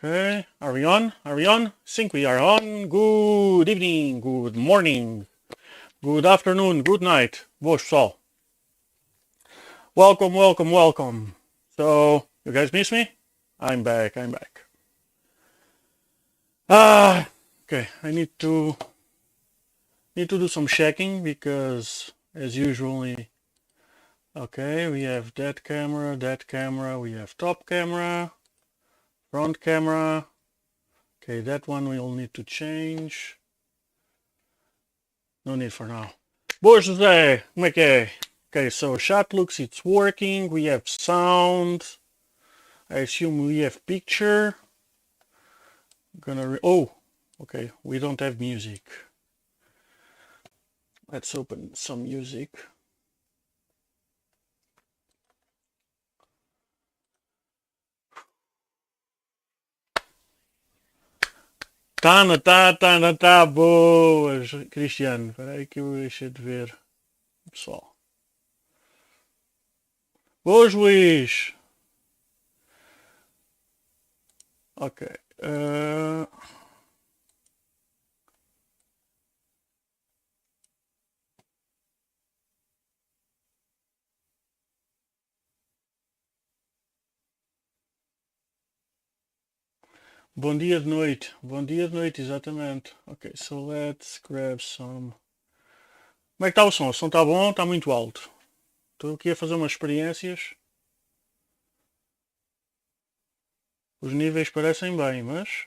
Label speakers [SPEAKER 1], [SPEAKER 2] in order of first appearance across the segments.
[SPEAKER 1] Okay, are we on? Are we on? Think we are on. Good evening, good morning, good afternoon, good night. Boa pessoal. Welcome, welcome, welcome. So, you guys miss me? I'm back, I'm back. Okay, I need to do some checking because as usually, okay, we have that camera, we have top camera, front camera. Okay, that one we'll need to change. No need for now. Boa José, como é que é? Okay, so shot looks it's working. We have sound. I assume we have picture. Oh, okay, we don't have music. Let's open some music. Tá, boas, Cristiano. Espera aí que eu deixei de ver, pessoal. Boas, Luís. Ok. Bom dia de noite. Bom dia de noite, exatamente. Ok, so let's grab some. Como é que está o som? O som está bom? Está muito alto. Estou aqui a fazer umas experiências. Os níveis parecem bem, mas...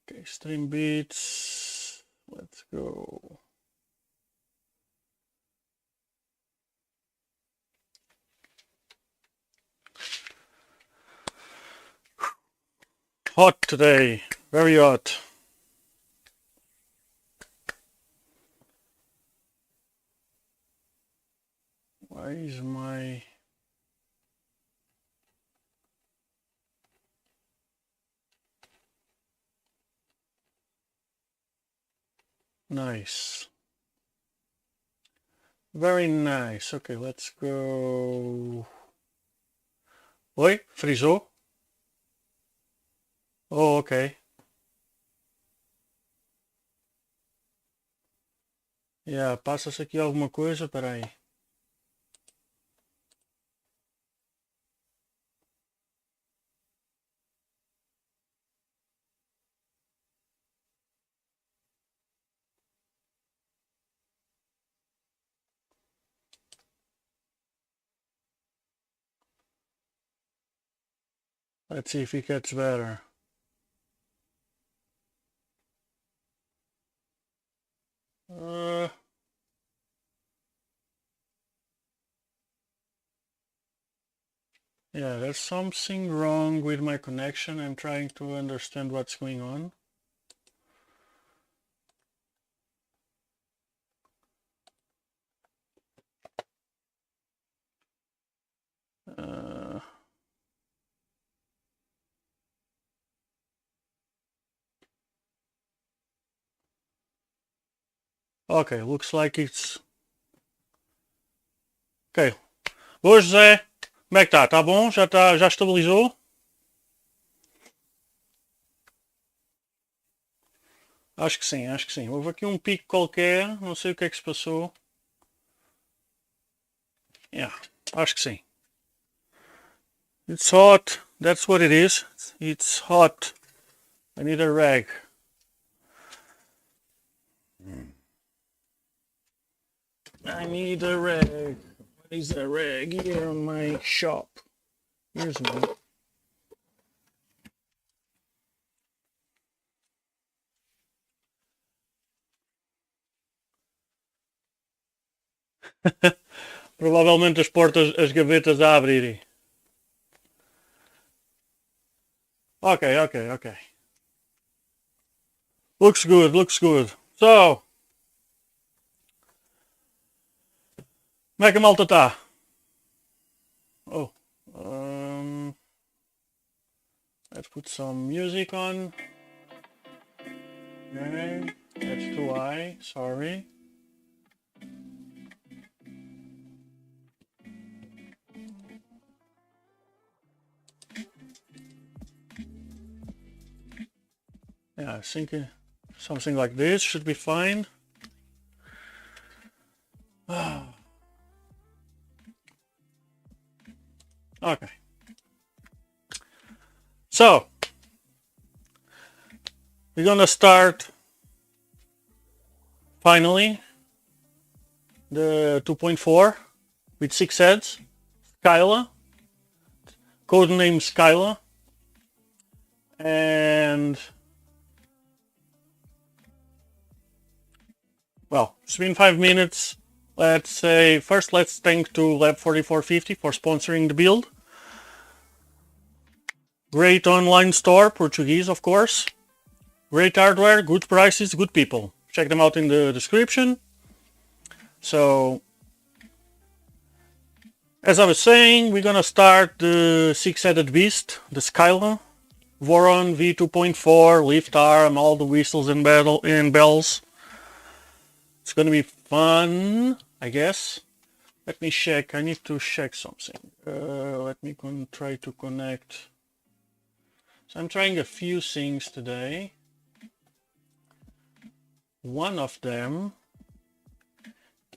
[SPEAKER 1] Ok, stream beats. Let's go. Hot today. Very hot. Why is my... Nice. Very nice. Okay, let's go. Oi, frisou? Oh, ok. Yeah, passa-se aqui alguma coisa, peraí. Let's see if it gets better. Yeah, there's something wrong with my connection. I'm trying to understand what's going on. Ok, looks like it's... Ok. Boa, José. Como é que tá? Tá bom? Já estabilizou? Acho que sim, acho que sim. Houve aqui um pico qualquer, não sei o que é que se passou. Yeah, acho que sim. It's hot. That's what it is. It's hot. I need a rag. I need a rag. What is a rag here on my shop? Here's one. Provavelmente as portas, as gavetas a abrirem. Ok. Looks good, looks good. So, como é que a malta tá? Oh, let's put some music on. Okay, that's too high, sorry. Yeah, I think something like this should be fine. Okay. So we're gonna start finally the 2.4 with 6 heads, Scylla, codename Scylla, and well, it's been 5 minutes. Let's say first let's thank to Lab 4450 for sponsoring the build. Great online store, Portuguese of course. Great hardware, good prices, good people. Check them out in the description. So, as I was saying, we're gonna start the 6-headed beast, the Scylla. Voron V2.4, lift arm, all the whistles and bells. It's gonna be fun, I guess. Let me check, I need to check something. Let me try to connect. So I'm trying a few things today. One of them,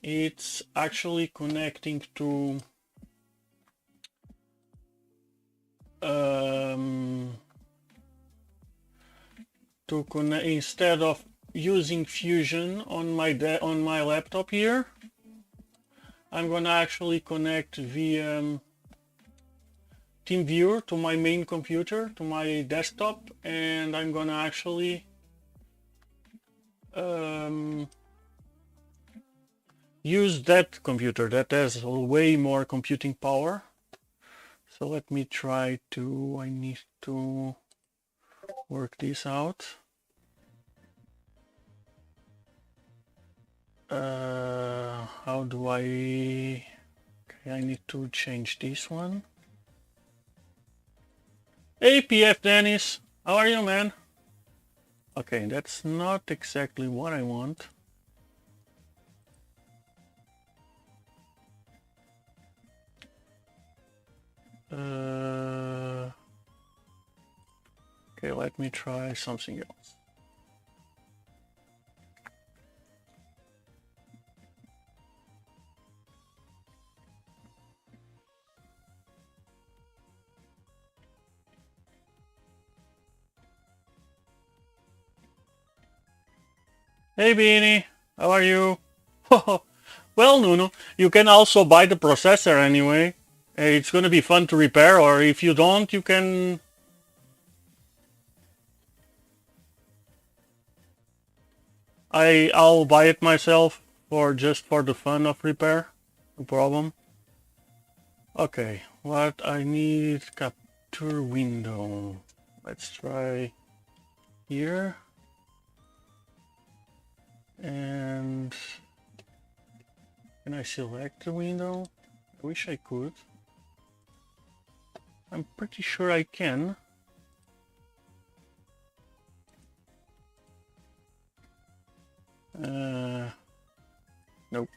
[SPEAKER 1] it's actually connecting to connect instead of using Fusion on my laptop here. I'm gonna actually connect via TeamViewer to my main computer, to my desktop, and I'm gonna actually use that computer that has way more computing power. So let me try to, I need to work this out. How do I, okay, I need to change this one. Hey PF Dennis, how are you, man? Okay, that's not exactly what I want. Okay, let me try something else. Hey Beanie, how are you? Well, Nuno, you can also buy the processor anyway. It's gonna be fun to repair, or if you don't, you can... I'll buy it myself for just for the fun of repair. No problem. Okay, what I need, capture window. Let's try here. And can I select the window? I wish I could. I'm pretty sure I can. Nope.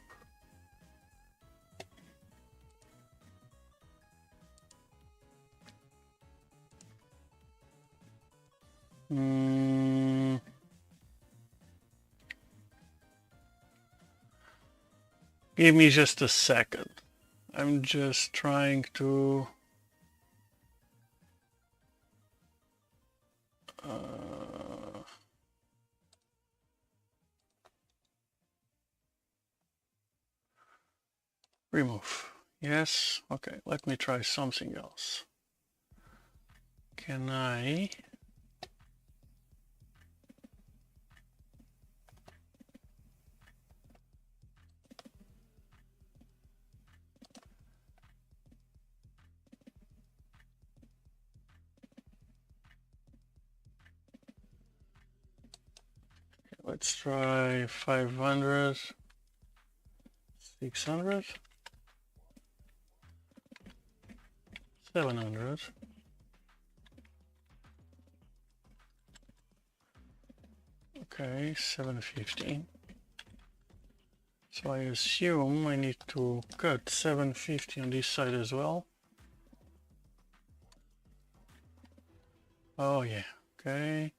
[SPEAKER 1] Give me just a second. I'm just trying to... remove. Yes. Okay, let me try something else. Can I... Let's try 500, 600, 700. Okay, 750. So I assume I need to cut 750 on this side as well. Oh yeah, okay.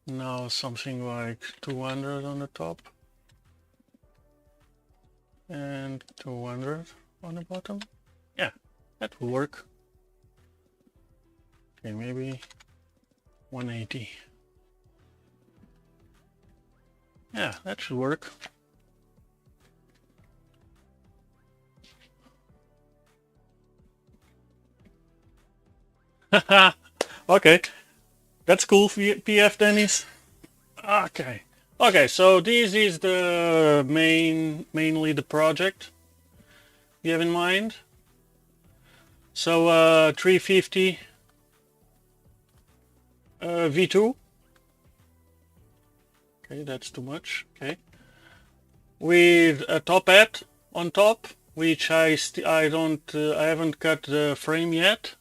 [SPEAKER 1] Now something like 200 on the top and 200 on the bottom. Yeah, that will work. Okay, maybe 180. Yeah, that should work. Okay, that's cool, PF Dennis. Okay. Okay, so this is the mainly the project you have in mind. So 350 V2. Okay, that's too much. Okay. With a top hat on top, which I haven't cut the frame yet.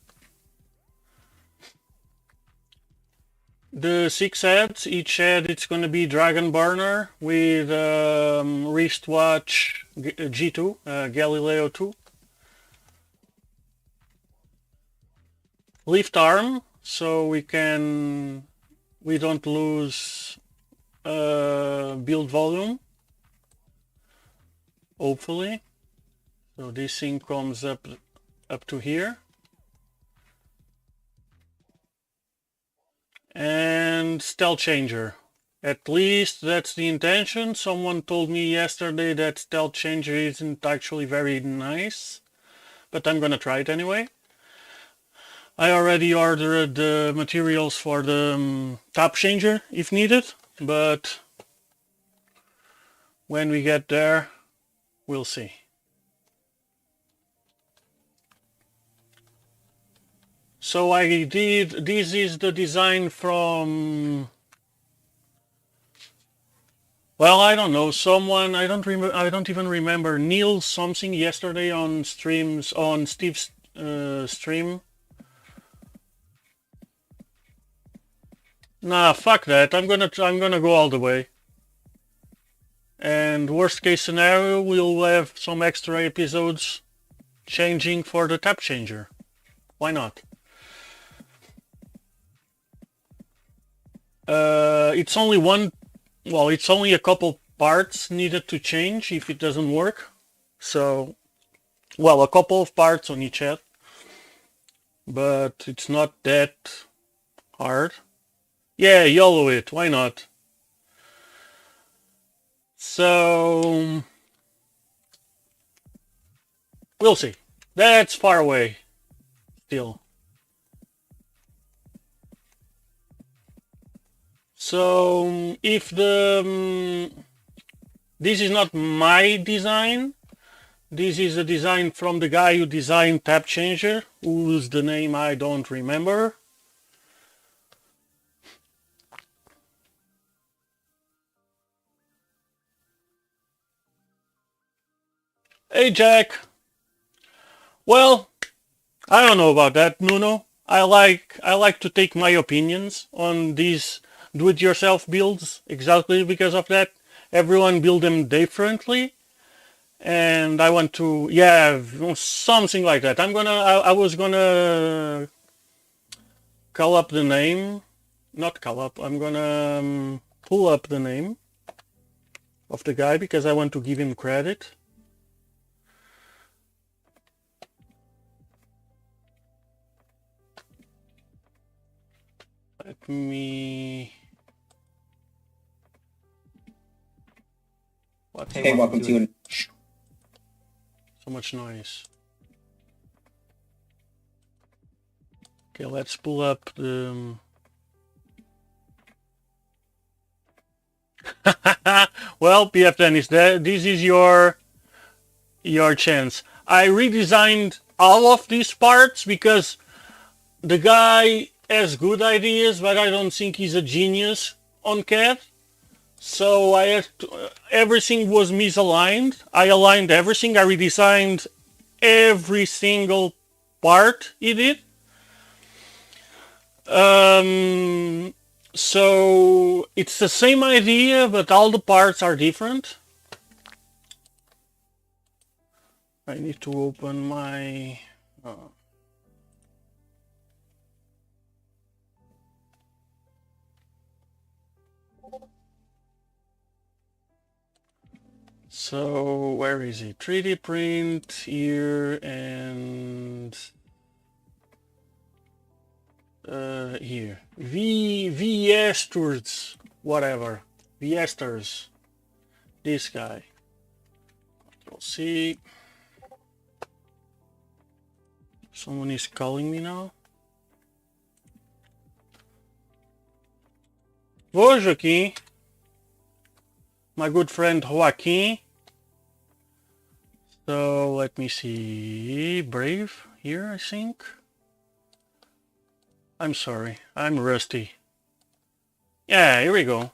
[SPEAKER 1] The 6 heads, each head it's going to be Dragon Burner with WristWatch G2, Galileo 2. Lift arm, so we don't lose build volume, hopefully. So this thing comes up to here. And StealthChanger. At least that's the intention. Someone told me yesterday that StealthChanger isn't actually very nice, but I'm gonna try it anyway. I already ordered the materials for the TopChanger if needed, but when we get there, we'll see. So this is the design from, well, I don't know, someone, I don't even remember, Neil something yesterday on Steve's stream. Nah, fuck that. I'm gonna go all the way. And worst case scenario, we'll have some extra episodes changing for the TopChanger. Why not? It's only a couple parts needed to change if it doesn't work. So, well, a couple of parts on each head, but it's not that hard. Yeah, YOLO it, why not? So, we'll see. That's far away still. So if this is not my design, this is a design from the guy who designed TopChanger, whose the name I don't remember. Hey Jack. Well, I don't know about that, Nuno. I like to take my opinions on these do-it-yourself builds exactly because of that. Everyone build them differently, and I want to, yeah, something like that. I was gonna call up the name, not call up. I'm gonna pull up the name of the guy because I want to give him credit. Let me.
[SPEAKER 2] Hey, welcome to
[SPEAKER 1] so much noise. Okay, let's pull up the. Well, PF Dennis, this is your chance. I redesigned all of these parts because the guy has good ideas, but I don't think he's a genius on CAD. So I had to, everything was misaligned. I aligned everything. I redesigned every single part he did. So it's the same idea, but all the parts are different. I need to open my... So where is it? 3D print here and here. V-esters, whatever. V-esters. This guy. Control C. Someone is calling me now. Oi, Joaquim. My good friend Joaquim. So let me see. Brave here, I think. I'm sorry, I'm rusty. Yeah, here we go.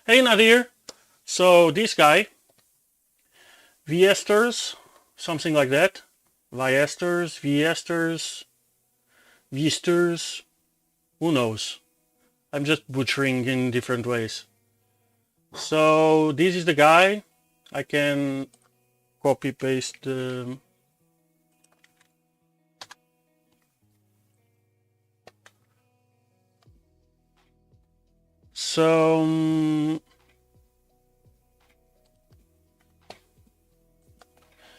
[SPEAKER 1] Hey Nadir. So this guy, V-esters, something like that. V-esters, V-esters, V-sters, who knows? I'm just butchering in different ways. So this is the guy. I can copy paste the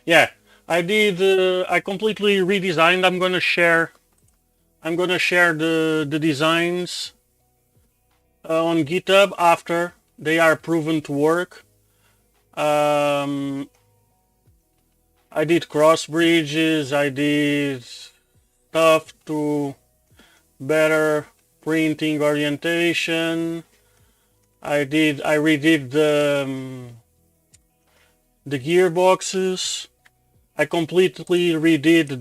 [SPEAKER 1] yeah, I completely redesigned. I'm gonna share the designs on GitHub after they are proven to work. I did cross bridges, I did stuff to better printing orientation. I redid the gearboxes. I completely redid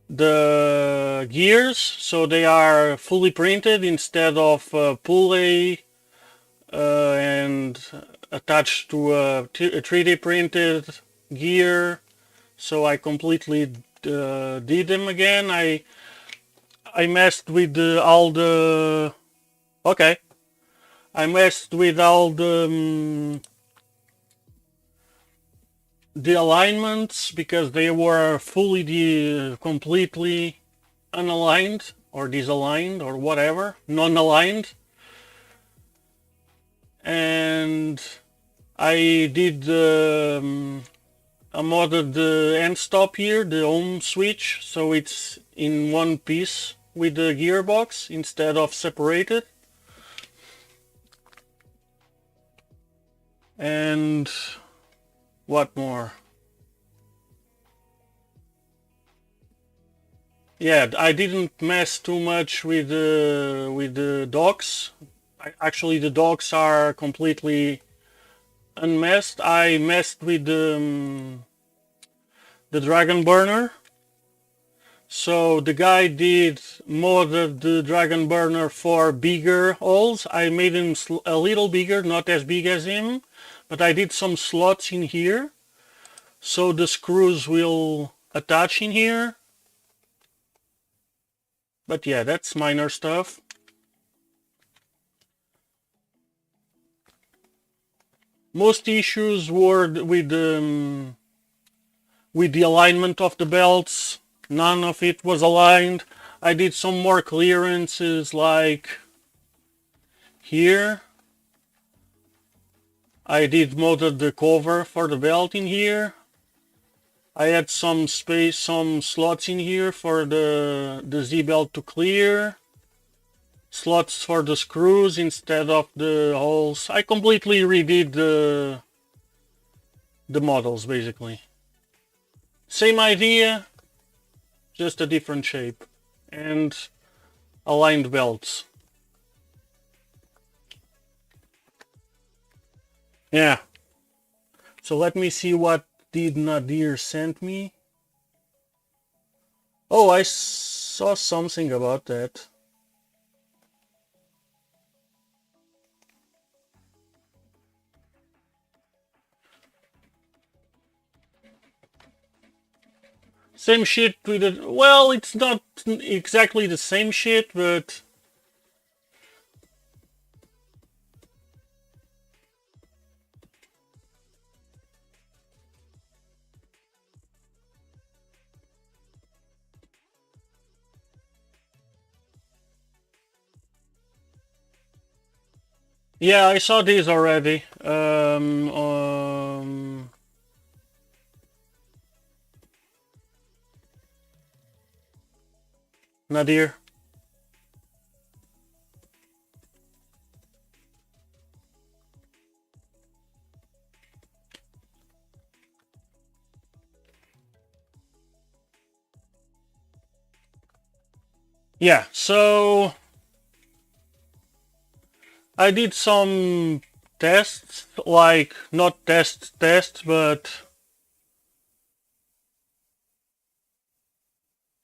[SPEAKER 1] the gears, so they are fully printed instead of pulley and attached to a 3D printed gear. So I completely did them again. I messed with all the the alignments because they were fully completely unaligned or disaligned or whatever, non-aligned. And I did I modded the end stop here, the home switch, so it's in one piece with the gearbox instead of separated. And what more? Yeah, I didn't mess too much with the docks. Actually, the docks are completely unmessed. I messed with the dragon burner. So the guy did modded the dragon burner for bigger holes. I made him a little bigger, not as big as him, but I did some slots in here, so the screws will attach in here. But yeah, that's minor stuff. Most issues were with the alignment of the belts. None of it was aligned. I did some more clearances like here. I did modded the cover for the belt in here. I had some space, some slots in here for the Z-belt to clear. Slots for the screws instead of the holes. I completely redid the models basically. Same idea, just a different shape. And aligned belts. Yeah. So let me see what did Nadir sent me. Oh, I saw something about that. Same shit with it. Well, it's not exactly the same shit, but Yeah, I saw these already. Nadir. Yeah, so I did some tests, like not tests, but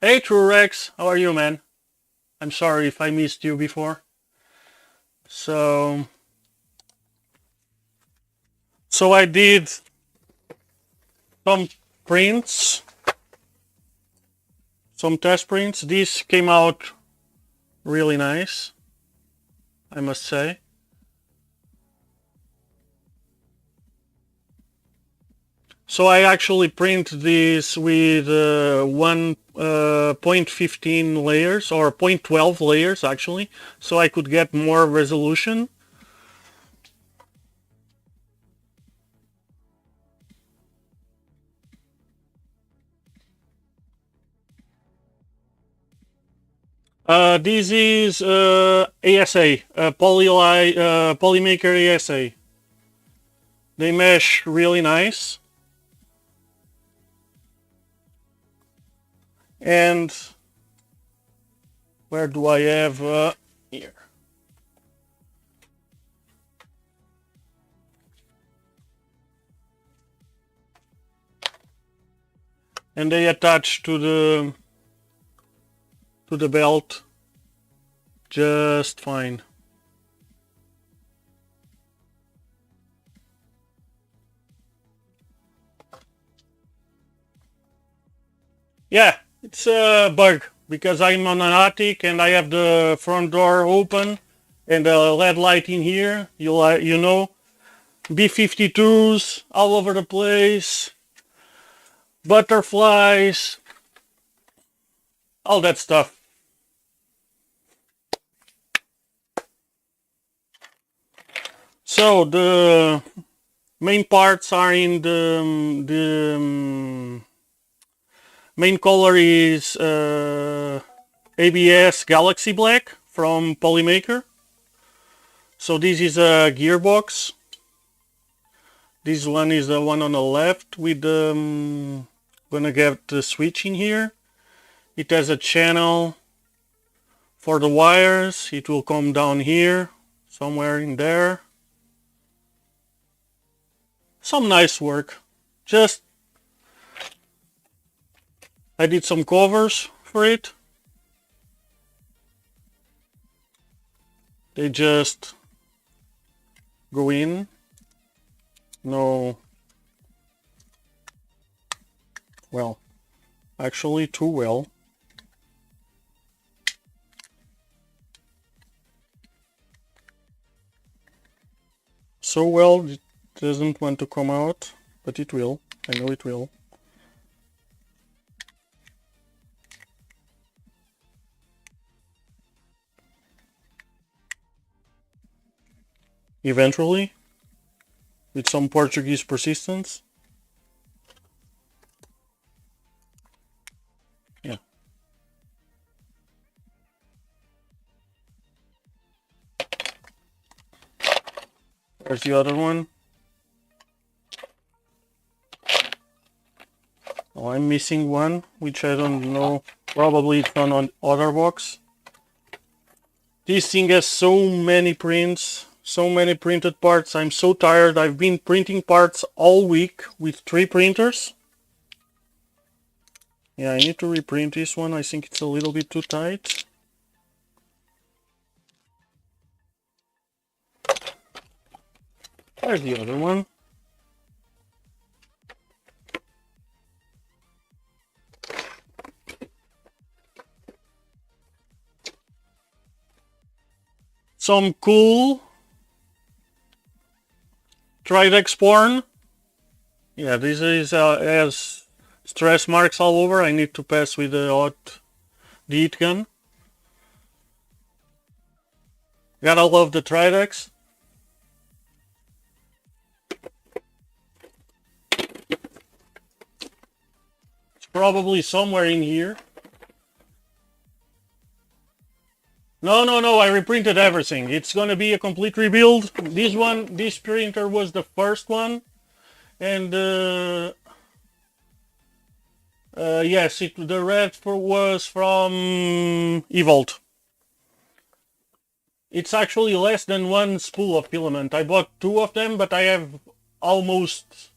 [SPEAKER 1] hey, True Rex, how are you, man? I'm sorry if I missed you before. So I did some prints, some test prints. These came out really nice, I must say. So I actually print this with 1.15 layers or 0.12 layers actually, so I could get more resolution. This is ASA, Polymaker ASA. They mesh really nice. And where do I have here? And they attach to the belt just fine. Yeah, it's a bug because I'm on an attic and I have the front door open and a LED light in here. You know, B-52s all over the place, butterflies, all that stuff. So the main parts are in the main color is ABS Galaxy Black from Polymaker. So this is a gearbox. This one is the one on the left with the gonna get the switch in here. It has a channel for the wires. It will come down here, somewhere in there. Some nice work. Just I did some covers for it. They just go in. No, well, actually too well. So well it doesn't want to come out, but it will. I know it will. Eventually, with some Portuguese persistence. Yeah. There's the other one. Oh, I'm missing one, which I don't know. Probably it's on other box. This thing has so many prints, so many printed parts. I'm so tired. I've been printing parts all week with 3 printers. Yeah, I need to reprint this one. I think it's a little bit too tight. There's the other one. Some cool Tridex porn. Yeah, this is has stress marks all over. I need to pass with the heat gun. Gotta love the Tridex. probably somewhere in here. No, I reprinted everything. It's gonna be a complete rebuild. This printer was the first one, and yes, the red was from Evolt. It's actually less than one spool of filament. I bought 2 of them, but I have almost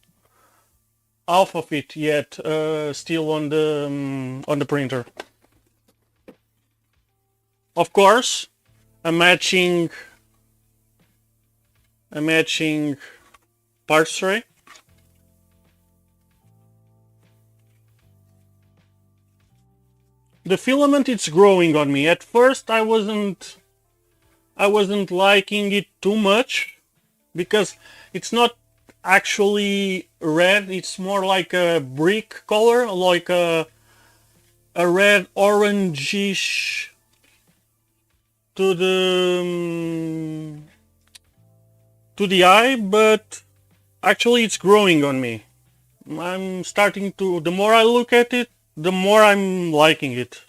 [SPEAKER 1] half of it yet still on the printer. Of course, a matching parts tray. The filament, it's growing on me. At first I wasn't liking it too much because it's not actually red, it's more like a brick color, like a red orangish to the eye, but actually it's growing on me. I'm starting to, the more I look at it, the more I'm liking it.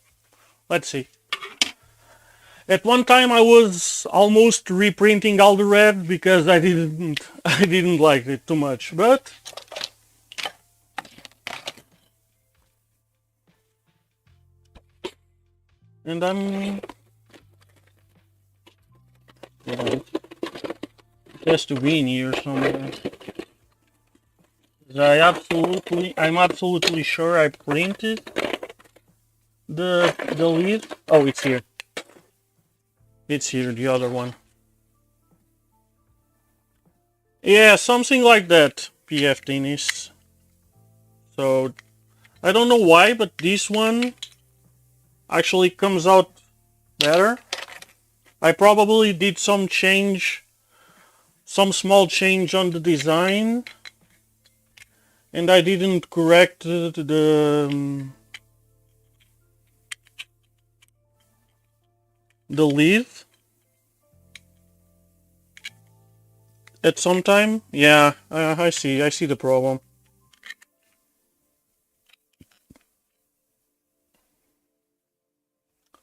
[SPEAKER 1] Let's see. At one time I was almost reprinting all the red because I didn't like it too much, but and I'm it has to be in here somewhere. I'm absolutely sure I printed the lid. Oh, it's here. It's here, the other one. Yeah, something like that, PF Tennis. So, I don't know why, but this one actually comes out better. I probably did some small change on the design, and I didn't correct the lid at some time. Yeah, I see the problem.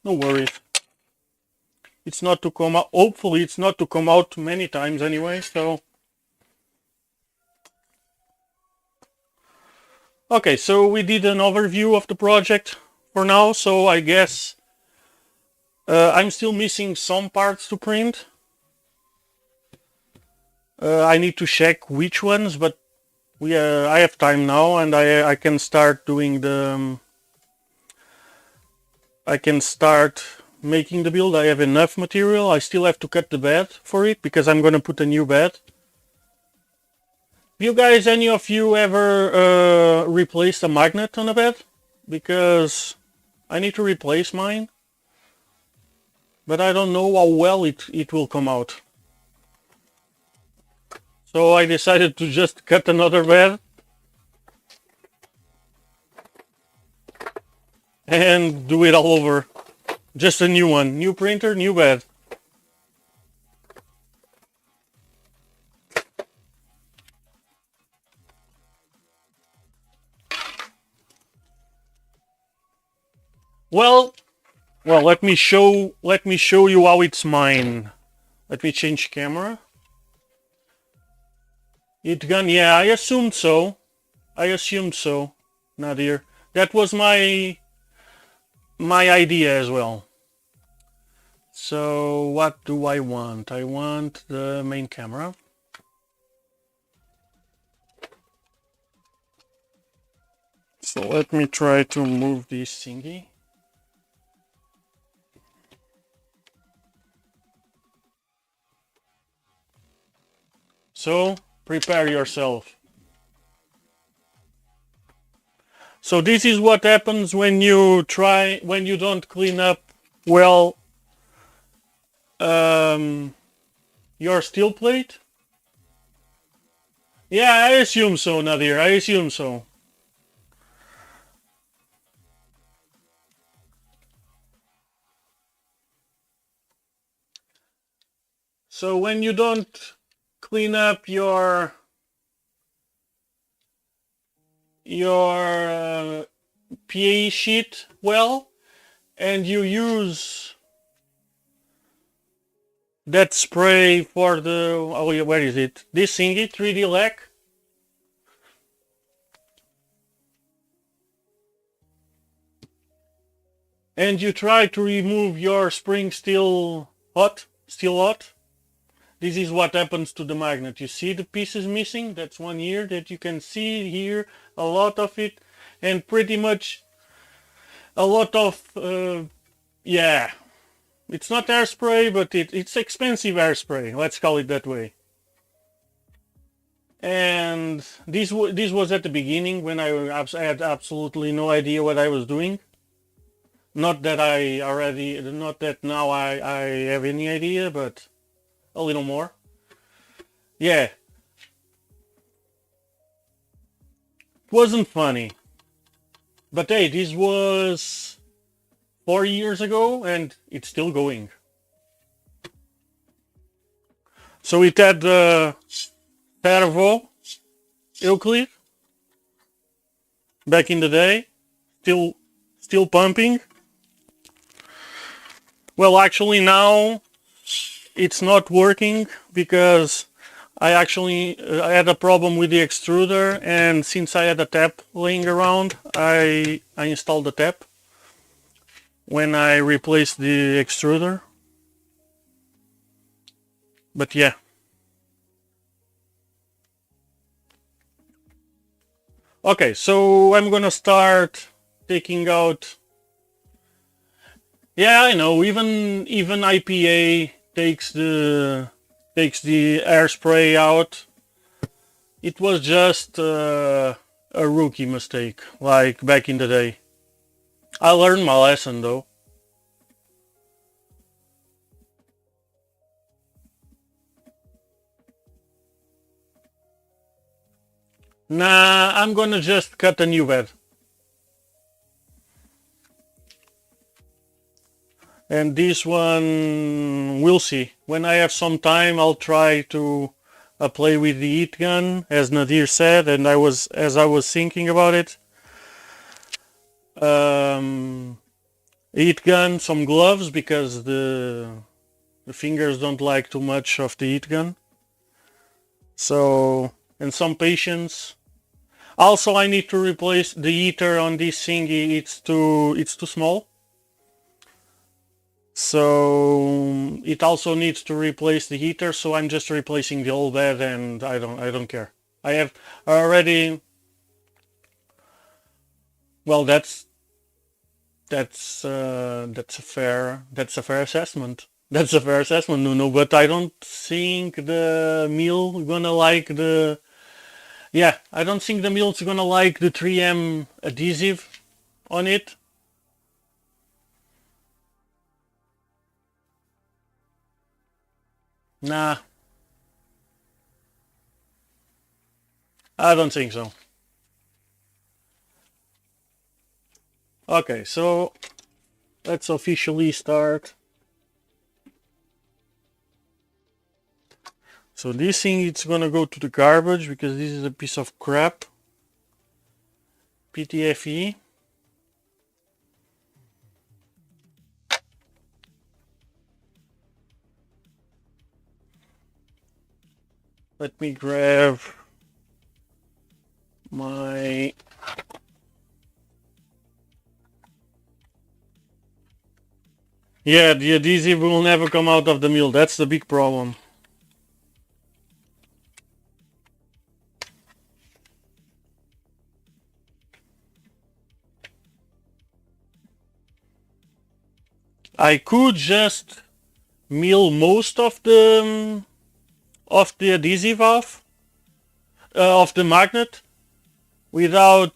[SPEAKER 1] No worries. It's not to come out, hopefully it's not to come out many times anyway, so. Okay, so we did an overview of the project for now, so I guess I'm still missing some parts to print. I need to check which ones, but I have time now, and I can start doing I can start making the build. I have enough material. I still have to cut the bed for it because I'm gonna put a new bed. You guys, any of you ever replaced a magnet on a bed? Because I need to replace mine, but I don't know how well it will come out. So I decided to just cut another bed and do it all over. Just a new one. New printer, new bed. Well, let me show you how it's mine. Let me change camera. It gone, yeah, I assumed so. Nadir. That was my idea as well. So what do I want? I want the main camera. So let me try to move this thingy. So prepare yourself. So this is what happens when you don't clean up well your steel plate. Yeah, I assume so, Nadir. I assume so. So when you don't clean up your PE sheet well, and you use that spray for the, oh yeah, where is it? This thingy, 3D lac. And you try to remove your spring still hot. This is what happens to the magnet. You see the pieces missing? That's one here that you can see here, a lot of it, and pretty much a lot of, yeah, it's not hairspray, but it's expensive hairspray, let's call it that way. And this was at the beginning when I had absolutely no idea what I was doing. Not that now I have any idea, but a little more. Yeah. It wasn't funny. But hey, this was 4 years ago and it's still going. So it had the servo Euclid back in the day, still pumping. Well, actually now it's not working because I had a problem with the extruder, and since I had a tap laying around, I installed the tap when I replaced the extruder. But yeah. Okay, so I'm gonna start taking out. Yeah, I know. Even IPA takes the hairspray out. It was just a rookie mistake, like back in the day. I learned my lesson though. Nah, I'm gonna just cut a new bed. And this one, we'll see. When I have some time, I'll try to play with the heat gun, as Nadir said, and as I was thinking about it. Heat gun, some gloves, because the fingers don't like too much of the heat gun. So, and some patience. Also, I need to replace the heater on this thingy. It's too small. So it also needs to replace the heater, so I'm just replacing the whole bed, and I don't care. I have already. Well, that's a fair assessment. That's a fair assessment, Nuno. But I don't think the mill gonna like the. Yeah, I don't think the mill's gonna like the 3M adhesive on it. Nah, I don't think so. Okay, so let's officially start. So this thing, it's gonna go to the garbage because this is a piece of crap. PTFE. Let me grab my yeah, the adhesive will never come out of the mill. That's the big problem. I could just mill most of the adhesive off of the magnet without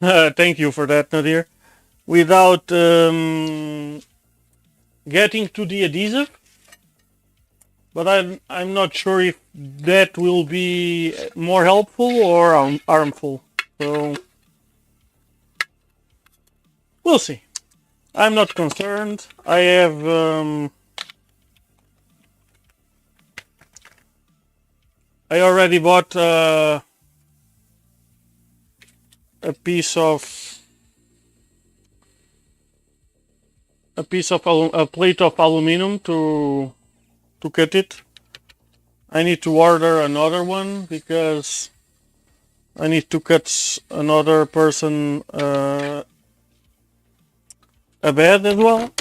[SPEAKER 1] thank you for that, Nadir. Without getting to the adhesive, but I'm not sure if that will be more helpful or harmful. So we'll see. I'm not concerned. I have I already bought a piece of a plate of aluminum to cut it. I need to order another one because I need to cut another person a bed as well.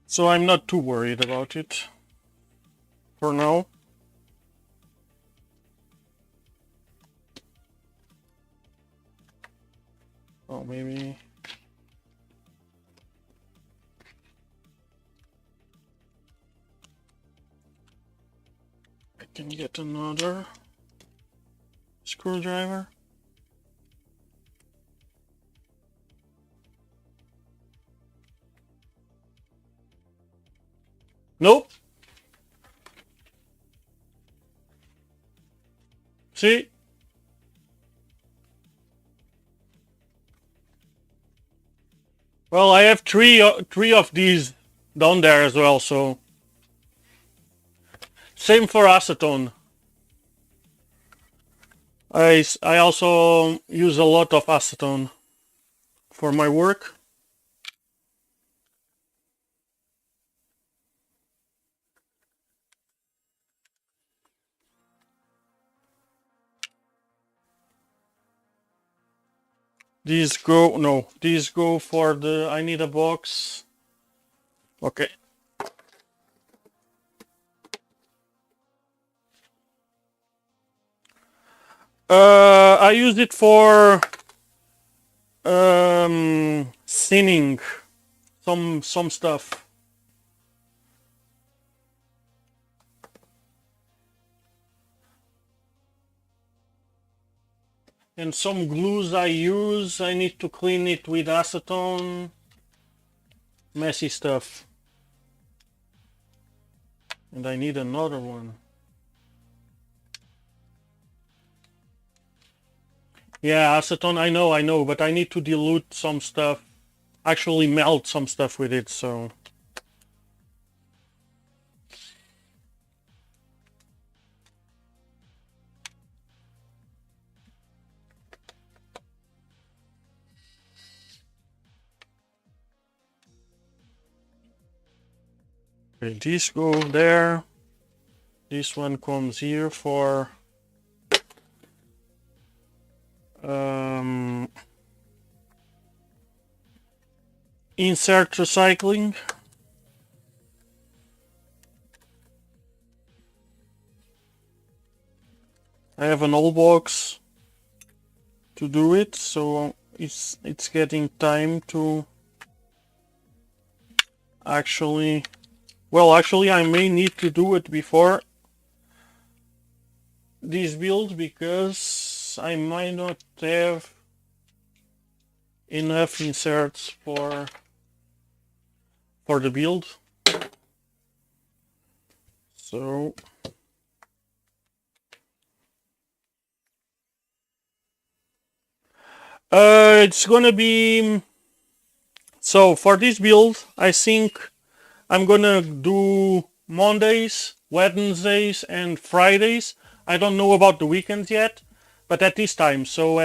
[SPEAKER 1] So I'm not too worried about it for now. Oh, maybe. I can get another screwdriver. Nope. See? Well, I have three of these down there as well, so same for acetone. I also use a lot of acetone for my work. These go for the, I need a box. Okay. I use it for thinning some stuff. And some glues I use, I need to clean it with acetone. Messy stuff. And I need another one. Yeah, acetone, I know, but I need to dilute some stuff. Actually melt some stuff with it, so. Okay, these go there. This one comes here for insert recycling. I have an old box to do it, so it's getting time to actually, well, actually I may need to do it before this build because I might not have enough inserts for the build. So it's gonna be, so for this build I think I'm gonna do Mondays, Wednesdays and Fridays. I don't know about the weekends yet, but at this time, so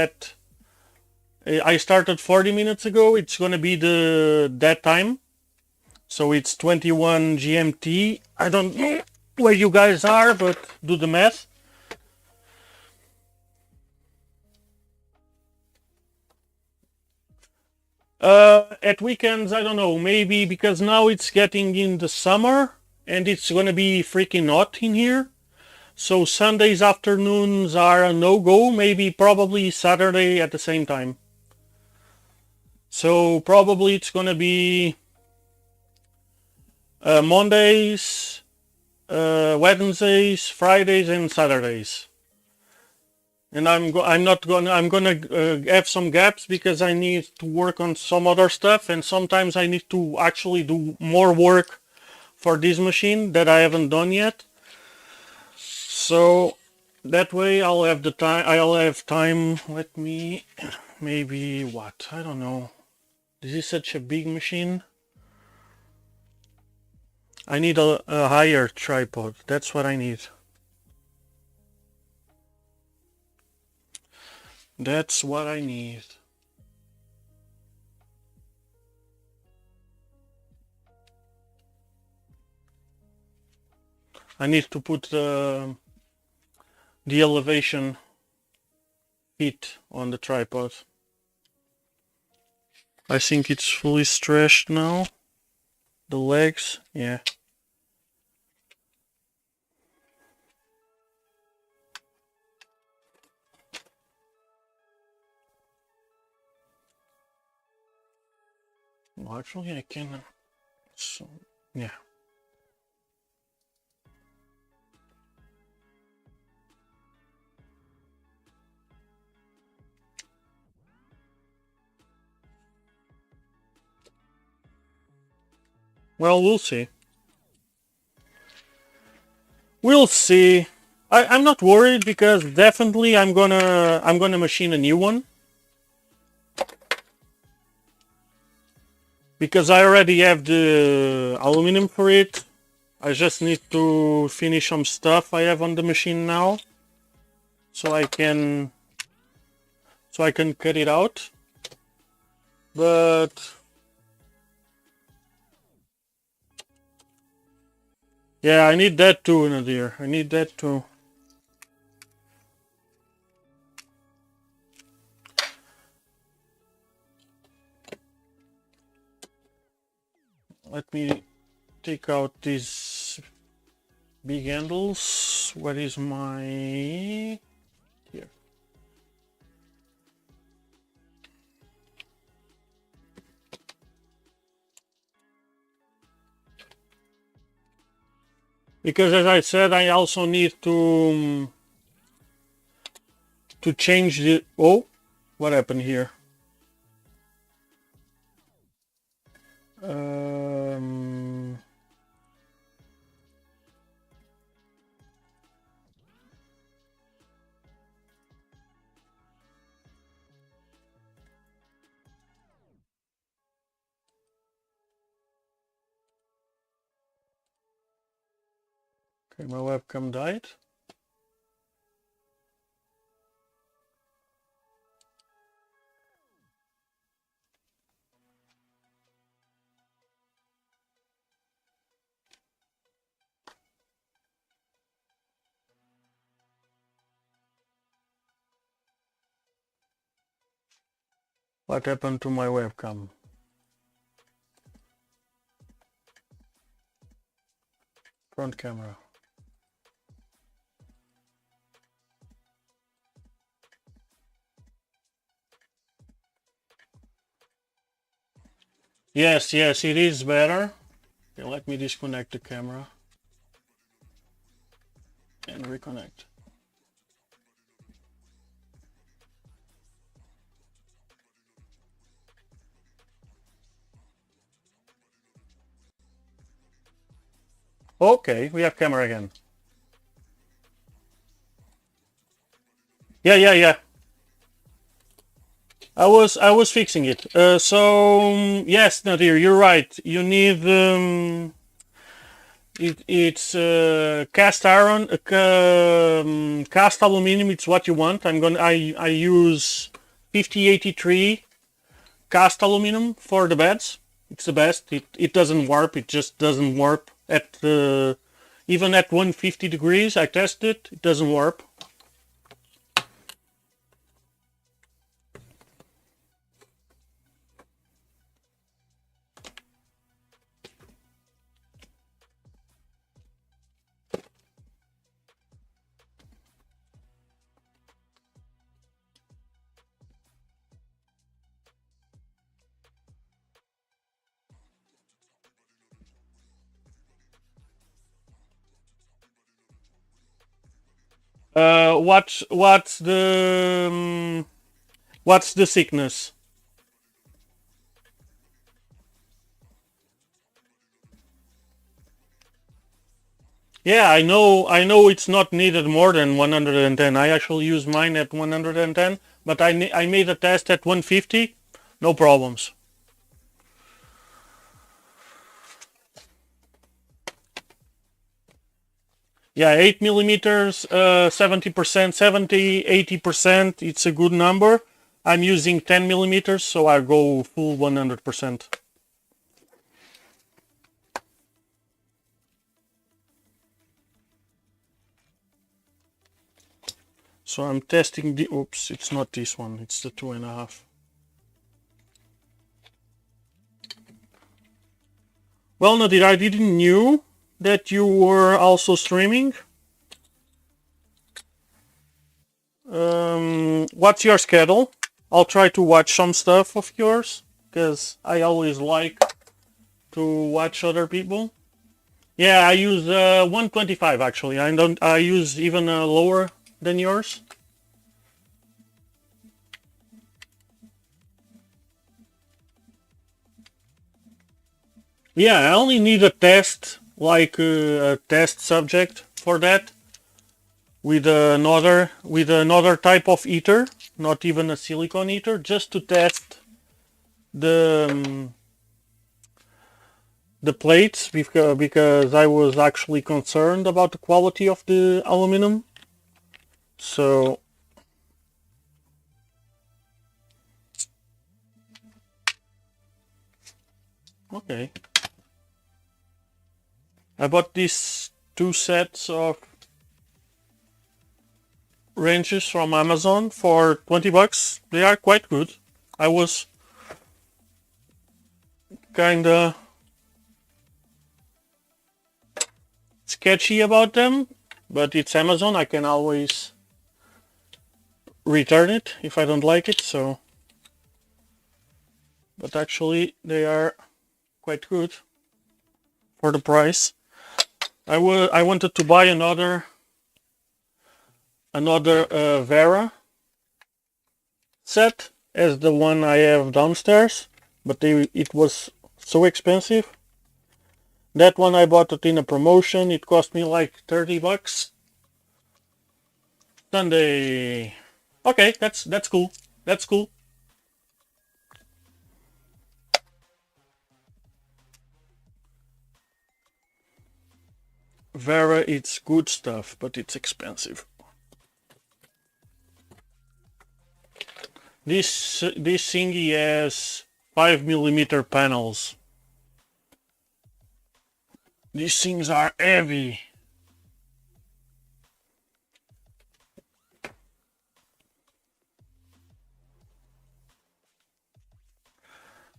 [SPEAKER 1] I started 40 minutes ago, it's gonna be that time. So it's 21 GMT. I don't know where you guys are, but do the math. At weekends, I don't know, maybe because now it's getting in the summer and it's gonna be freaking hot in here. So Sundays afternoons are a no-go, maybe probably Saturday at the same time. So probably it's gonna be Mondays, Wednesdays, Fridays and Saturdays. And I'm gonna have some gaps because I need to work on some other stuff, and sometimes I need to actually do more work for this machine that I haven't done yet. So that way I'll have time. Let me maybe what? I don't know. This is such a big machine. I need a higher tripod. That's what I need. That's what I need. I need to put the elevation feet on the tripod. I think it's fully stretched now. The legs, yeah. Well, actually I can, so, yeah. Well, we'll see. We'll see. I'm not worried because definitely I'm gonna machine a new one. Because I already have the aluminum for it. I just need to finish some stuff I have on the machine now. So I can cut it out. But yeah, I need that too, Nadir. I need that too. Let me take out these big handles. What is my... here. Because as I said, I also need to change the... oh, what happened here? Okay, my webcam died. What happened to my webcam? Front camera. Yes, yes, it is better. Okay, let me disconnect the camera and reconnect. Okay, we have camera again. Yeah. I was fixing it. So yes, Nadir, you're right. You need it's cast iron, cast aluminum. It's what you want. I use 5083 cast aluminum for the beds. It's the best. It doesn't warp. It just doesn't warp at even at 150 degrees. I tested. It doesn't warp. What's the thickness? Yeah, I know it's not needed more than 110. I actually use mine at 110, but I made a test at 150, no problems. Yeah, 8 millimeters, 70%, 70, 80%. It's a good number. I'm using 10 millimeters, so I go full 100%. So I'm testing the, oops, it's not this one, it's the 2.5. Well, Nadir, I didn't knew that you were also streaming. What's your schedule? I'll try to watch some stuff of yours, because I always like to watch other people. Yeah, I use 125 actually. I use even lower than yours. Yeah, I only need a test, like a test subject for that, with another type of heater, not even a silicone heater, just to test the plates, because I was actually concerned about the quality of the aluminum. So okay, I bought these 2 sets of wrenches from Amazon for 20 bucks. They are quite good. I was kinda sketchy about them, but it's Amazon. I can always return it if I don't like it, so. But actually they are quite good for the price. I wanted to buy another Vera set as the one I have downstairs, but it was so expensive. That one I bought it in a promotion. It cost me like 30 bucks. Sunday. Okay, that's cool. That's cool. Vera, it's good stuff, but it's expensive. This thingy has 5mm panels. These things are heavy.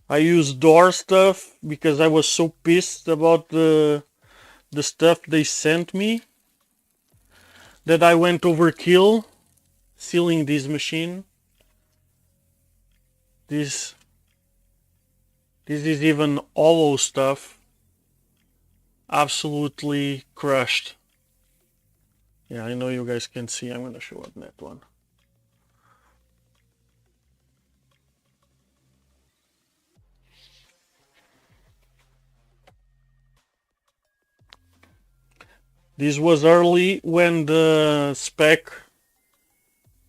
[SPEAKER 1] I use door stuff because I was so pissed about the stuff they sent me that I went overkill sealing this machine. This is even hollow stuff. Absolutely crushed. Yeah, I know you guys can see. I'm gonna show up that one. This was early when the spec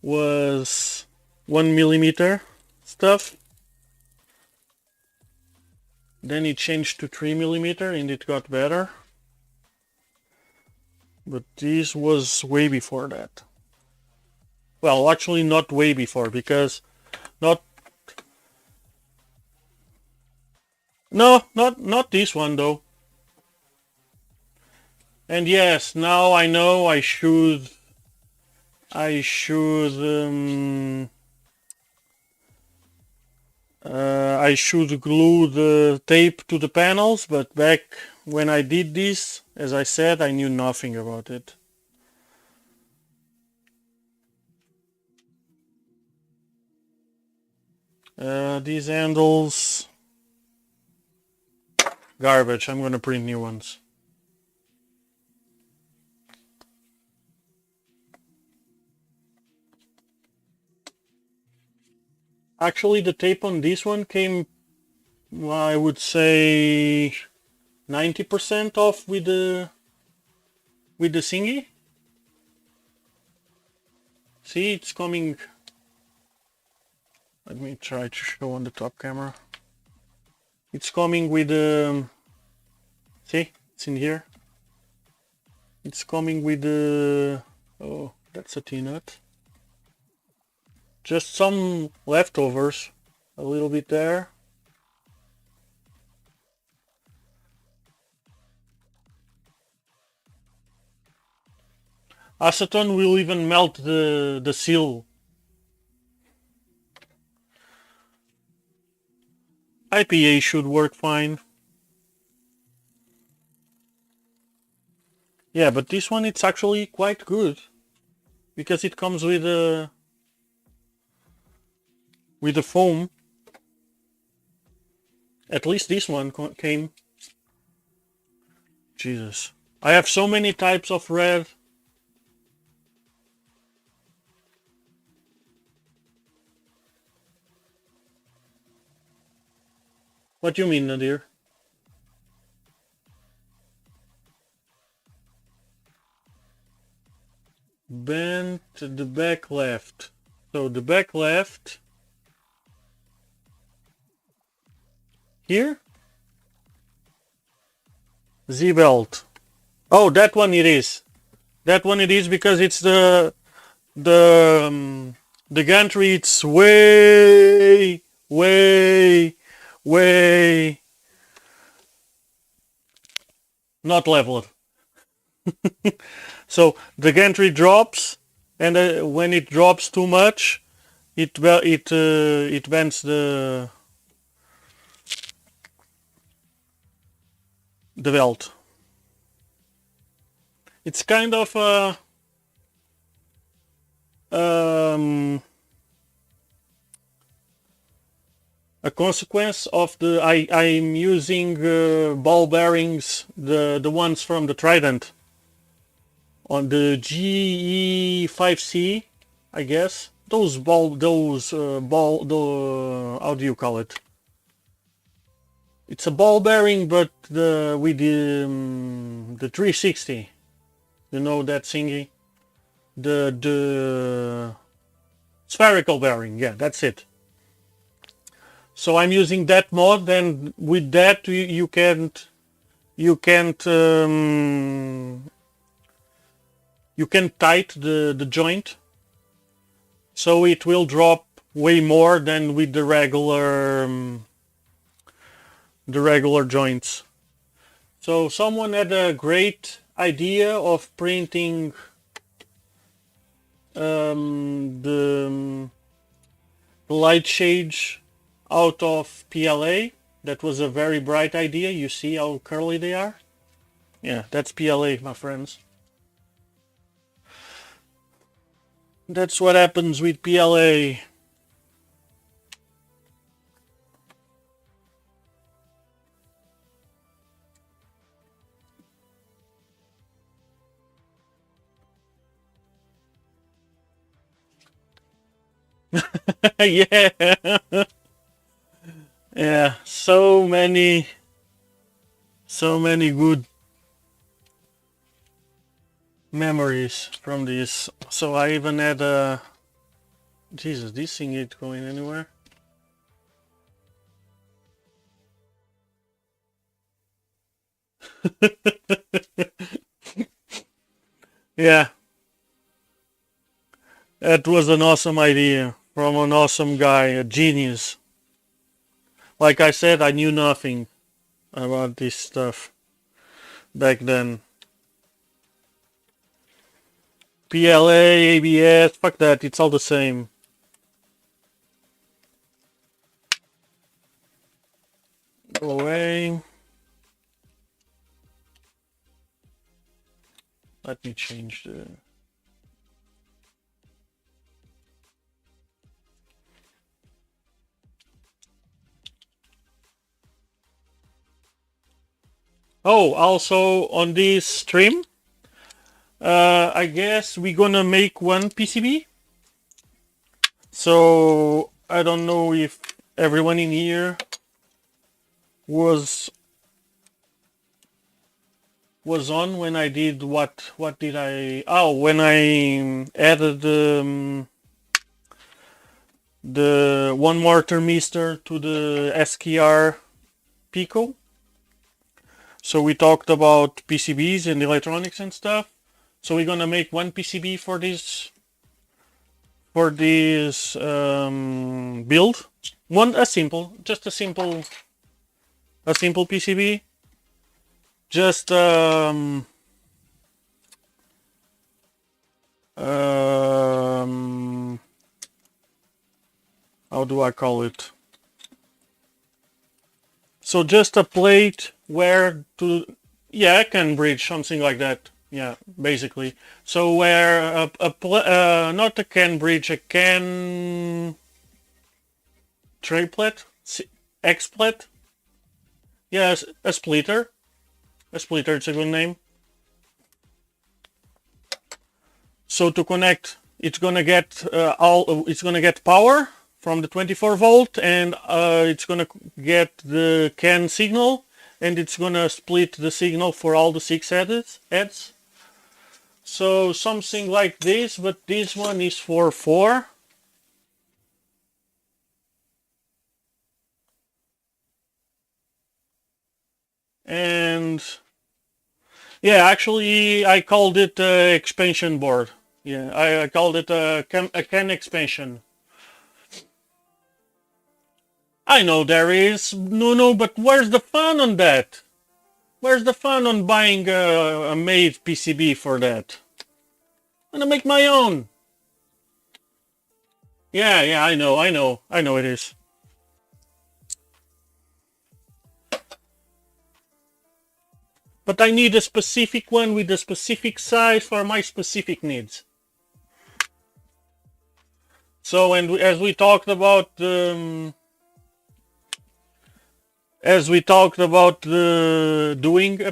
[SPEAKER 1] was 1mm stuff. Then it changed to 3mm and it got better. But this was way before that. Well, actually not way before, because not this one though. And yes, now I know I should glue the tape to the panels, but back when I did this, as I said, I knew nothing about it. These handles, garbage. I'm gonna print new ones. Actually, the tape on this one came, well, I would say 90% off with the thingy. See, it's coming. Let me try to show on the top camera. It's coming with see, it's in here. It's coming with the... Oh, that's a T-nut. Just some leftovers. A little bit there. Acetone will even melt the seal. IPA should work fine. Yeah, but this one it's actually quite good because it comes with a foam. At least this one came. Jesus, I have so many types of red. What do you mean, Nadir? Bend the back left. So the back left here. Z-belt. Oh, that one it is. That one it is because it's the gantry. It's way not leveled. So the gantry drops, and when it drops too much, it bends the belt. It's kind of a consequence of the I'm using ball bearings, the ones from the Trident on the GE5C, I guess. How do you call it? It's a ball bearing, but with the 360. You know that thingy? The spherical bearing. Yeah, that's it. So I'm using that mod, and with that you can't tight the joint, so it will drop way more than with the regular joints. So someone had a great idea of printing the light shades out of PLA. That was a very bright idea. You see how curly they are? Yeah, that's PLA, my friends. That's what happens with PLA. Yeah. Yeah, so many good memories from this. So I even had a... Jesus, this thing ain't going anywhere. Yeah. That was an awesome idea from an awesome guy, a genius. Like I said, I knew nothing about this stuff back then. PLA, ABS, fuck that, it's all the same. Go away. Let me change the... Oh, also on this stream, I guess we're gonna make one PCB. So I don't know if everyone in here was on when I did what did I... Oh, when I added the one more thermistor to the SKR Pico. So we talked about PCBs and electronics and stuff. So we're gonna make one PCB for this build. Just a simple PCB. Just how do I call it? So just a plate where to, yeah, I can bridge something like that. Yeah, basically. So where not a can bridge, a can triplet, X-plet. Yes, a splitter. A splitter, it's a good name. So to connect, it's gonna get it's gonna get power from the 24 volt, and it's gonna get the CAN signal, and it's gonna split the signal for all the 6 heads. So something like this, but this one is for 4. And yeah, actually I called it expansion board. Yeah, I called it a CAN expansion. I know there is, no, but where's the fun on that? Where's the fun on buying a made PCB for that? I'm gonna make my own. Yeah, I know it is. But I need a specific one with a specific size for my specific needs. So, and as we talked about doing a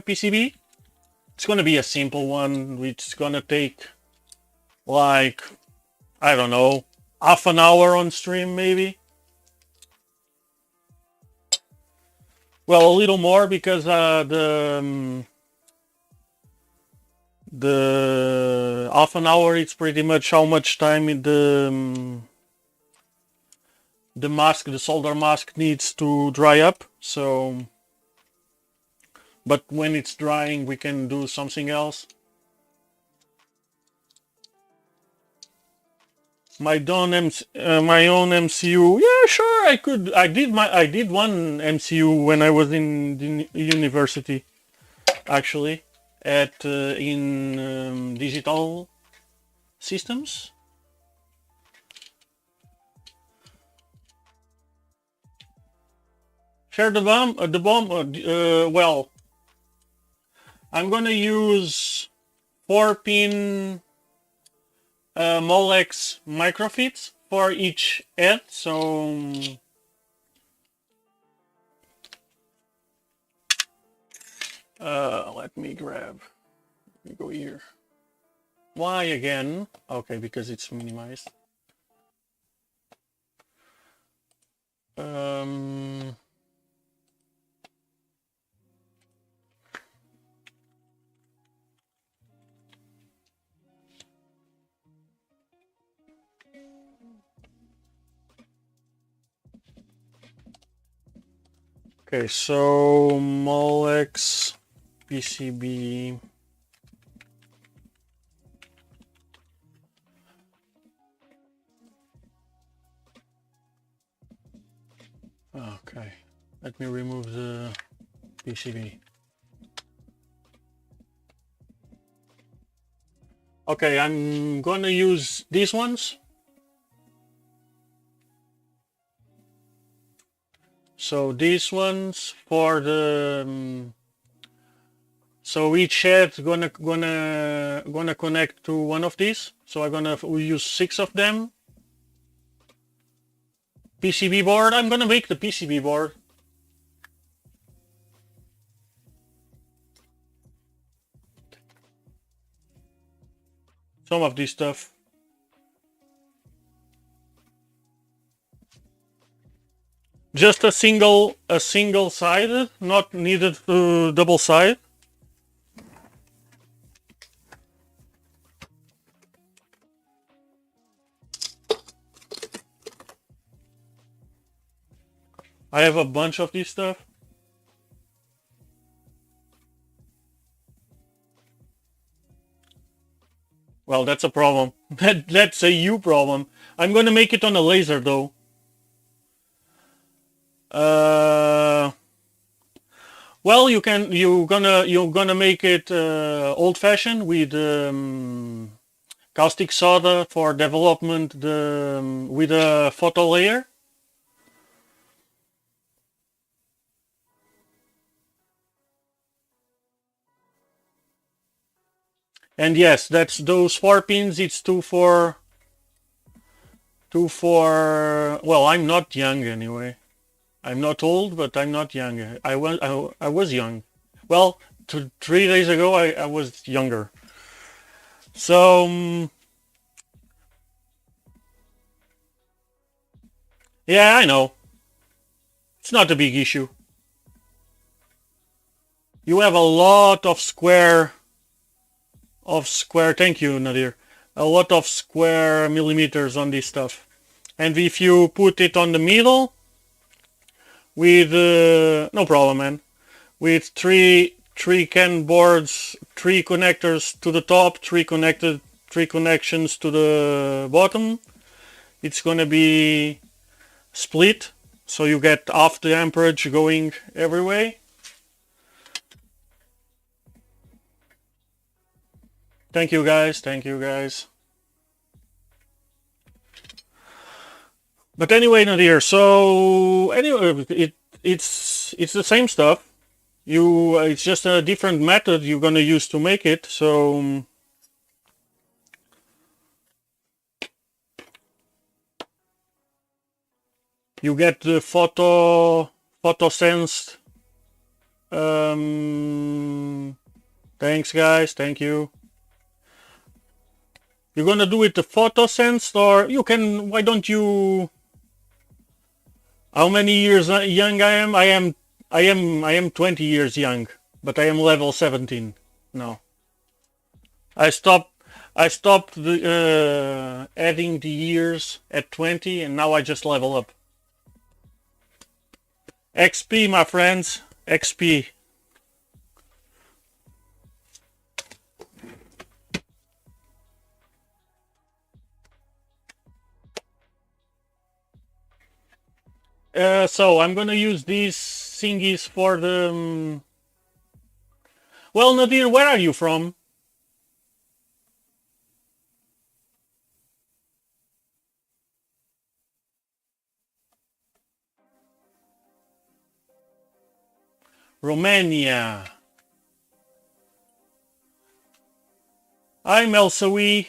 [SPEAKER 1] PCB, it's gonna be a simple one, which is gonna take like, I don't know, half an hour on stream maybe. Well, a little more because the half an hour it's pretty much how much time the solder mask needs to dry up. So, but when it's drying, we can do something else. My own MCU. Yeah, sure, I could. I did one MCU when I was in university, actually, at in digital systems. Share the bomb. Well, I'm gonna use 4-pin Molex microfits for each head. So let me go here. Why again? Okay, because it's minimized. Okay, so Molex PCB. Okay, let me remove the PCB. Okay, I'm gonna use these ones. So these ones for the so each head gonna connect to one of these. So I'm gonna use 6 of them. PCB board. I'm gonna make the PCB board. Some of this stuff. Just a single side, not needed to double side. I have a bunch of this stuff. Well, that's a problem. That's a you problem. I'm gonna make it on a laser though. Well, you're gonna make it old-fashioned with caustic soda for development with a photo layer. And yes, that's those 4 pins. It's two for. Well, I'm not young anyway. I'm not old, but I'm not young. I was young. Well, 3 days ago I was younger. So yeah, I know. It's not a big issue. You have a lot of square. Thank you, Nadir. A lot of square millimeters on this stuff. And if you put it on the middle with no problem, man. With three CAN boards, 3 connectors to the top, 3 connections to the bottom. It's gonna be split, so you get half the amperage going every way. Thank you guys. But anyway, Nadir. So anyway, it's the same stuff. It's just a different method you're gonna use to make it. So you get the photo-sensed. Thanks, guys. Thank you. You're gonna do it the photo-sensed, or you can. Why don't you? How many years young I am? I am 20 years young, but I am level 17 now. I stopped adding the years at 20, and now I just level up. XP, my friends, XP. So I'm gonna use these thingies for the... Well, Nadir, where are you from? Romania. I'm Elsawi.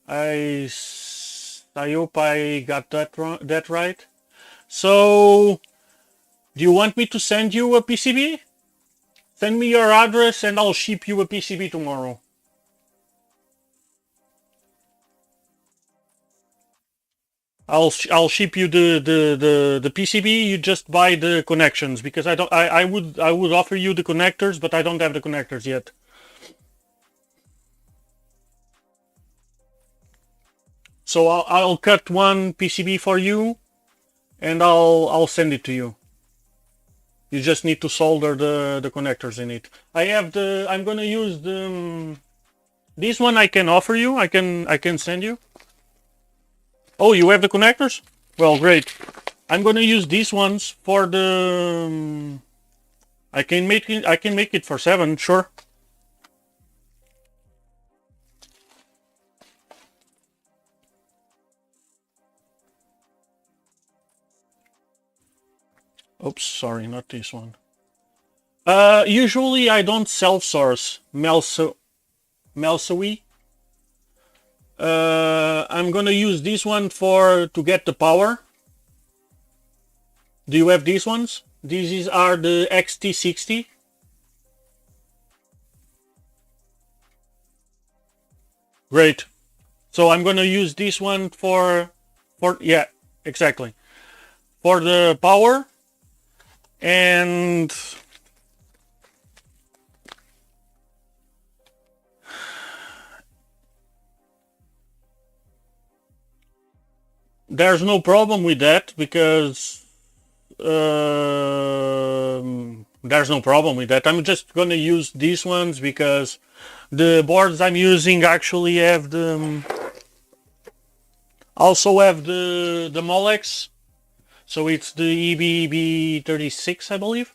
[SPEAKER 1] I hope I got that right. So, do you want me to send you a PCB? Send me your address and I'll ship you a PCB tomorrow. I'll ship you the PCB. You just buy the connections, because I would offer you the connectors, but I don't have the connectors yet. So I'll cut one PCB for you, and I'll send it to you. You just need to solder the connectors in it. I'm gonna use this one. I can offer you. I can send you. Oh, you have the connectors? Well, great. I'm gonna use these ones for the... I can make it for 7, sure. Oops, sorry, not this one. Usually I don't self-source Melsawi. I'm gonna use this one to get the power. Do you have these ones? These are the XT60. Great. So I'm gonna use this one for yeah, exactly. For the power. And there's no problem with that, because there's no problem with that. I'm just gonna use these ones because the boards I'm using actually have the also have the Molex, so it's the EBB36, I believe.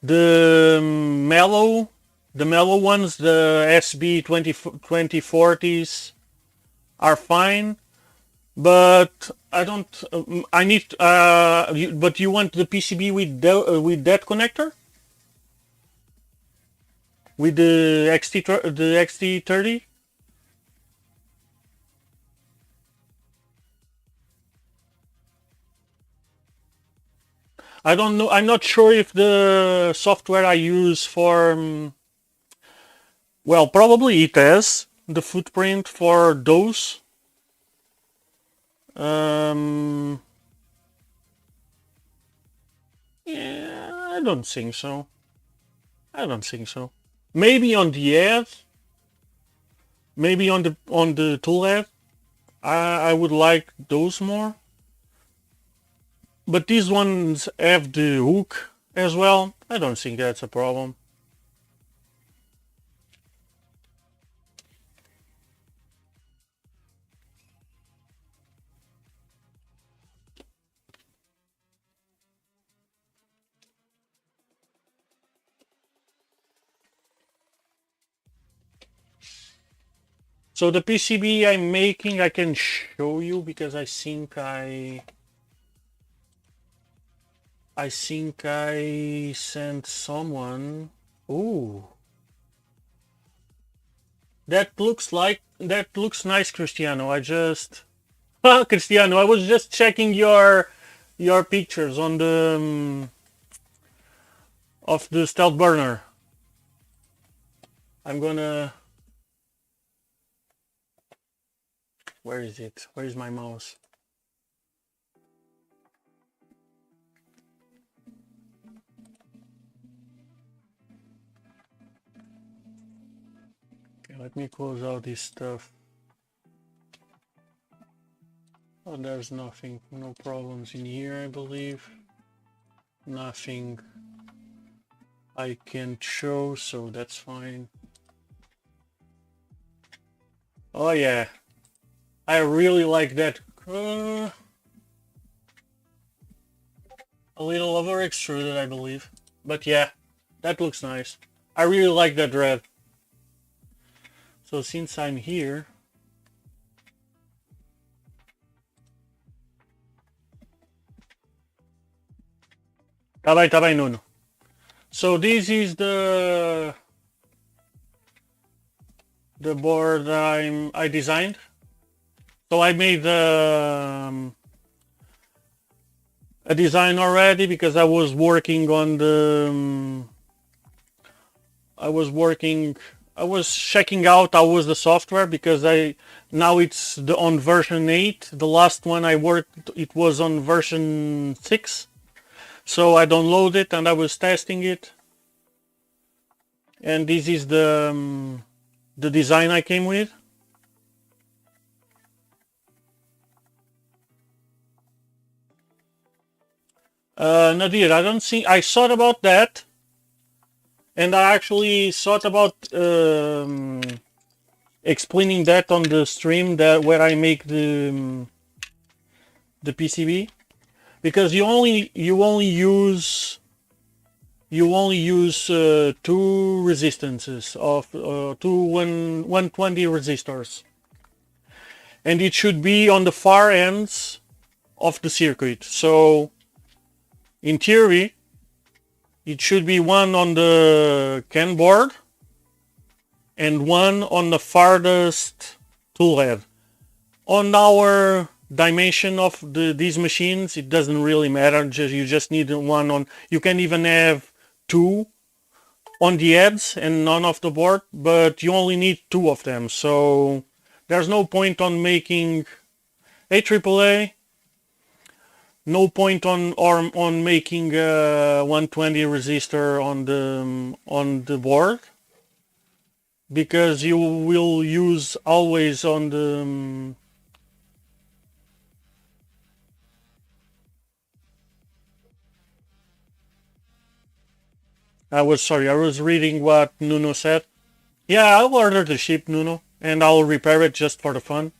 [SPEAKER 1] The mellow ones, the SB2040s are fine, but I don't. I need. But you want the PCB with that connector, with the XT30. I don't know. I'm not sure if the software I use for well, probably it has the footprint for those. Yeah, I don't think so. I don't think so. Maybe on the ad, maybe on the Toolhead. I would like those more. But these ones have the hook as well. I don't think that's a problem. So the PCB I'm making, I can show you because I think I sent someone. Ooh. That looks nice, Cristiano. Cristiano, I was just checking your pictures on the of the stealth burner. I'm gonna. Where is it? Where is my mouse? Okay, let me close out this stuff. Oh, there's nothing, no problems in here, I believe. Nothing I can show, so that's fine. Oh yeah, I really like that. A little over extruded, I believe. But yeah, that looks nice. I really like that red. So since I'm here, tá bem, Nuno. So this is the board I designed. So I made a design already because I was working on the I was checking out how was the software because now it's on version 8. The last one I worked, it was on version 6. So I downloaded it and I was testing it. And this is the design I came with. Nadir, I don't think I thought about that. And I actually thought about explaining that on the stream where I make the PCB, because you only use 2 resistances of 120 resistors, and it should be on the far ends of the circuit. So in theory it should be one on the CAN board and one on the farthest toolhead. On our dimension of these machines, it doesn't really matter. You just need one on. You can even have 2 on the heads and none of the board, but you only need 2 of them. So there's no point on making AAA. No point on making 120 resistor on the board, because you will use always on the I was reading what Nuno said. Yeah, I'll order the ship, Nuno, and I'll repair it just for the fun.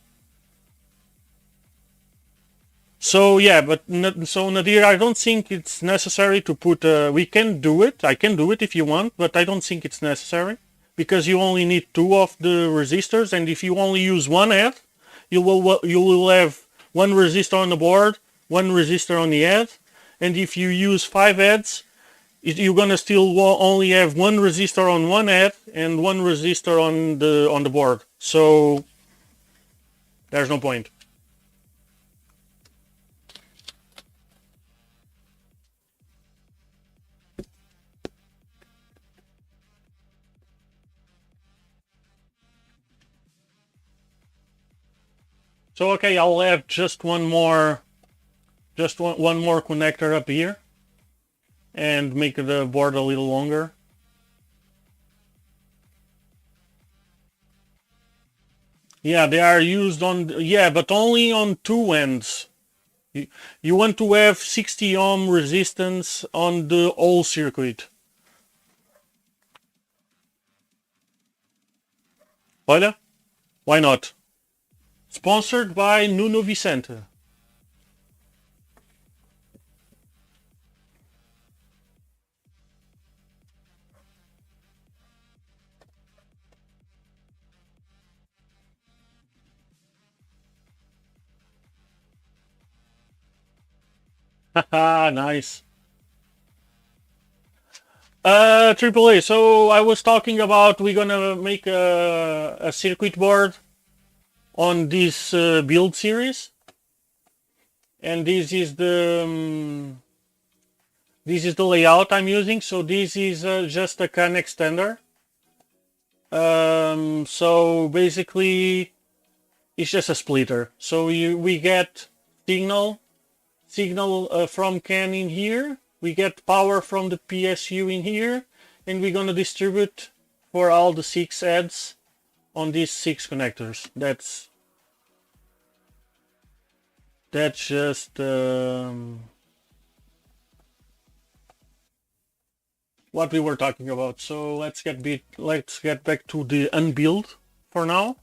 [SPEAKER 1] So yeah, but so Nadir, I don't think it's necessary to put. We can do it. I can do it if you want, but I don't think it's necessary because you only need 2 of the resistors, and if you only use one head, you will have 1 resistor on the board, 1 resistor on the head, and if you use 5 heads, you're gonna still only have 1 resistor on one head and 1 resistor on the board. So there's no point. So okay, I'll have just one more connector up here and make the board a little longer. Yeah, they are used on, yeah, but only on 2 ends. You want to have 60 ohm resistance on the whole circuit. Olha, why not? Sponsored by Nuno Vicente. Haha, nice. AAA, so I was talking about we're gonna make a circuit board on this build series, and this is the layout I'm using. So this is just a CAN extender. So basically it's just a splitter. So we get signal from CAN in here, we get power from the PSU in here, and we're gonna distribute for all the 6 heads on these 6 connectors. That's just what we were talking about. So let's get back to the unbuild for now,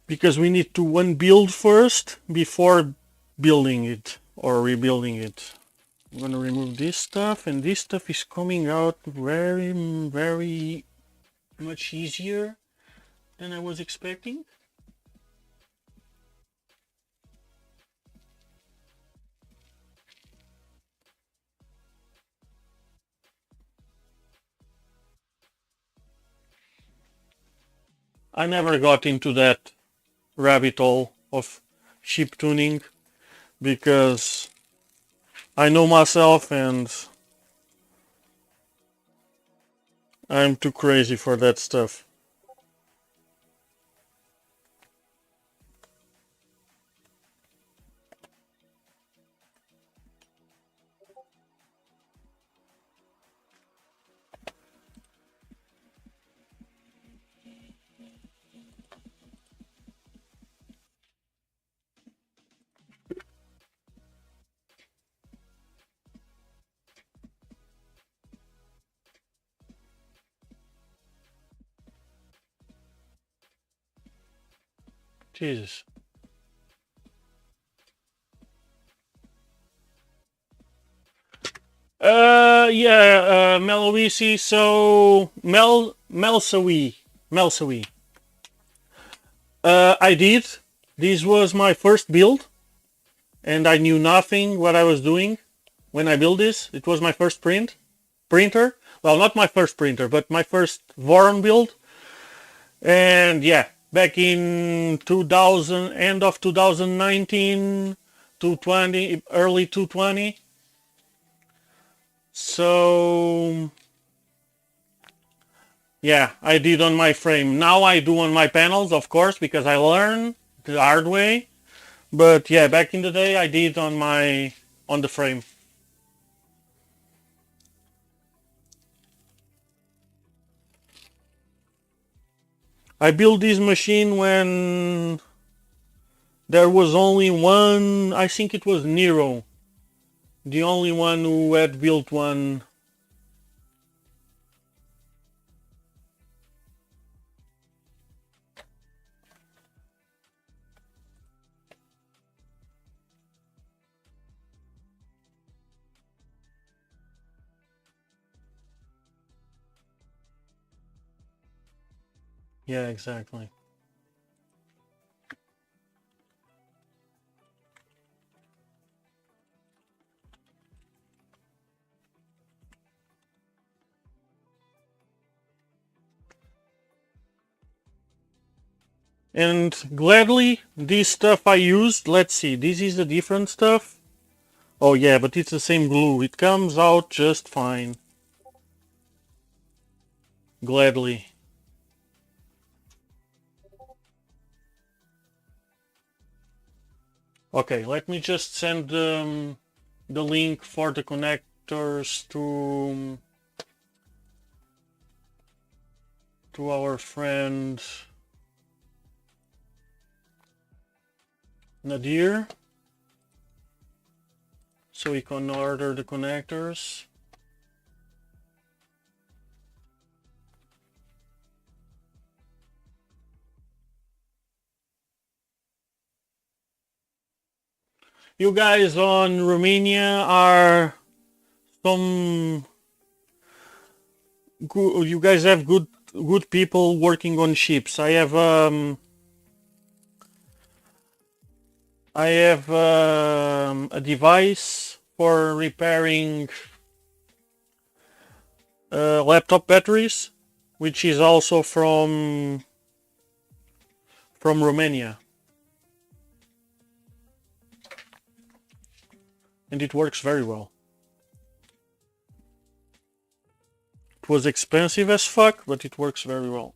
[SPEAKER 1] because we need to unbuild first before building it or rebuilding it. I'm gonna remove this stuff, and this stuff is coming out very much easier than I was expecting. I never got into that rabbit hole of ship tuning because I know myself and I'm too crazy for that stuff. Jesus. Yeah, Meloisi, so Melsawi. I did. This was my first build, and I knew nothing what I was doing when I built this. It was my first printer. Well, not my first printer, but my first Voron build. And yeah, back in 2000, end of 2019, 220, early 220. So yeah, I did on my frame. Now I do on my panels, of course, because I learned the hard way. But yeah, back in the day I did on the frame. I built this machine when there was only one, I think it was Nero. the only one who had built one. Yeah, exactly. And gladly, this stuff I used, let's see, this is the different stuff. Oh yeah, but it's the same glue. It comes out just fine. Gladly. Okay, let me just send the link for the connectors to our friend Nadir, so we can order the connectors. You guys on Romania are some good, you guys have good people working on ships. I have a device for repairing laptop batteries, which is also from Romania, and it works very well. It was expensive as fuck, but it works very well.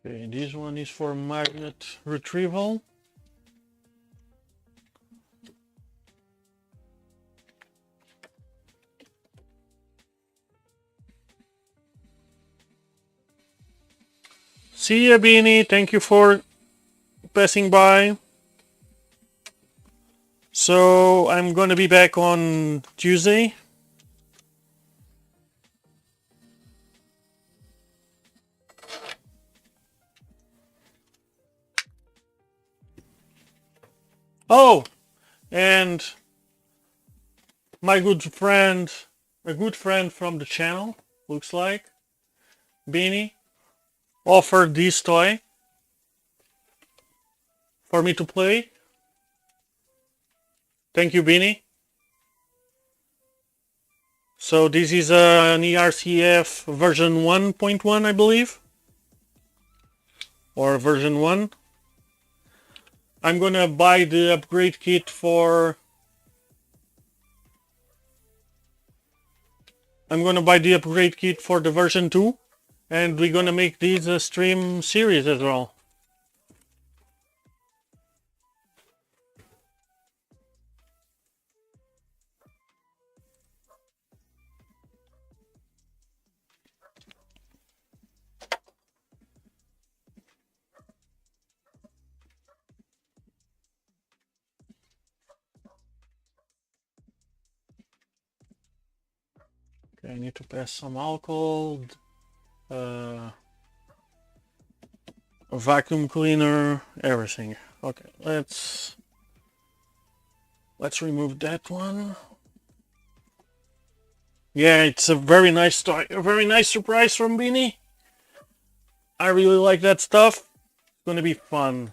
[SPEAKER 1] Okay, this one is for magnet retrieval. See ya, Beanie. Thank you for passing by. So I'm gonna be back on Tuesday. Oh, and my good friend, a good friend from the channel, looks like, Beanie, offered this toy for me to play. Thank you, Beanie. So this is an ERCF version 1.1, I believe, or version 1. I'm gonna buy the upgrade kit for the version 2, and we're gonna make this a stream series as well. Okay, I need to pass some alcohol, a vacuum cleaner, everything. Okay, let's remove that one. Yeah, it's a very nice toy, a very nice surprise from Beanie. I really like that stuff. It's gonna be fun.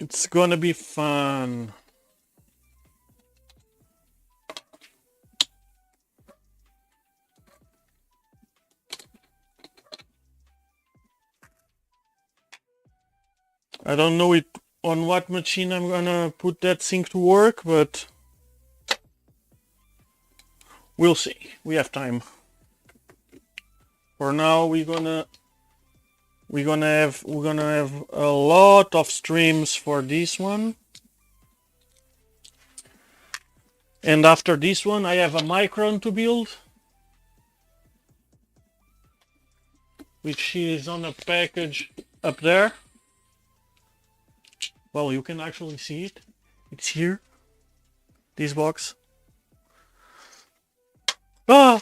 [SPEAKER 1] It's gonna be fun. I don't know it on what machine I'm gonna put that thing to work, but we'll see. We have time. For now, we're gonna have a lot of streams for this one, and after this one, I have a micron to build, which is on a package up there. Well, you can actually see it. It's here. This box. Ah!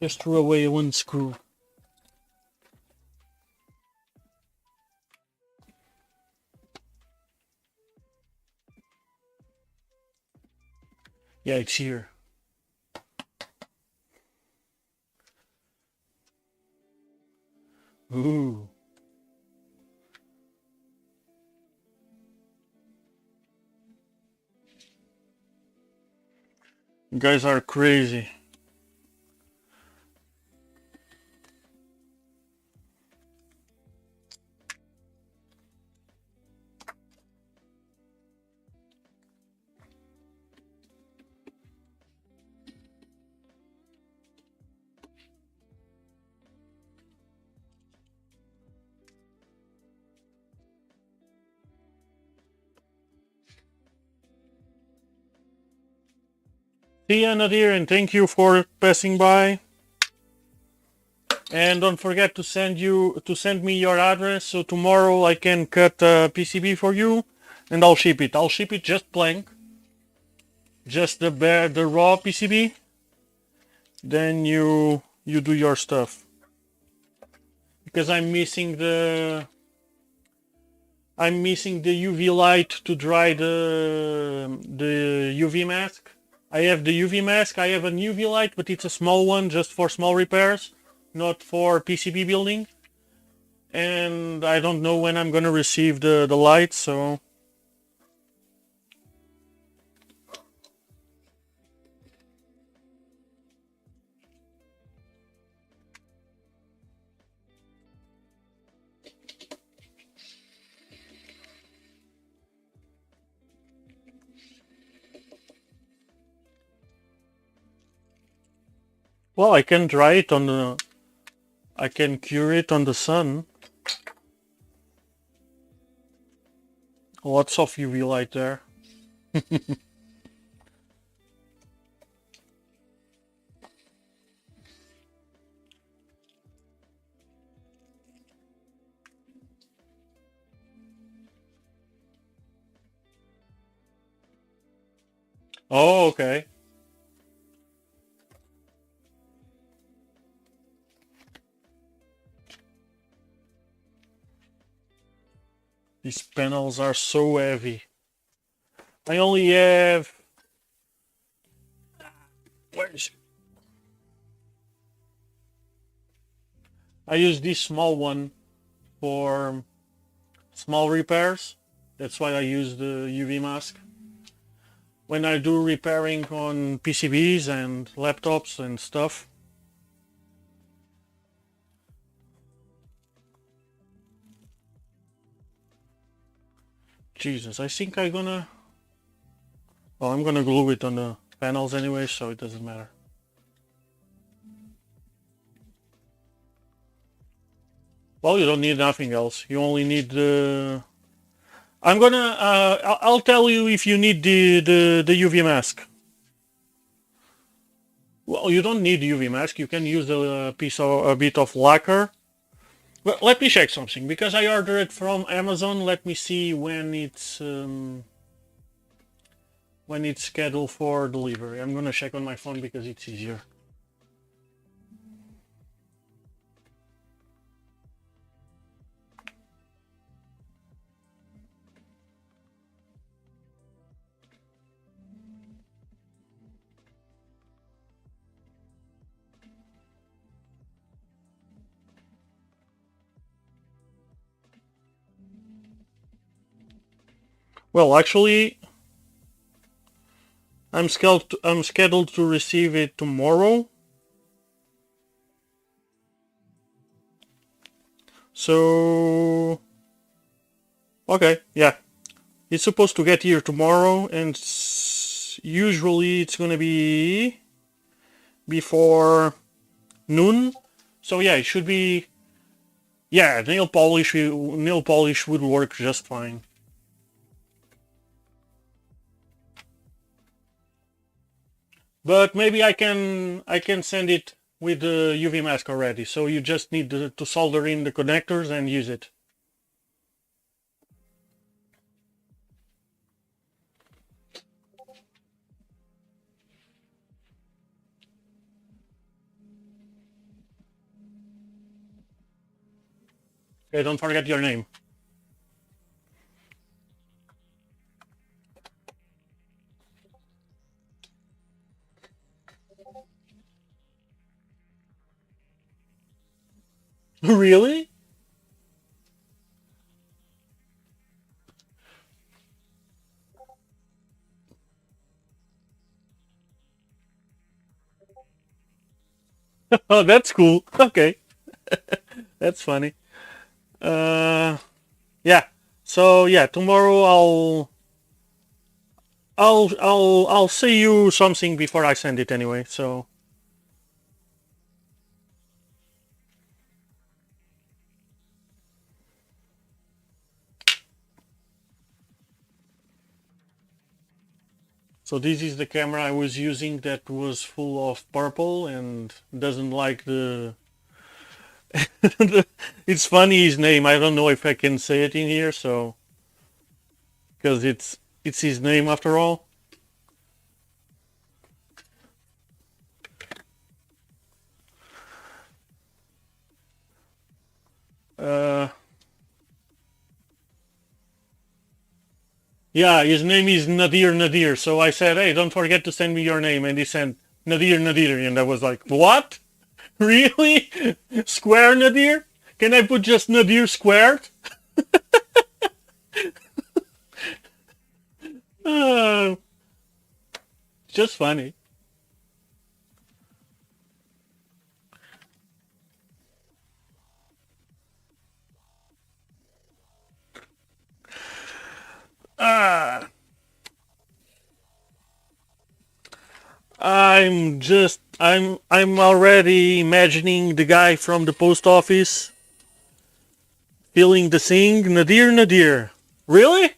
[SPEAKER 1] Just threw away one screw. Yeah, it's here. Ooh. You guys are crazy. See ya, Nadir, and thank you for passing by. And don't forget to send me your address so tomorrow I can cut a PCB for you, and I'll ship it. I'll ship it just blank, just the raw PCB. Then you do your stuff, because I'm missing the UV light to dry the UV mask. I have the UV mask, I have an UV light, but it's a small one just for small repairs, not for PCB building. And I don't know when I'm gonna receive the light, so... Well, I can dry it on the... I can cure it on the sun. Lots of UV light there. Oh, okay. These panels are so heavy. I only have... Where is it? I use this small one for small repairs. That's why I use the UV mask. When I do repairing on PCBs and laptops and stuff. Jesus, I think I'm gonna... Well, I'm gonna glue it on the panels anyway, so it doesn't matter. Well, you don't need nothing else. You only need the... I'm gonna... I'll tell you if you need the UV mask. Well, you don't need UV mask. You can use a bit of lacquer. Well, let me check something, because I ordered it from Amazon. Let me see when it's scheduled for delivery. I'm gonna check on my phone because it's easier. Well, actually, I'm scheduled to receive it tomorrow. So, okay, yeah. It's supposed to get here tomorrow, and usually it's gonna be before noon. So yeah, it should be. Yeah, nail polish would work just fine. But maybe I can send it with the UV mask already. So you just need to solder in the connectors and use it. Okay, don't forget your name. Really? Oh, that's cool. Okay. That's funny. Yeah. So yeah, tomorrow I'll see you something before I send it anyway. So this is the camera I was using that was full of purple and doesn't like the it's funny his name. I don't know if I can say it in here, so because it's his name after all. Yeah, his name is Nadir. So I said, hey, don't forget to send me your name, and he sent Nadir, and I was like, what? Really? Square Nadir? Can I put just Nadir squared? Uh, just funny. Ah. I'm already imagining the guy from the post office feeling the thing, Nadir. Really?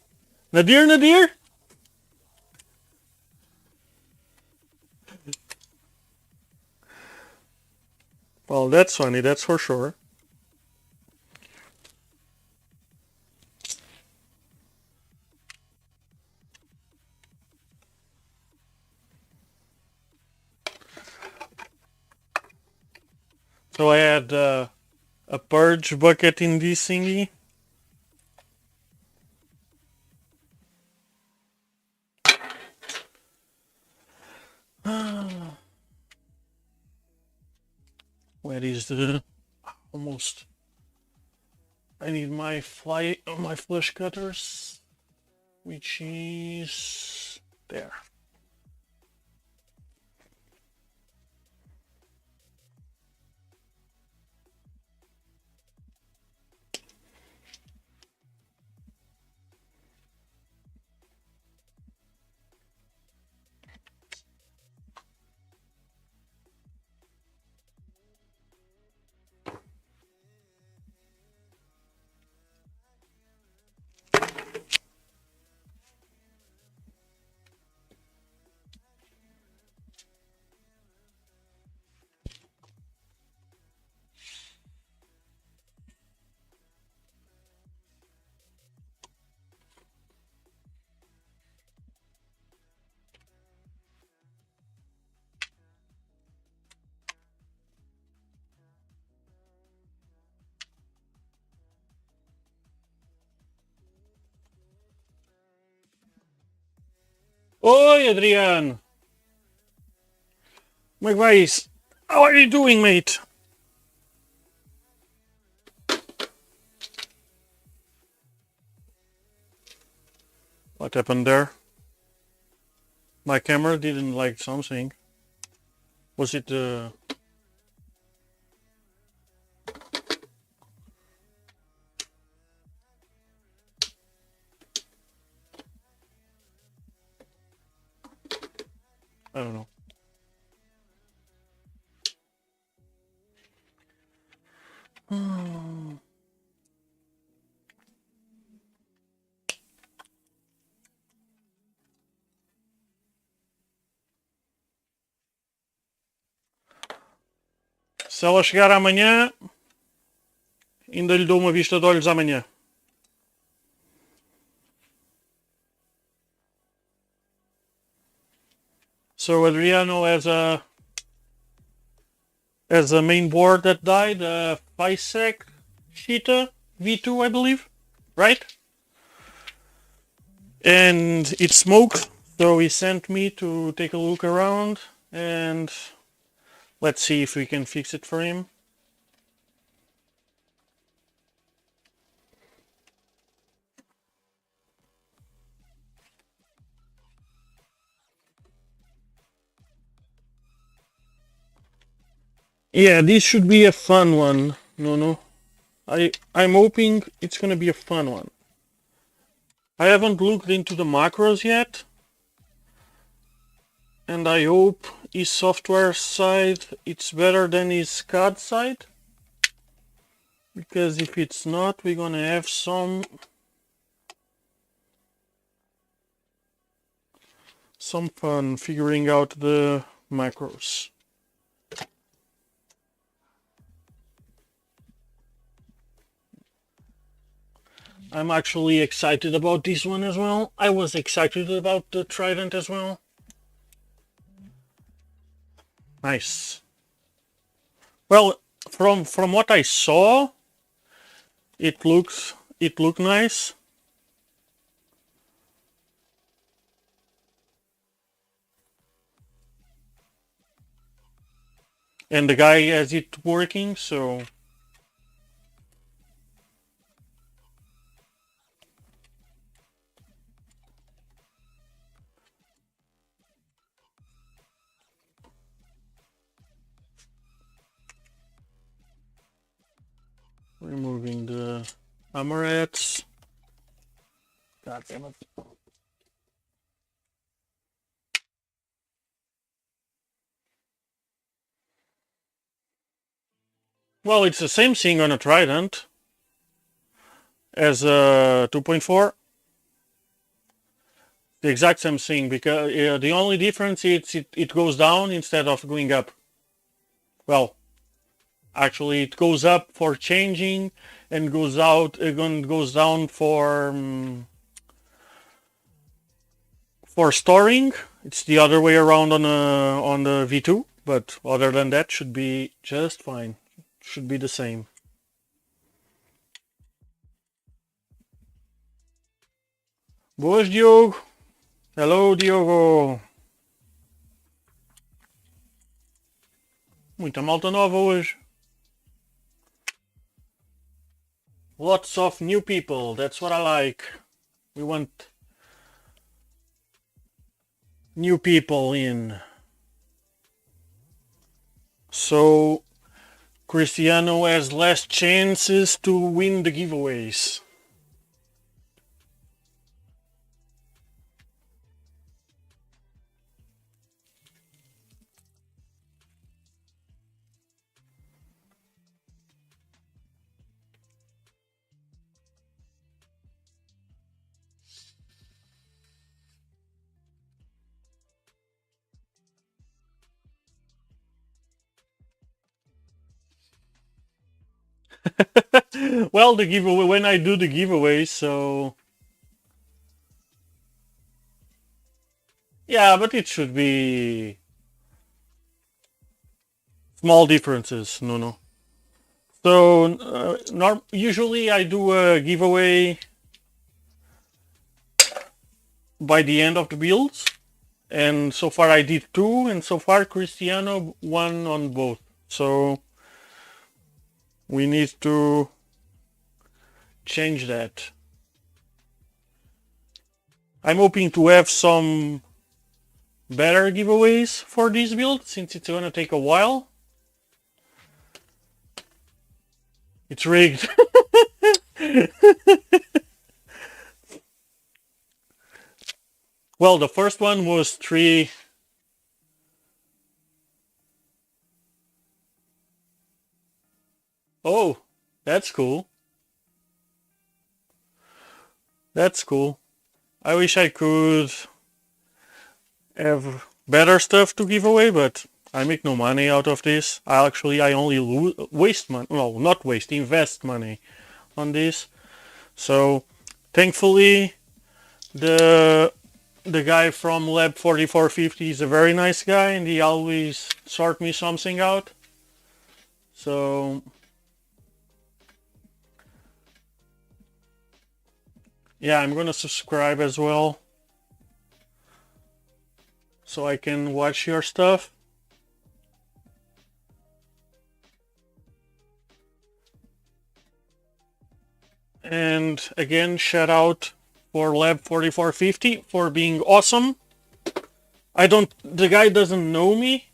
[SPEAKER 1] Nadir? Well, that's funny, that's for sure. So I had a purge bucket in this thingy. Where is the almost? I need my flush cutters, which is there. Oi, Adrian! My guys, how are you doing, mate? What happened there? My camera didn't like something. Was it I don't know. Se ela chegar amanhã, ainda lhe dou uma vista de olhos amanhã. So Adriano has a mainboard that died, a FISEC Cheetah V2, I believe, right? And it smoked, so he sent me to take a look around, and let's see if we can fix it for him. Yeah, this should be a fun one. No. I'm hoping it's gonna be a fun one. I haven't looked into the macros yet, and I hope his software side it's better than his CAD side, because if it's not, we're gonna have some fun figuring out the macros. I'm actually excited about this one as well. I was excited about the Trident as well. Nice. Well, from what I saw, it looked nice. And the guy has it working, so removing the hammerheads. God damn it. Well, it's the same thing on a Trident as a 2.4. The exact same thing, because the only difference is it goes down instead of going up. Well, actually it goes up for changing and goes down for storing. It's the other way around on the V2, but other than that should be just fine. Should be the same. Boas, Diogo. Hello, Diogo. Muita malta nova hoje. Lots of new people. That's what I like. We want new people in. So Cristiano has less chances to win the giveaways. Well, the giveaway, when I do the giveaway, so yeah, but it should be small differences. No. So usually I do a giveaway by the end of the builds, and so far I did 2, and so far Cristiano won on both. So we need to change that. I'm hoping to have some better giveaways for this build, since it's gonna take a while. It's rigged. Well, the first one was 3. Oh, that's cool. That's cool. I wish I could have better stuff to give away, but I make no money out of this. I only waste money. Well, not waste, invest money on this. So, thankfully, the guy from Lab 4450 is a very nice guy, and he always sort me something out. So, yeah, I'm gonna subscribe as well, so I can watch your stuff. And again, shout out for Lab 4450 for being awesome. The guy doesn't know me,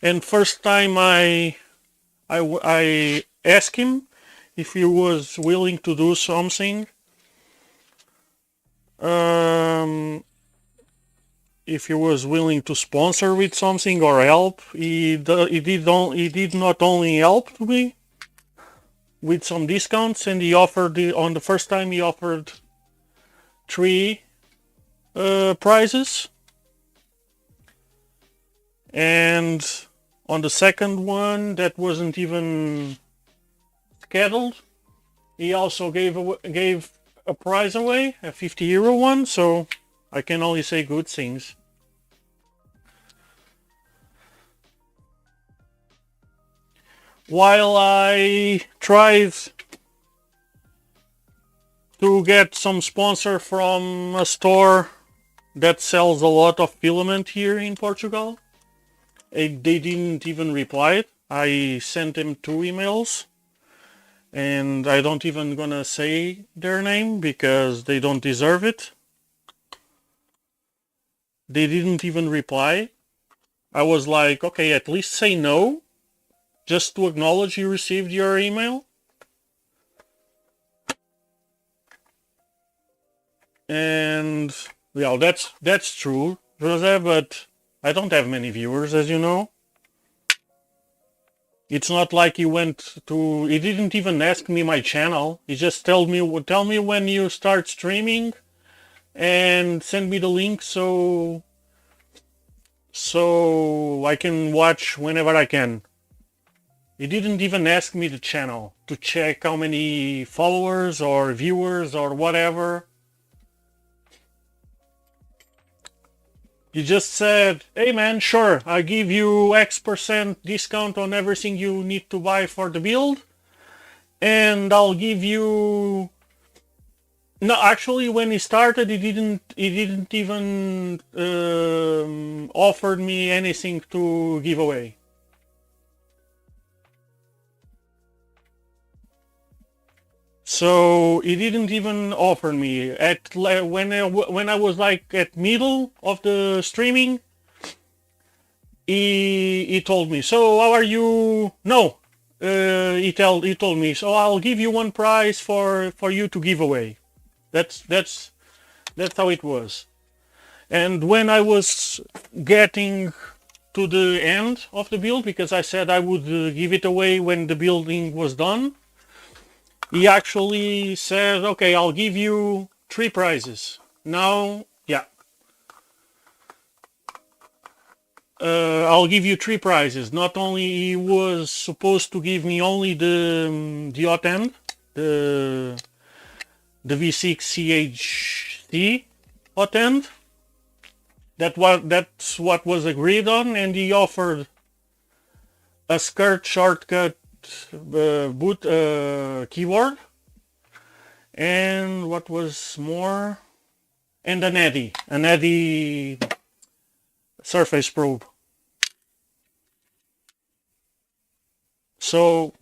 [SPEAKER 1] and first time I asked him if he was willing to do something, if he was willing to sponsor with something or help. He did not only help me with some discounts, and he offered, on the first time he offered 3 prizes, and on the second one that wasn't even scheduled, he also gave a prize away, a 50 euro one, so I can only say good things. While I tried to get some sponsor from a store that sells a lot of filament here in Portugal, they didn't even reply. I sent them 2 emails, and I don't even gonna say their name because they don't deserve it. They didn't even reply. I was like, okay, at least say no, just to acknowledge you received your email. And well, that's true, Jose, but I don't have many viewers, as you know. It's not like he didn't even ask me my channel. He just tell me when you start streaming and send me the link so I can watch whenever I can. He didn't even ask me the channel to check how many followers or viewers or whatever. He just said, hey man, sure, I give you X% discount on everything you need to buy for the build, and I'll give you... No, actually, when he started, he didn't even offer me anything to give away. So he didn't even offer me when I was like at middle of the streaming. He told me, so how are you? No, he told me, so I'll give you 1 prize for you to give away. That's how it was. And when I was getting to the end of the build, because I said I would give it away when the building was done, he actually said, okay, I'll give you 3 prizes. Now, yeah. I'll give you 3 prizes. Not only he was supposed to give me only the Hotend, the V6 CHC Hotend. That's what was agreed on, and he offered a skirt shortcut boot keyboard, and what was more, and an eddy surface probe. So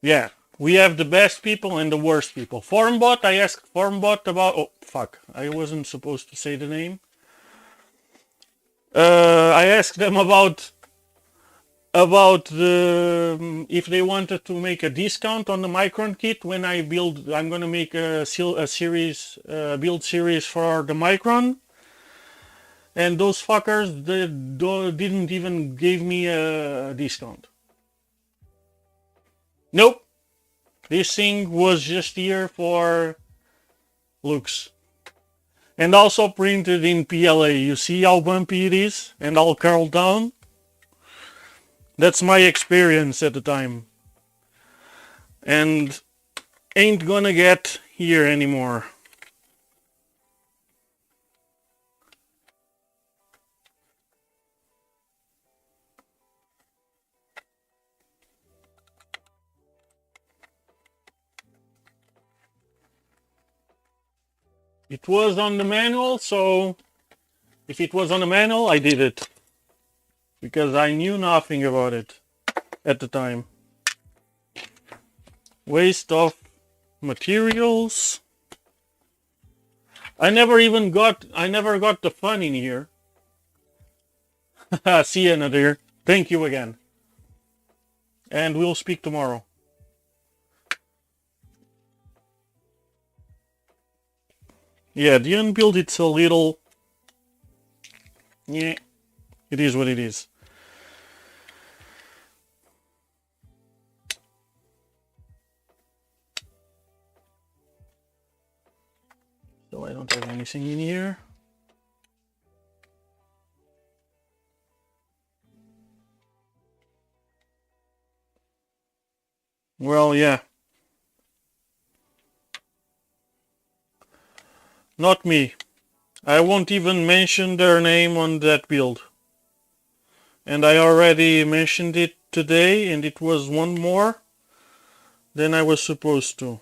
[SPEAKER 1] yeah, We have the best people and the worst people. Formbot, I asked Formbot about... Oh, fuck. I wasn't supposed to say the name. I asked them about the if they wanted to make a discount on the Micron kit when I build. I'm gonna make a series build series for the Micron, and those fuckers didn't even give me a discount. Nope. This thing was just here for looks. And also printed in PLA. You see how bumpy it is and all curled down? That's my experience at the time. And ain't gonna get here anymore. It was on the manual, so if it was on the manual, I did it. Because I knew nothing about it at the time. Waste of materials. I never got the fun in here. See you, Nadir. Thank you again. And we'll speak tomorrow. Yeah, the unbuild, it's a little... Yeah, it is what it is. So I don't have anything in here. Well, yeah. Not me. I won't even mention their name on that build. And I already mentioned it today, and it was one more than I was supposed to.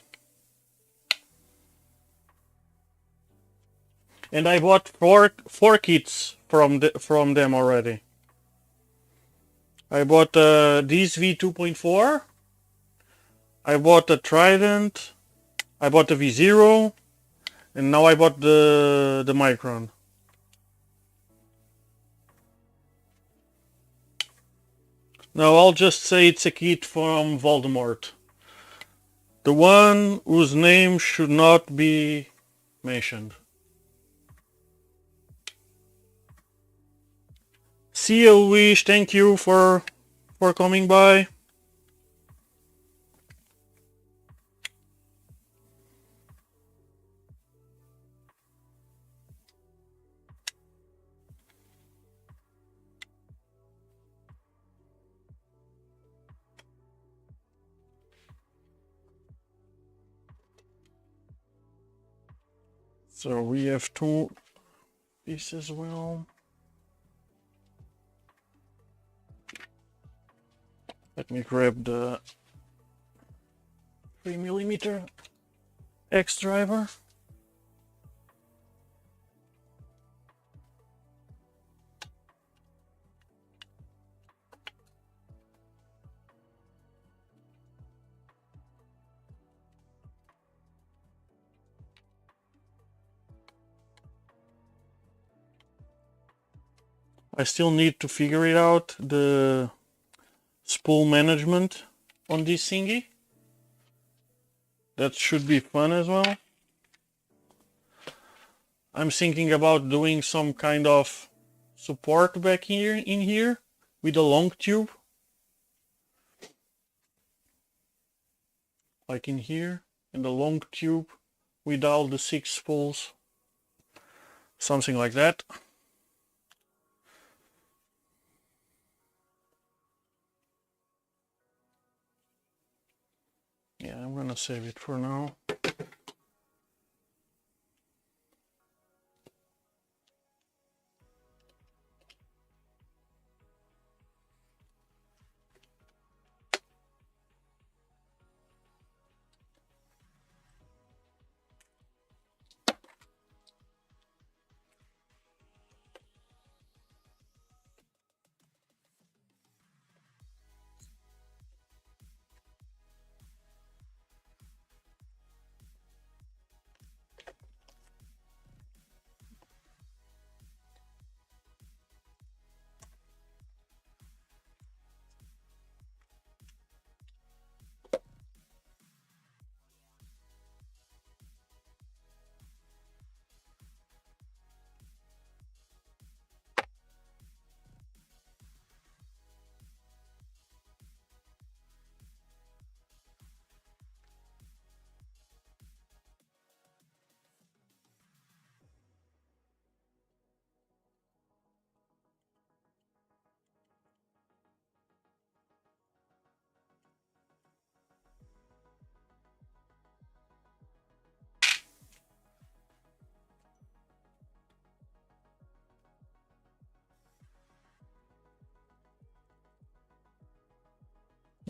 [SPEAKER 1] And I bought four kits from them already. I bought this V2.4. I bought a Trident. I bought the V0. And now I bought the Micron. Now I'll just say it's a kit from Voldemort. The one whose name should not be mentioned. See you, Wish. Thank you for coming by. So we have two pieces as well. Let me grab the 3mm X driver. I still need to figure it out, the spool management on this thingy. That should be fun as well. I'm thinking about doing some kind of support back here in here with a long tube. Like in here, and a long tube with all the 6 spools. Something like that. Yeah, I'm gonna save it for now.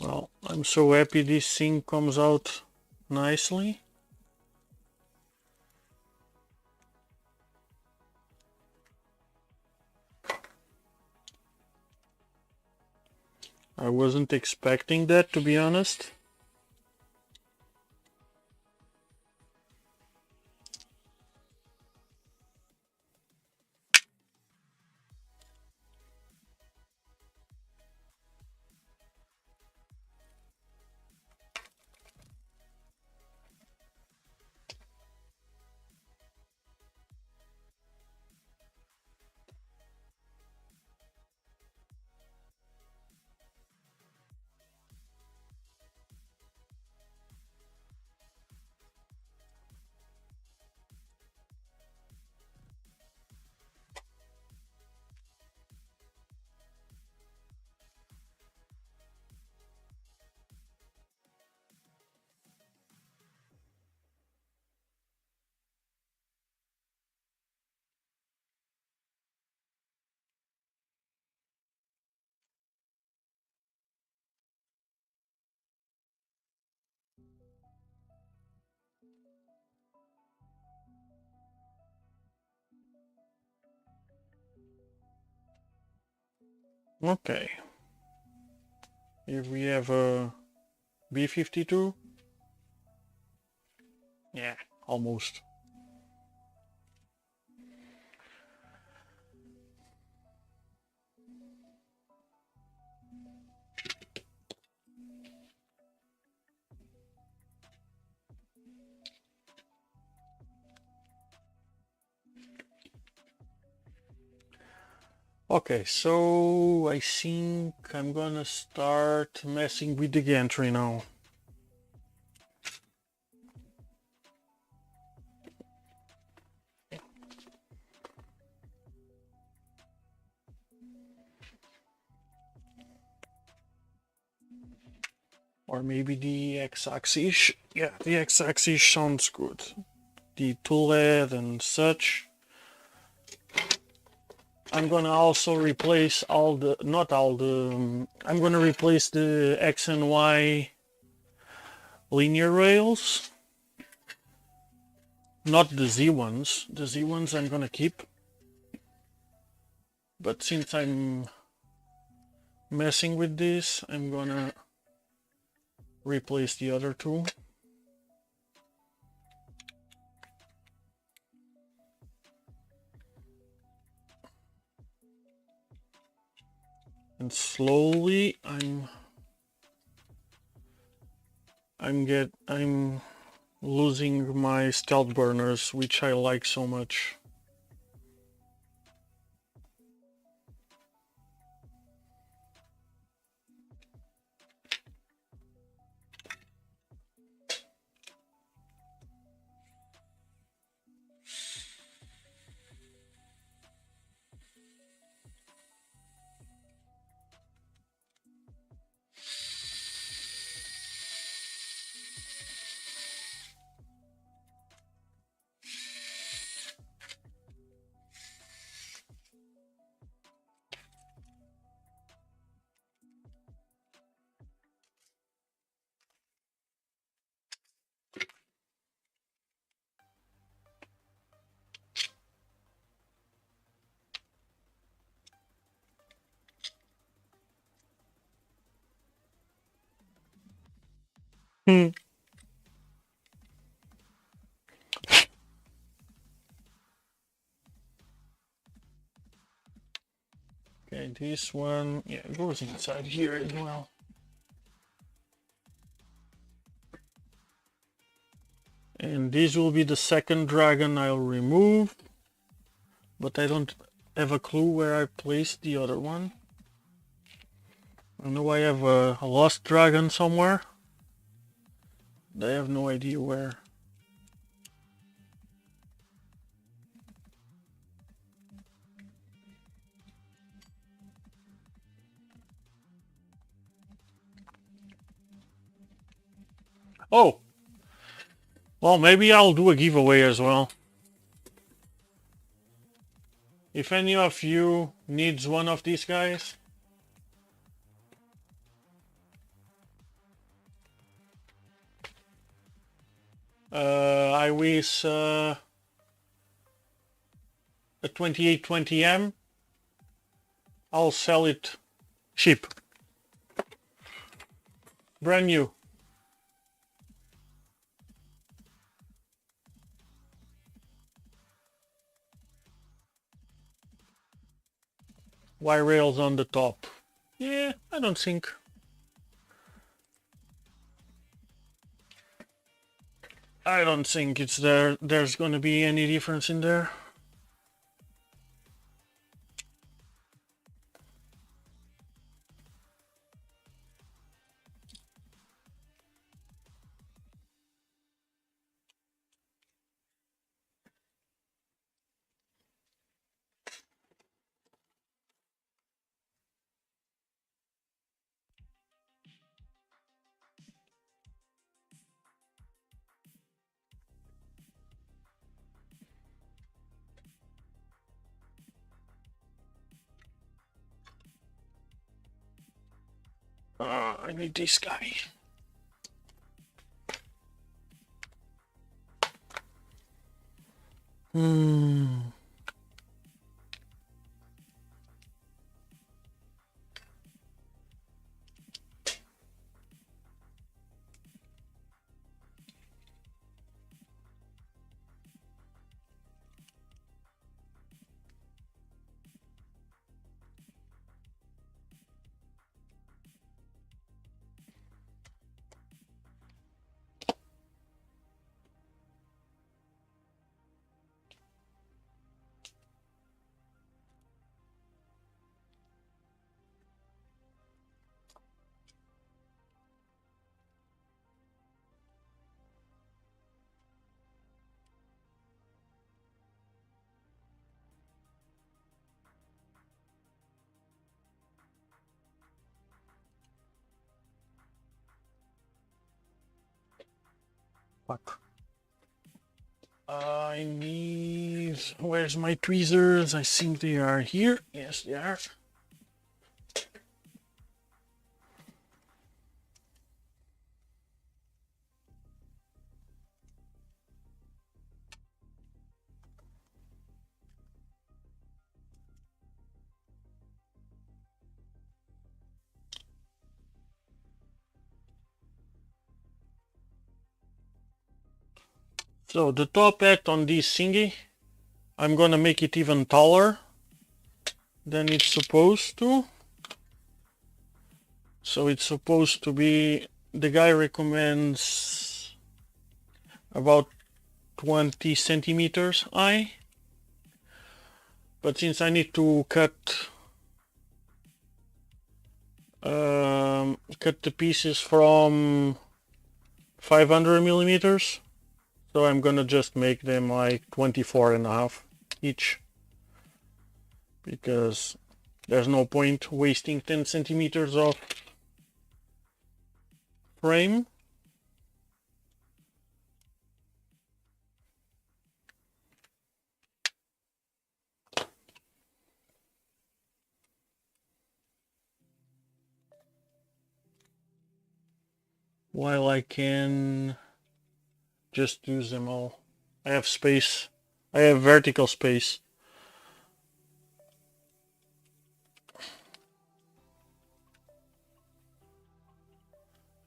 [SPEAKER 1] Well, I'm so happy this thing comes out nicely. I wasn't expecting that, to be honest. Okay. Here we have a B52. Yeah, almost. Okay, so I think I'm gonna start messing with the gantry now. Or maybe the X-axis. Yeah, the X-axis sounds good. The Toolhead and such. I'm gonna also replace all the, not all the, I'm gonna replace the X and Y linear rails. Not the Z ones. The Z ones I'm gonna keep. But since I'm messing with this, I'm gonna replace the other two. And slowly I'm losing my stealth burners, which I like so much. Hmm. Okay, this one, yeah, it goes inside here as well. And this will be the second dragon I'll remove, but I don't have a clue where I placed the other one. I know I have a lost dragon somewhere. I have no idea where. Oh! Well, maybe I'll do a giveaway as well. If any of you needs one of these guys, I wish a 2820M. I'll sell it cheap. Brand new. Wire rails on the top. Yeah, I don't think. I don't think it's there's gonna be any difference in there. I need this guy. Fuck. I need... Where's my tweezers? I think they are here. Yes, they are. So the top hat on this thingy, I'm gonna make it even taller than it's supposed to. So it's supposed to be, the guy recommends about 20 centimeters high. But since I need to cut the pieces from 500 millimeters, so I'm gonna just make them like 24.5 each, because there's no point wasting 10 centimeters of frame. While I can just use them all. I have space. I have vertical space.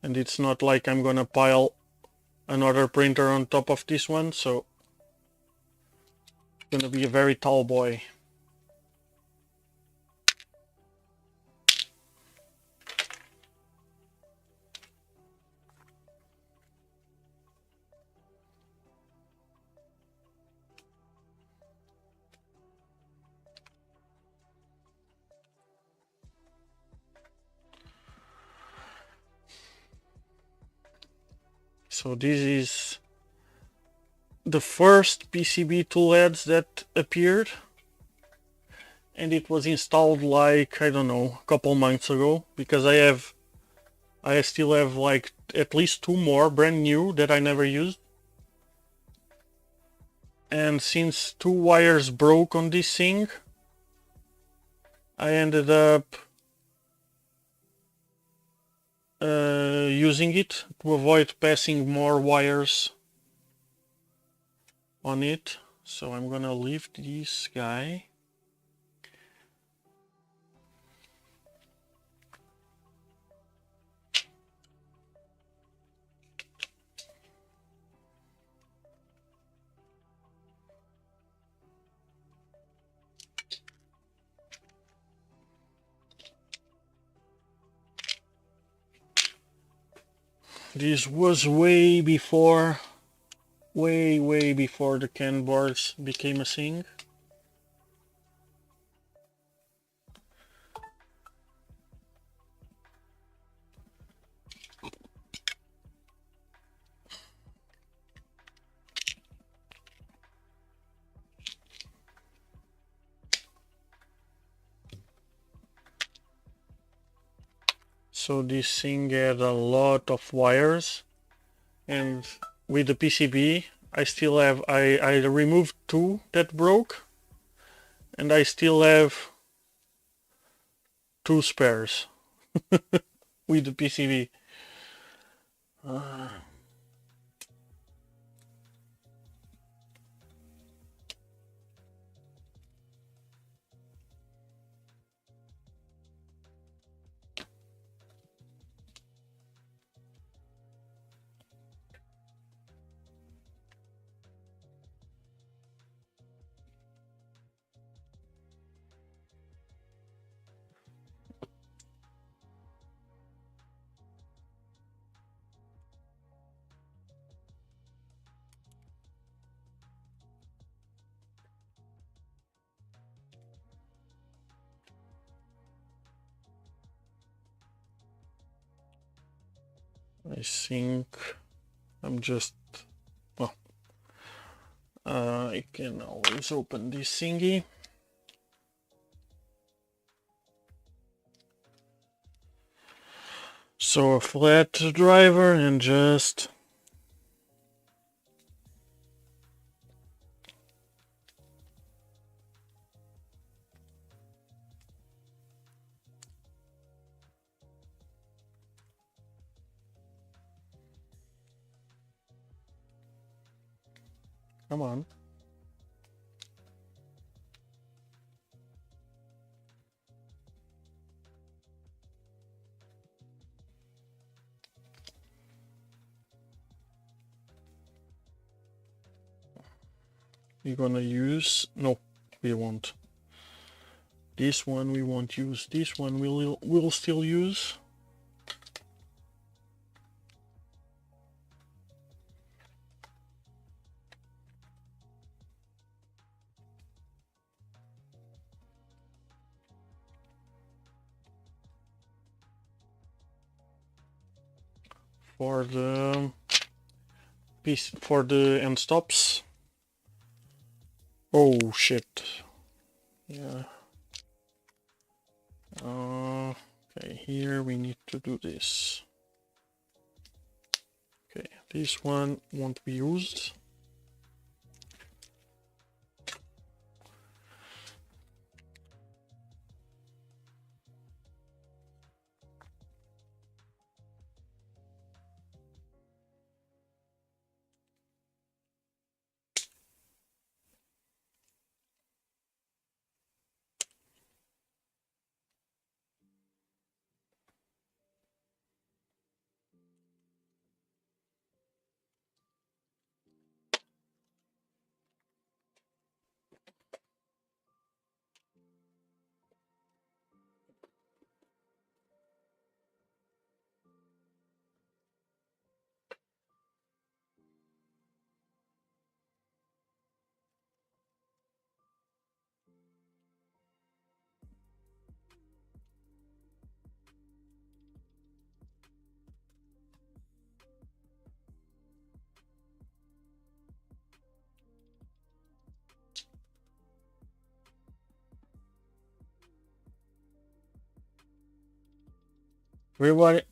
[SPEAKER 1] And it's not like I'm gonna pile another printer on top of this one, so it's gonna be a very tall boy. So this is the first PCB toolheads that appeared, and it was installed like, I don't know, a couple months ago, because I still have like at least 2 more brand new that I never used. And since 2 wires broke on this thing, I ended up using it to avoid passing more wires on it, so I'm gonna leave this guy. This was way before the CAN boards became a thing. So this thing had a lot of wires, and with the PCB I still have, I removed 2 that broke, and I still have 2 spares with the PCB. I think I'm just, well, I can always open this thingy. So a flat driver and just come on. We're gonna use, no, we won't. This one we won't use. This one we'll still use. For the piece, for the end stops. Oh shit. Yeah. Okay, here we need to do this. Okay, this one won't be used.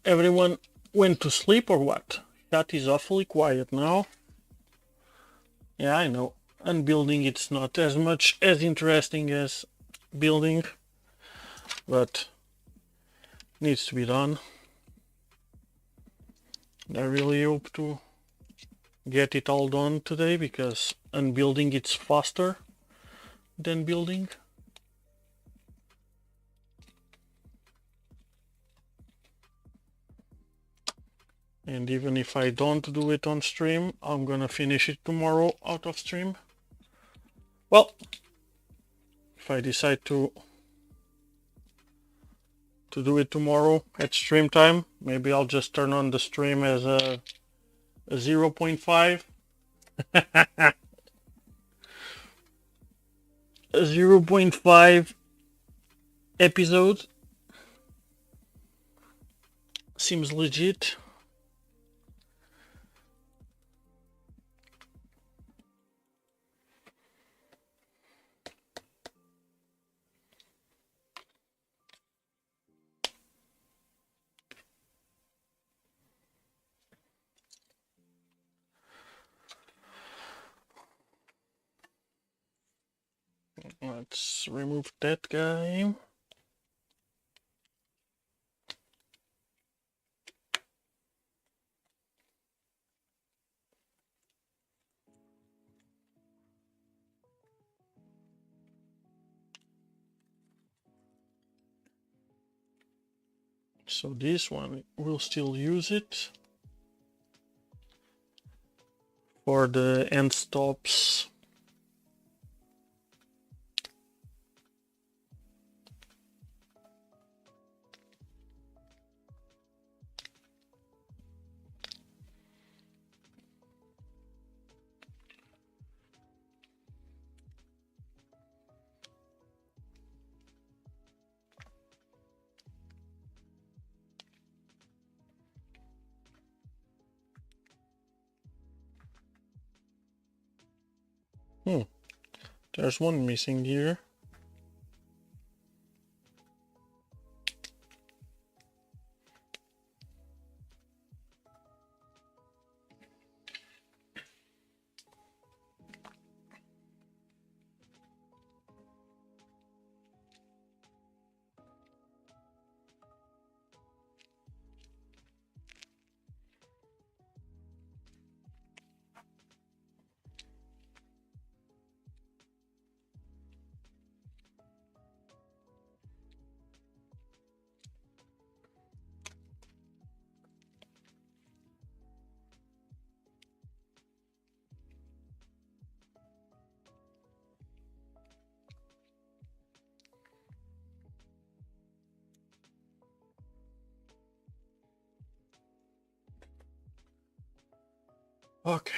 [SPEAKER 1] Everyone went to sleep or what? Chat is awfully quiet now. Yeah, I know. Unbuilding, it's not as much as interesting as building, but needs to be done. I really hope to get it all done today because unbuilding it's faster than building. And even if I don't do it on stream, I'm gonna finish it tomorrow out of stream. Well, if I decide to do it tomorrow at stream time, maybe I'll just turn on the stream as a 0.5. A 0.5 episode. Seems legit. Let's remove that guy. So this one, we'll still use it for the end stops. There's one missing here. Okay.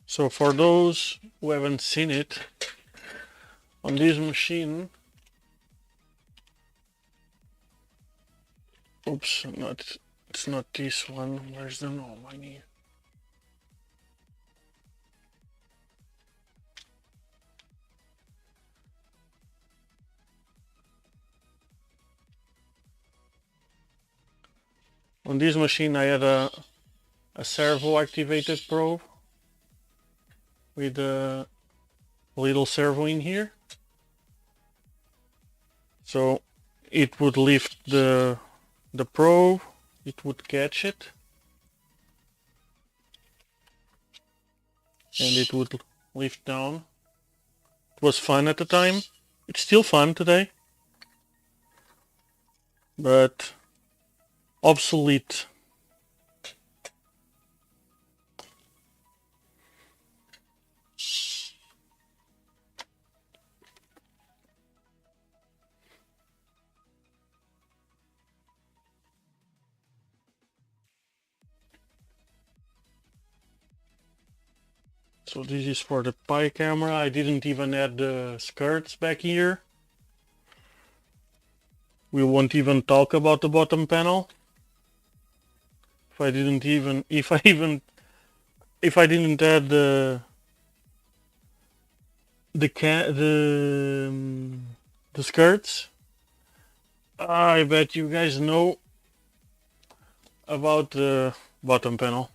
[SPEAKER 1] So for those who haven't seen it, on this machine, oops, it's not this one. Where's the norm I need? On this machine I had a servo activated probe with a little servo in here. So it would lift the probe, it would catch it, and it would lift down. It was fun at the time. It's still fun today. But obsolete So this is for the pie camera. I didn't even add the skirts back here. We won't even talk about the bottom panel. If I didn't add the skirts, I bet you guys know about the bottom panel.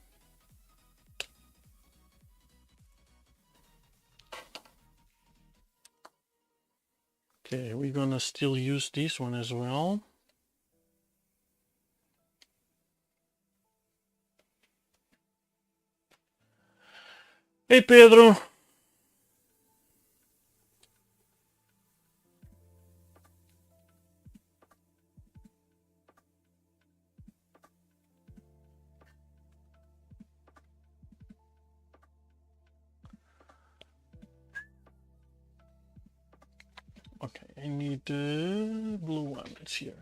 [SPEAKER 1] Okay, we're gonna still use this one as well. Hey Pedro! Okay, I need the blue one, it's here.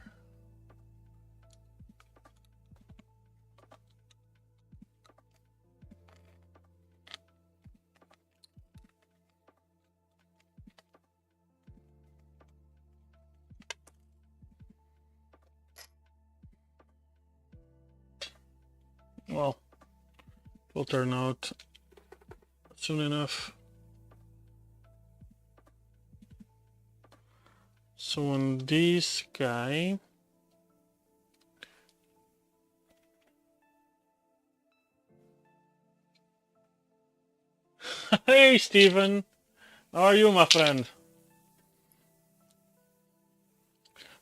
[SPEAKER 1] Well, it will turn out soon enough. So on this guy, hey Stephen, how are you, my friend?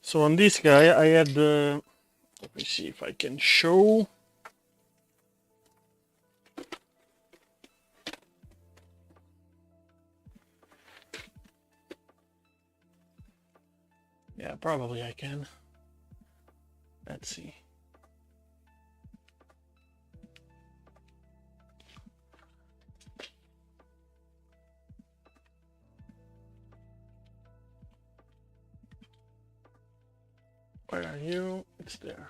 [SPEAKER 1] So on this guy, I had the, let me see if I can show. Yeah, probably I can. Let's see. Where are you? It's there.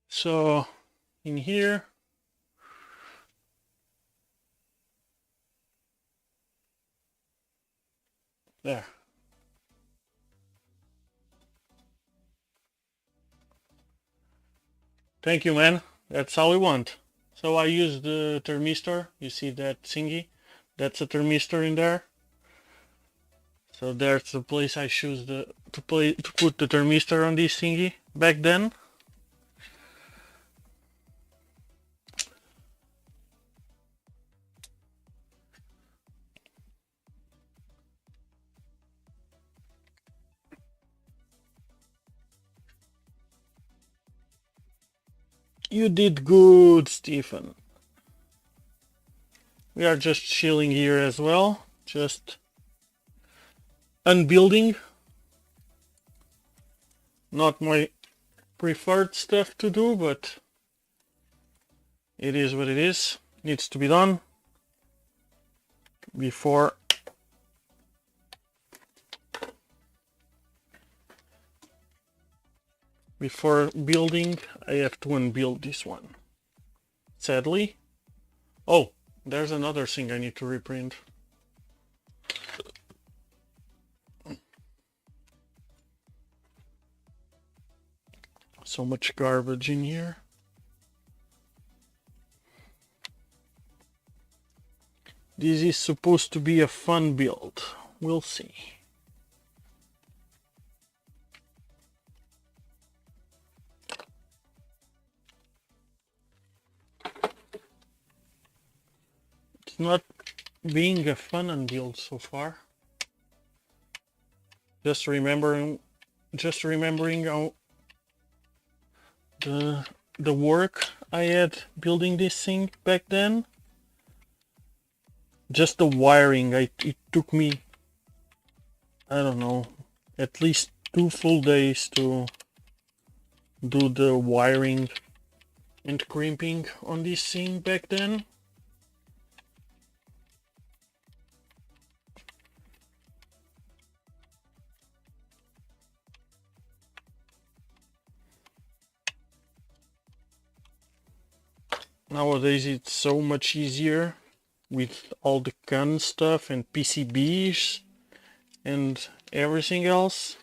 [SPEAKER 1] So in here, there. Thank you, man. That's all we want. So I use the thermistor. You see that thingy? That's a thermistor in there. So there's the place I choose to put the thermistor on this thingy back then. You did good, Stephen. We are just chilling here as well. Just unbuilding. Not my preferred stuff to do, but it is what it is. Needs to be done before building. I have to unbuild this one, sadly. Oh, there's another thing I need to reprint. So much garbage in here. This is supposed to be a fun build. We'll see. It's not being a fun unbuild so far. Just remembering how the work I had building this thing back then. Just the wiring, it took me, I don't know, at least 2 full days to do the wiring and crimping on this thing back then. nowadays it's so much easier with all the CAN stuff and PCBs and everything else.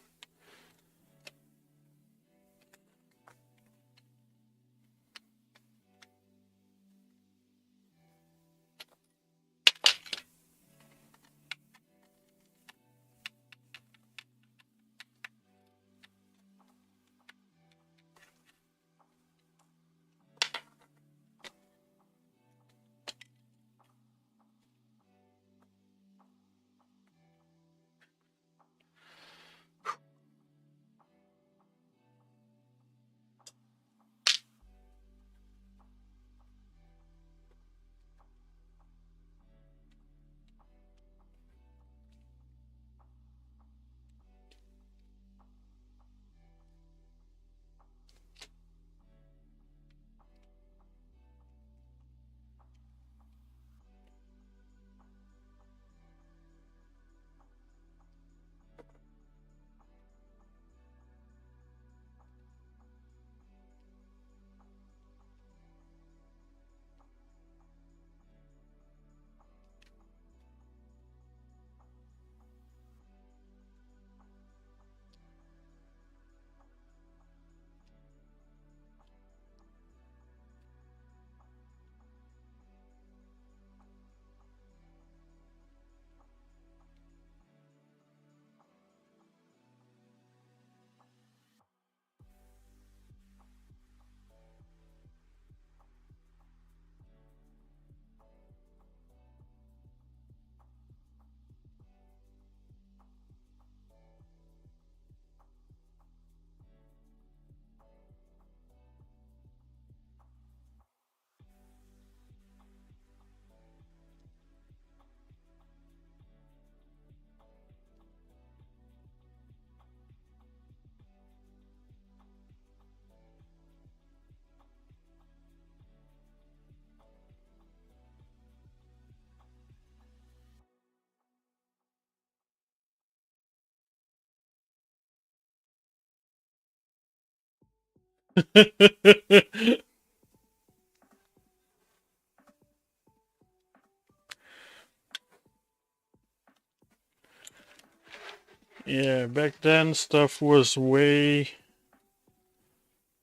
[SPEAKER 1] Yeah, back then stuff was way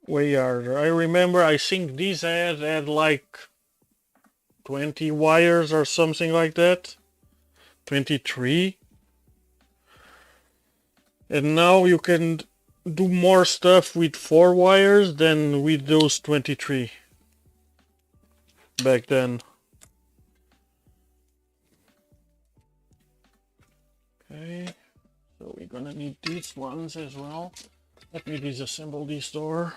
[SPEAKER 1] harder. I remember, I think this had like 20 wires or something like that. 23. And now you can do more stuff with 4 wires than with those 23 back then. Okay, so we're gonna need these ones as well. Let me disassemble this door.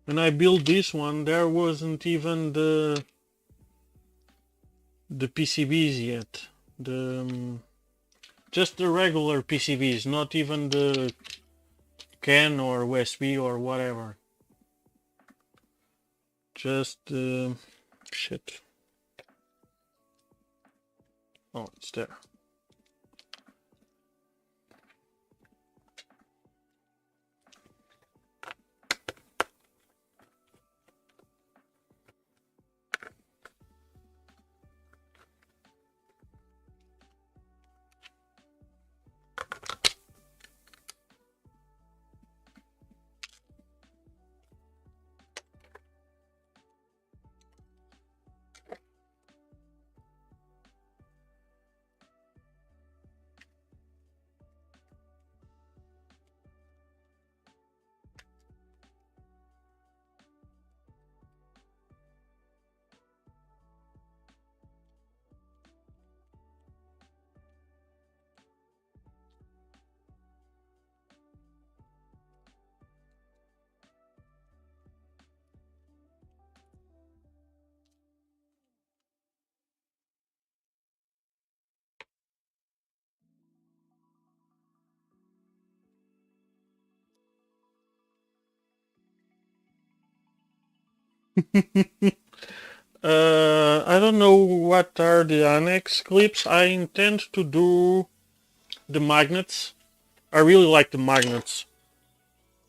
[SPEAKER 1] When I built this one, there wasn't even the PCBs yet. Just the regular PCBs, not even the CAN or USB or whatever. Just shit. Oh, it's there. I don't know what are the annex clips. I intend to do the magnets I really like the magnets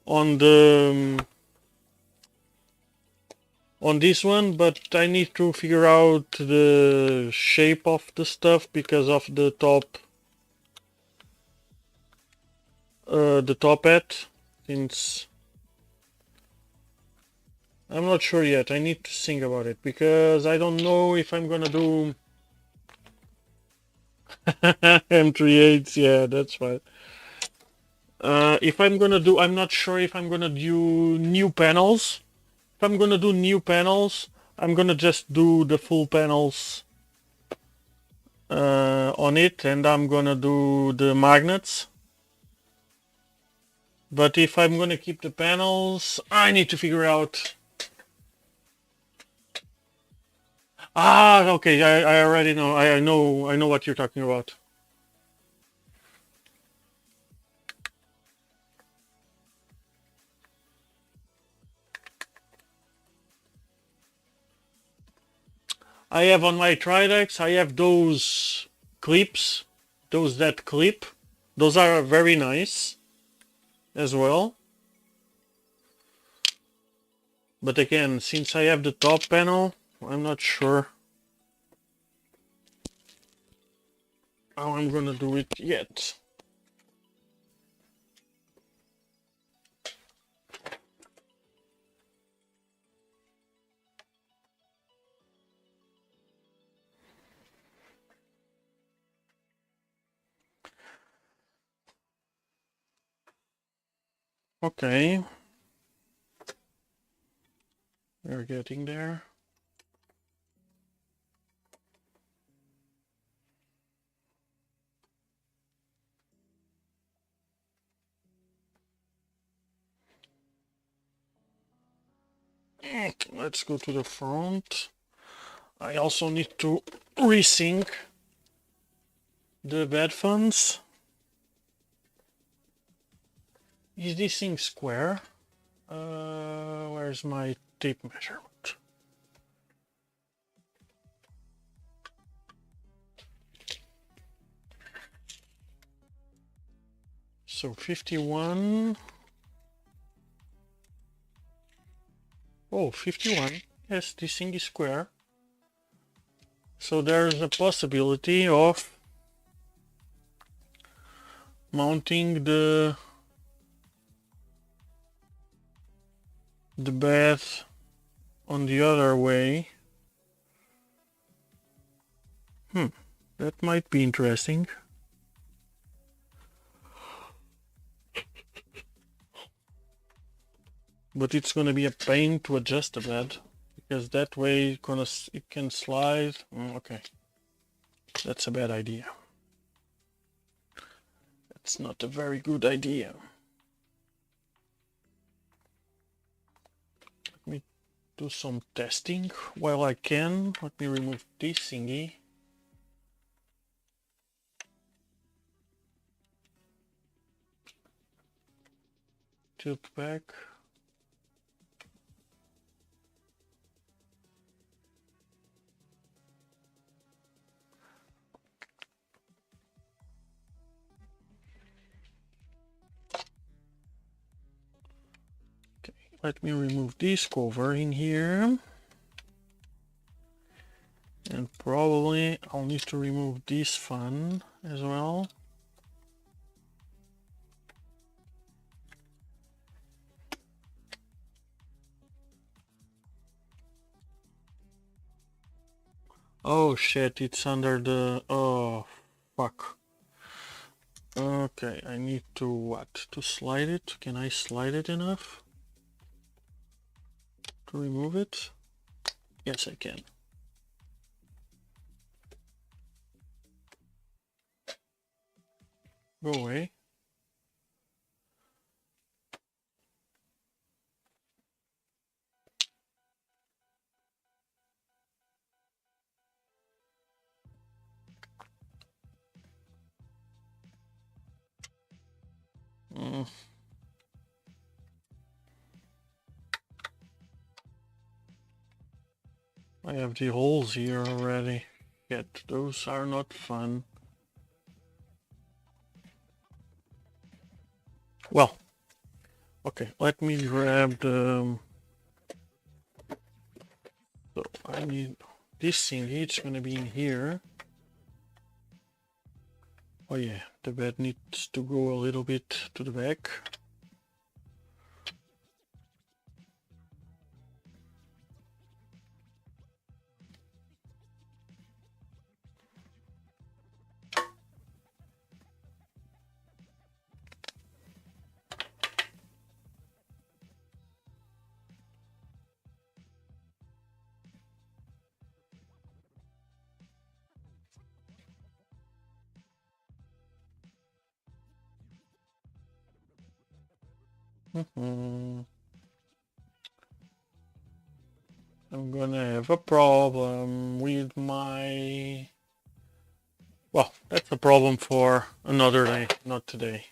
[SPEAKER 1] on the on this one, but I need to figure out the shape of the stuff because of the top hat, since I'm not sure yet. I need to think about it because I don't know if I'm gonna do M38s. Yeah, that's right. If I'm gonna do, I'm not sure if I'm gonna do new panels. If I'm gonna do new panels, I'm gonna just do the full panels on it, and I'm gonna do the magnets. But if I'm gonna keep the panels, I need to figure out. Ah, okay. I already know. I know what you're talking about. I have on my Tridex, I have those clips, those that clip. Those are very nice as well. But again, since I have the top panel, I'm not sure how I'm gonna do it yet. Okay. We're getting there. Okay, let's go to the front. I also need to resync the bed fans. Is this thing square? Where's my tape measurement? So 51. Oh, 51. Yes, this thing is square. So there's a possibility of mounting the bed on the other way. That might be interesting. But it's gonna be a pain to adjust the bed, because that way it can slide. Okay, that's a bad idea. That's not a very good idea. Let me do some testing while I can. Let me remove this thingy. Tilt back. Let me remove this cover in here. And probably I'll need to remove this fan as well. Oh shit, it's under the... Oh, fuck. Okay, I need to what? To slide it? Can I slide it enough to remove it? Yes, I can. Go away. I have the holes here already. Yet those are not fun. Well, okay, let me grab the... So I need this thing, it's gonna be in here. Oh yeah, the bed needs to go a little bit to the back. I'm gonna have a problem with my... Well, that's a problem for another day, not today.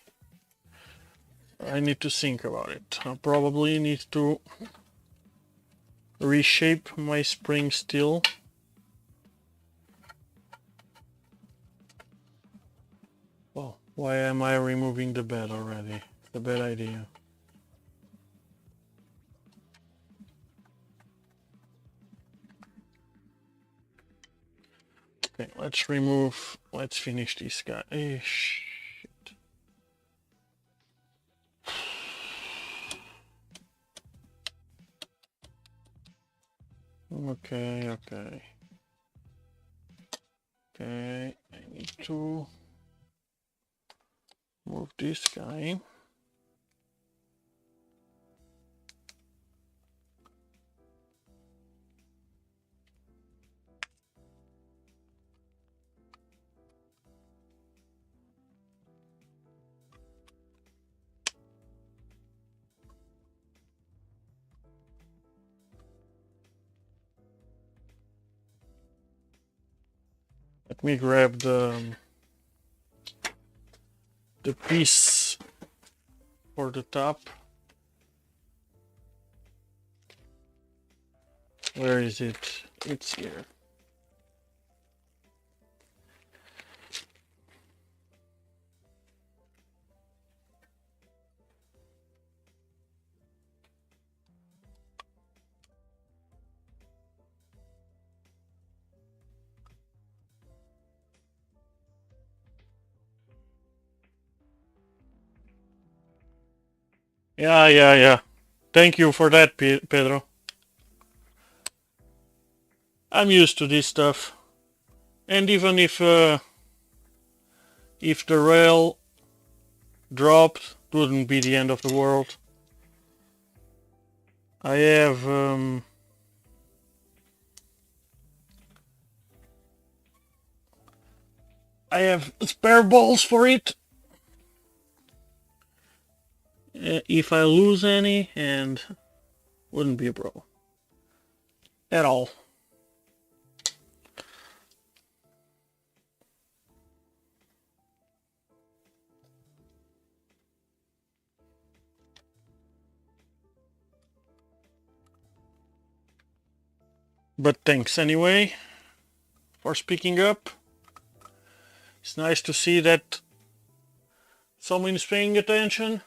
[SPEAKER 1] I need to think about it. I probably need to reshape my spring steel. Well, why am I removing the bed already? It's a bad idea. Okay, let's finish this guy. Shit. Okay. Okay, I need to move this guy. Let me grab the piece for the top. Where is it? It's here. Yeah. Thank you for that, Pedro. I'm used to this stuff. And even if the rail dropped, it wouldn't be the end of the world. I have spare balls for it. If I lose any, and wouldn't be a problem at all. But thanks anyway for speaking up. It's nice to see that someone is paying attention.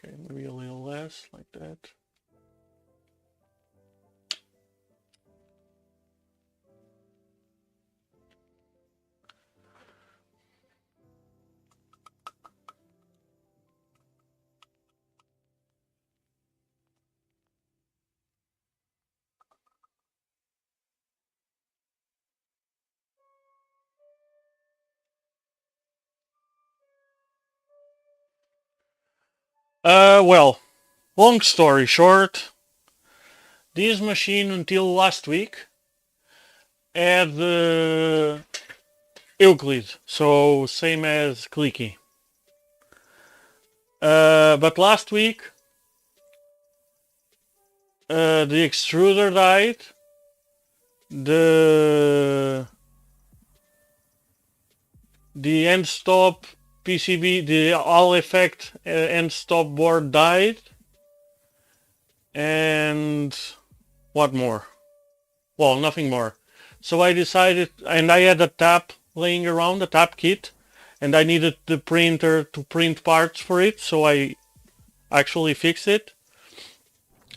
[SPEAKER 1] Okay, maybe a little less, like that. Well, long story short, this machine until last week had the Euclid, so same as Clicky. But last week, the extruder died, the end stop PCB, the all effect end stop board died, and what more? Well, nothing more. So I decided, and I had a tap laying around, a tap kit, and I needed the printer to print parts for it, so I actually fixed it.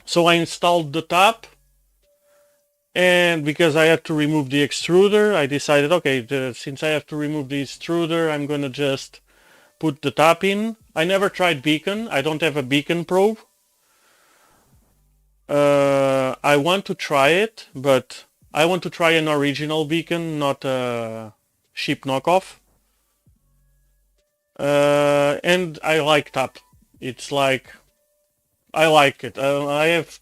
[SPEAKER 1] So I installed the tap, and because I had to remove the extruder, I decided, okay, since I have to remove the extruder, I'm gonna just put the tap in. I never tried beacon. I don't have a beacon probe. I want to try it, but I want to try an original beacon, not a cheap knockoff. And I like tap. It's like, I like it. I have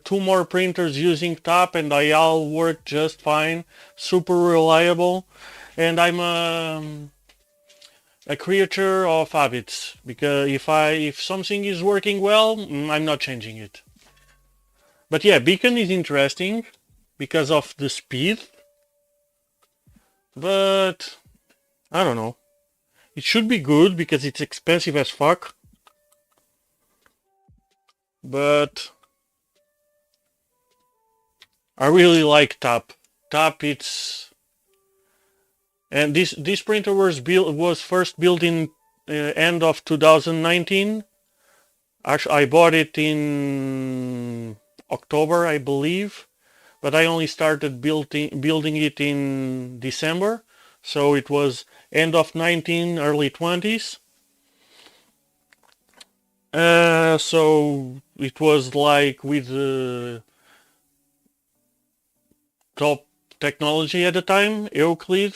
[SPEAKER 1] two more printers using tap, and they all work just fine, super reliable, and I'm a creature of habits, because if something is working well, I'm not changing it. But yeah, beacon is interesting because of the speed, but I don't know. It should be good because it's expensive as fuck, but I really like tap. Tap, it's, and this printer was first built in end of 2019. Actually, I bought it in October, I believe, but I only started building it in December, so it was end of 19, early 20s. So it was like with top technology at the time, Euclid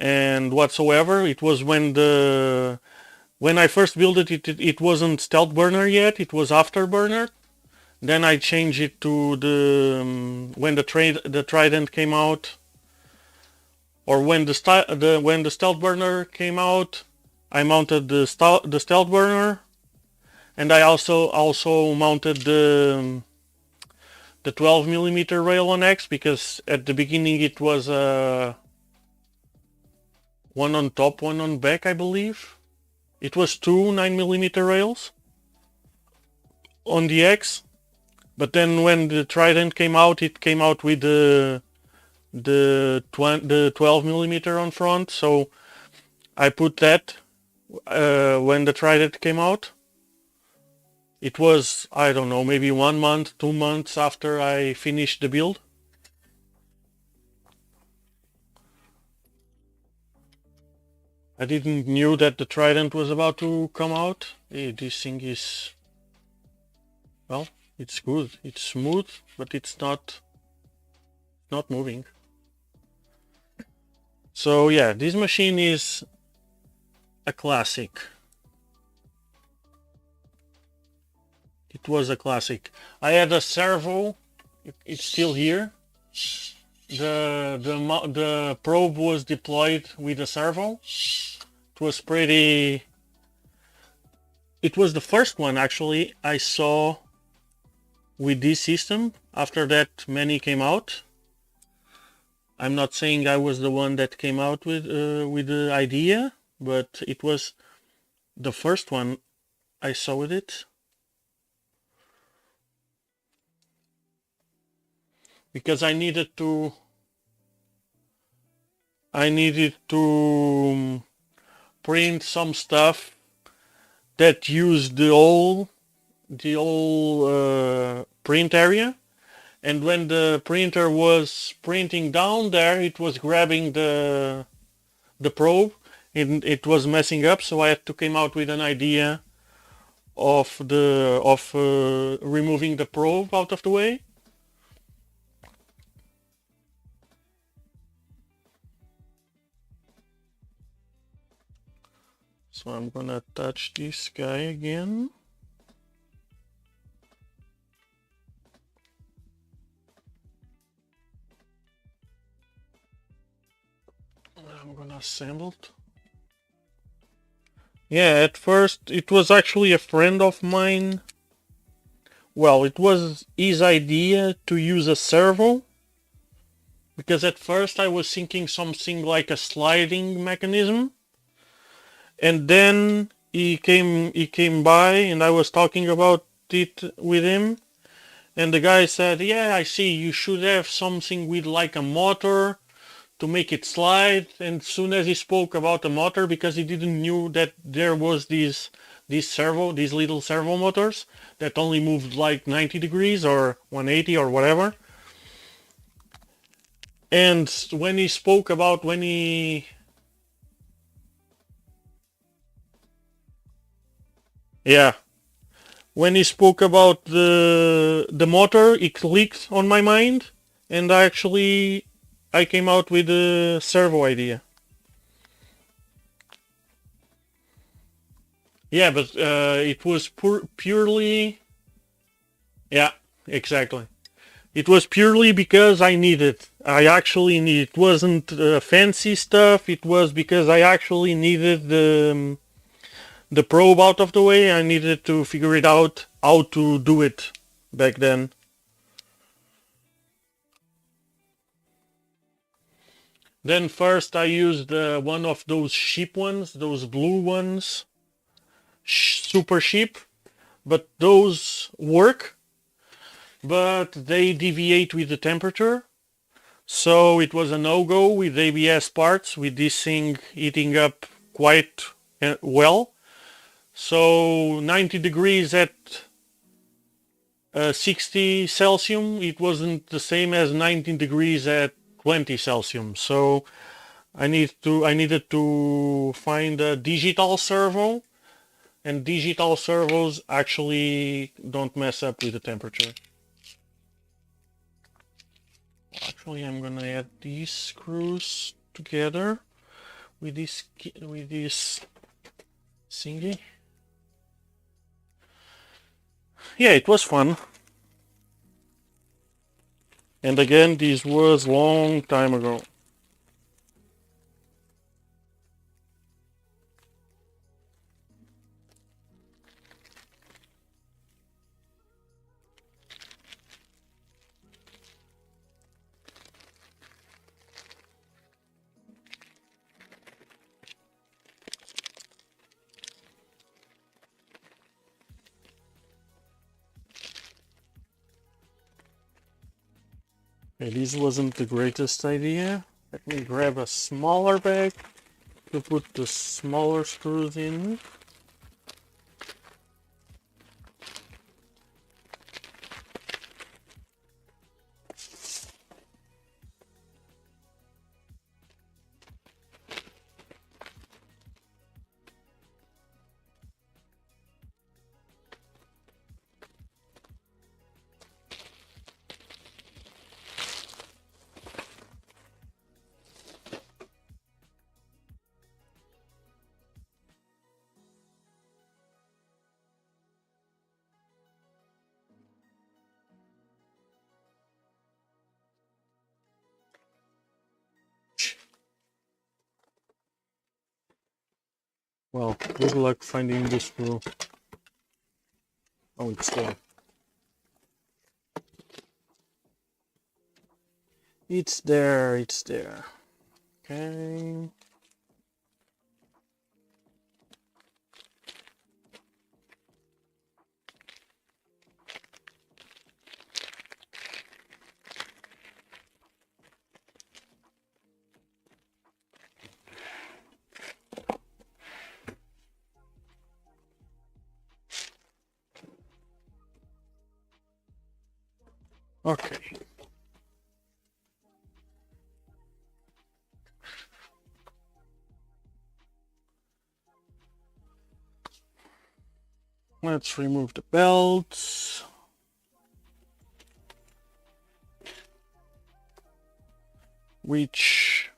[SPEAKER 1] and whatsoever. It was when I first built it wasn't StealthBurner yet, it was Afterburner. Then I changed it to the when the Trident came out, or when the StealthBurner came out, I mounted the StealthBurner, and I also mounted the 12mm rail on X, because at the beginning it was one on top, one on back, I believe. It was two 9mm rails on the X, but then when the Trident came out, it came out with the 12mm on front, so I put that when the Trident came out. It was, I don't know, maybe 1 month, 2 months after I finished the build. I didn't knew that the Trident was about to come out. This thing is, well, it's good. It's smooth, but it's not moving. So yeah, this machine is a classic. It was a classic. I had a servo. It's still here. The probe was deployed with a servo. It was pretty. It was the first one actually I saw with this system. After that, many came out. I'm not saying I was the one that came out with the idea, but it was the first one I saw with it. Because I needed to print some stuff that used the whole print area, and when the printer was printing down there, it was grabbing the probe and it was messing up, so I had to come out with an idea of removing the probe out of the way. So I'm gonna touch this guy again. I'm gonna assemble it. Yeah, at first it was actually a friend of mine. Well, it was his idea to use a servo, because at first I was thinking something like a sliding mechanism. And then he came by and I was talking about it with him, And the guy said, yeah, I see, you should have something with like a motor to make it slide. And as soon as he spoke about the motor, because he didn't knew that there was these little servo motors that only moved like 90 degrees or 180 or whatever. And when he spoke about when he spoke about the motor, it clicked on my mind, and I came out with a servo idea. Yeah, but it was purely... Yeah, exactly. It was purely because I needed. I actually needed. It wasn't fancy stuff. It was because I actually needed the probe out of the way. I needed to figure it out how to do it back then. Then first I used one of those cheap ones, those blue ones, super cheap, but those work, but they deviate with the temperature. So it was a no-go with ABS parts, with this thing heating up quite well. So 90 degrees at 60 Celsius, it wasn't the same as 19 degrees at 20 Celsius. So I needed to find a digital servo, and digital servos actually don't mess up with the temperature. Actually, I'm gonna add these screws together with this thingy. Yeah, it was fun. And again, this was long time ago. Okay, this wasn't the greatest idea. Let me grab a smaller bag to put the smaller screws in. Well, good luck finding the screw. Oh, it's there. It's there, it's there. Okay. Okay. Let's remove the belts. Which...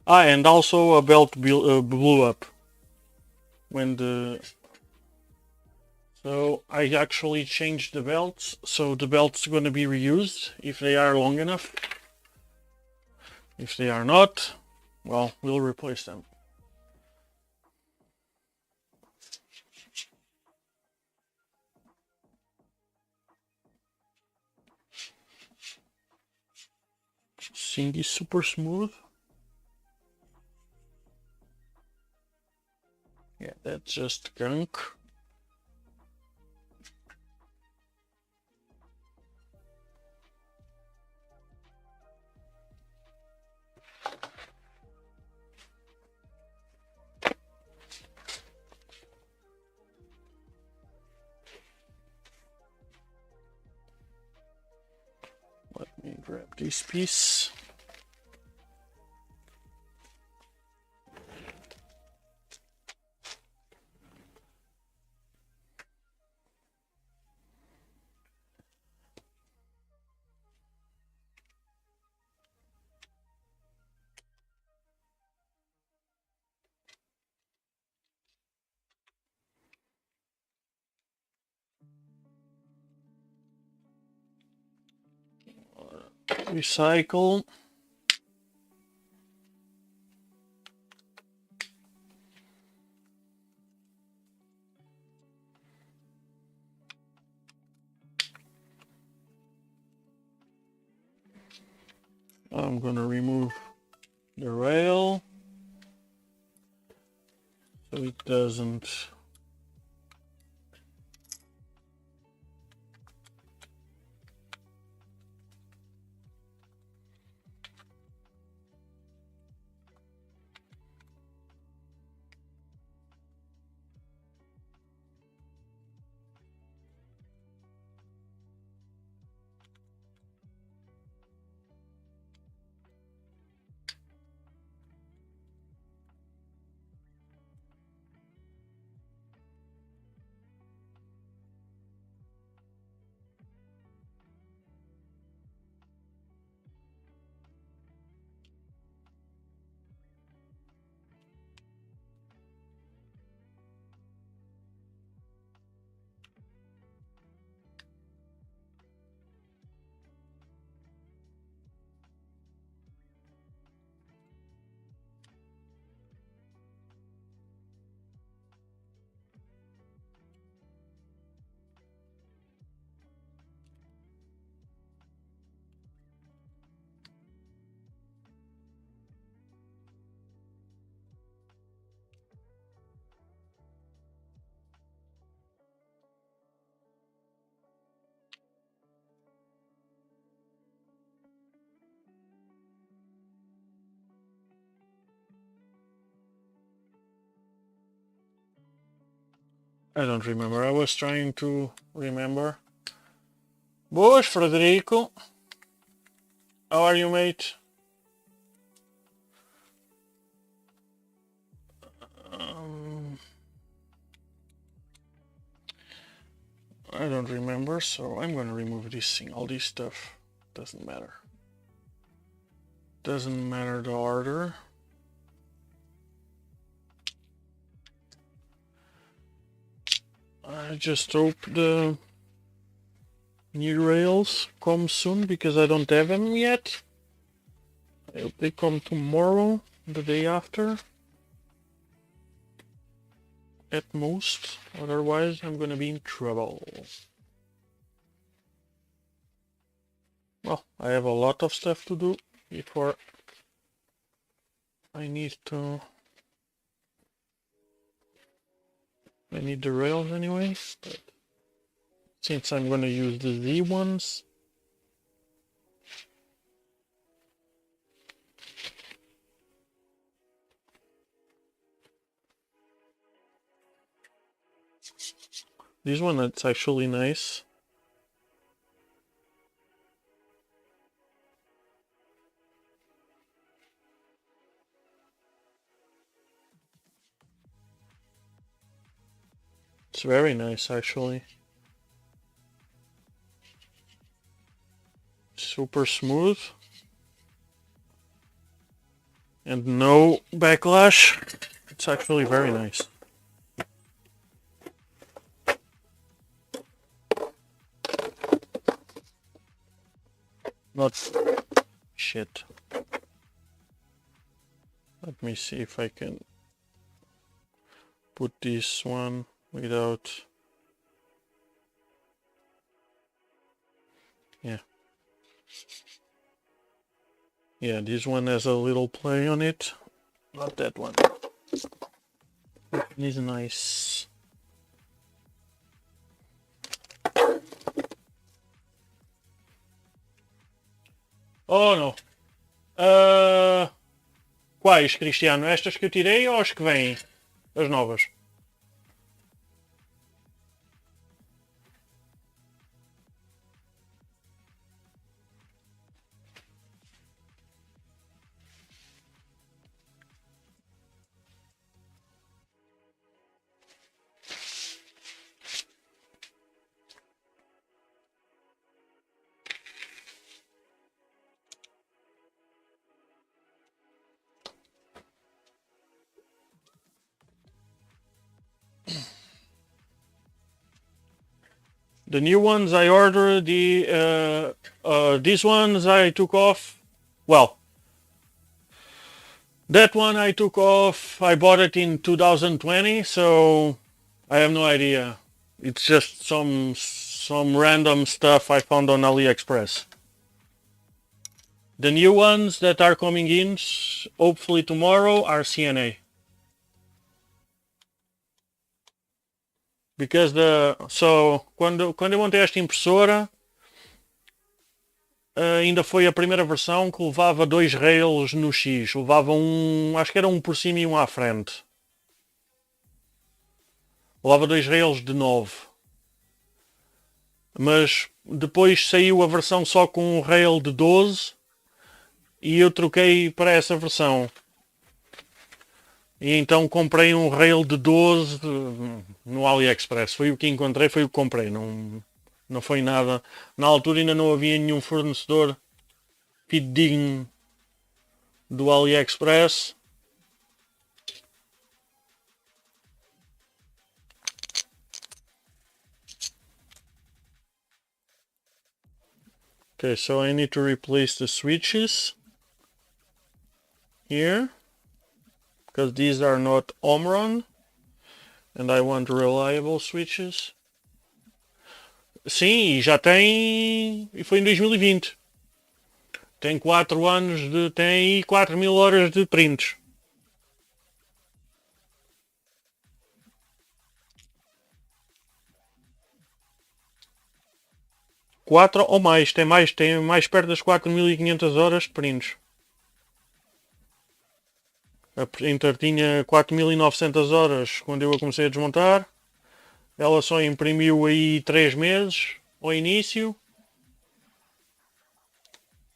[SPEAKER 1] and also a belt blew up when the... So I actually changed the belts, so the belts are going to be reused if they are long enough. If they are not, well, we'll replace them. Thing is super smooth. Yeah, that's just gunk. this piece. Recycle. I'm gonna remove the rail so it doesn't I don't remember. I was trying to remember. Boas, Frederico. How are you, mate? I don't remember, so I'm gonna remove this thing. All this stuff doesn't matter. Doesn't matter the order. I just hope the new rails come soon because I don't have them yet. I hope they come tomorrow, the day after. At most, otherwise I'm gonna be in trouble. Well, I have a lot of stuff to do before I need the rails anyway, but since I'm gonna use the Z ones, this one it's actually nice. It's very nice actually. Super smooth. And no backlash. It's actually very nice. Not shit. Let me see if I can put this one without. Yeah. Yeah, this one has a little play on it. Not that one. It is nice. Oh não. Quais, Cristiano? Estas que eu tirei ou as que vêm? As novas? The new ones I ordered, these ones I took off. Well, that one I took off, I bought it in 2020, so I have no idea. It's just some random stuff I found on AliExpress. The new ones that are coming in, hopefully tomorrow, are CNA. Because quando eu montei esta impressora, ainda foi a primeira versão que levava 2 rails no X. Levava acho que era um por cima e um à frente. Levava 2 rails de 9. Mas depois saiu a versão só com um rail de 12 e eu troquei para essa versão. E então comprei um rail de 12 no AliExpress. Foi o que encontrei, foi o que comprei. Não foi nada. Na altura ainda não havia nenhum fornecedor fidedigno do AliExpress. Okay, so I need to replace the switches here, because these are not Omron, and I want reliable switches. Sim, já tem, e foi em 2020. Tem 4 anos tem 4.000 horas de prints. Quatro ou mais, tem mais perto das 4.500 horas de prints. A printer tinha 4.900 horas quando eu a comecei a desmontar. Ela só imprimiu aí 3 meses ao início.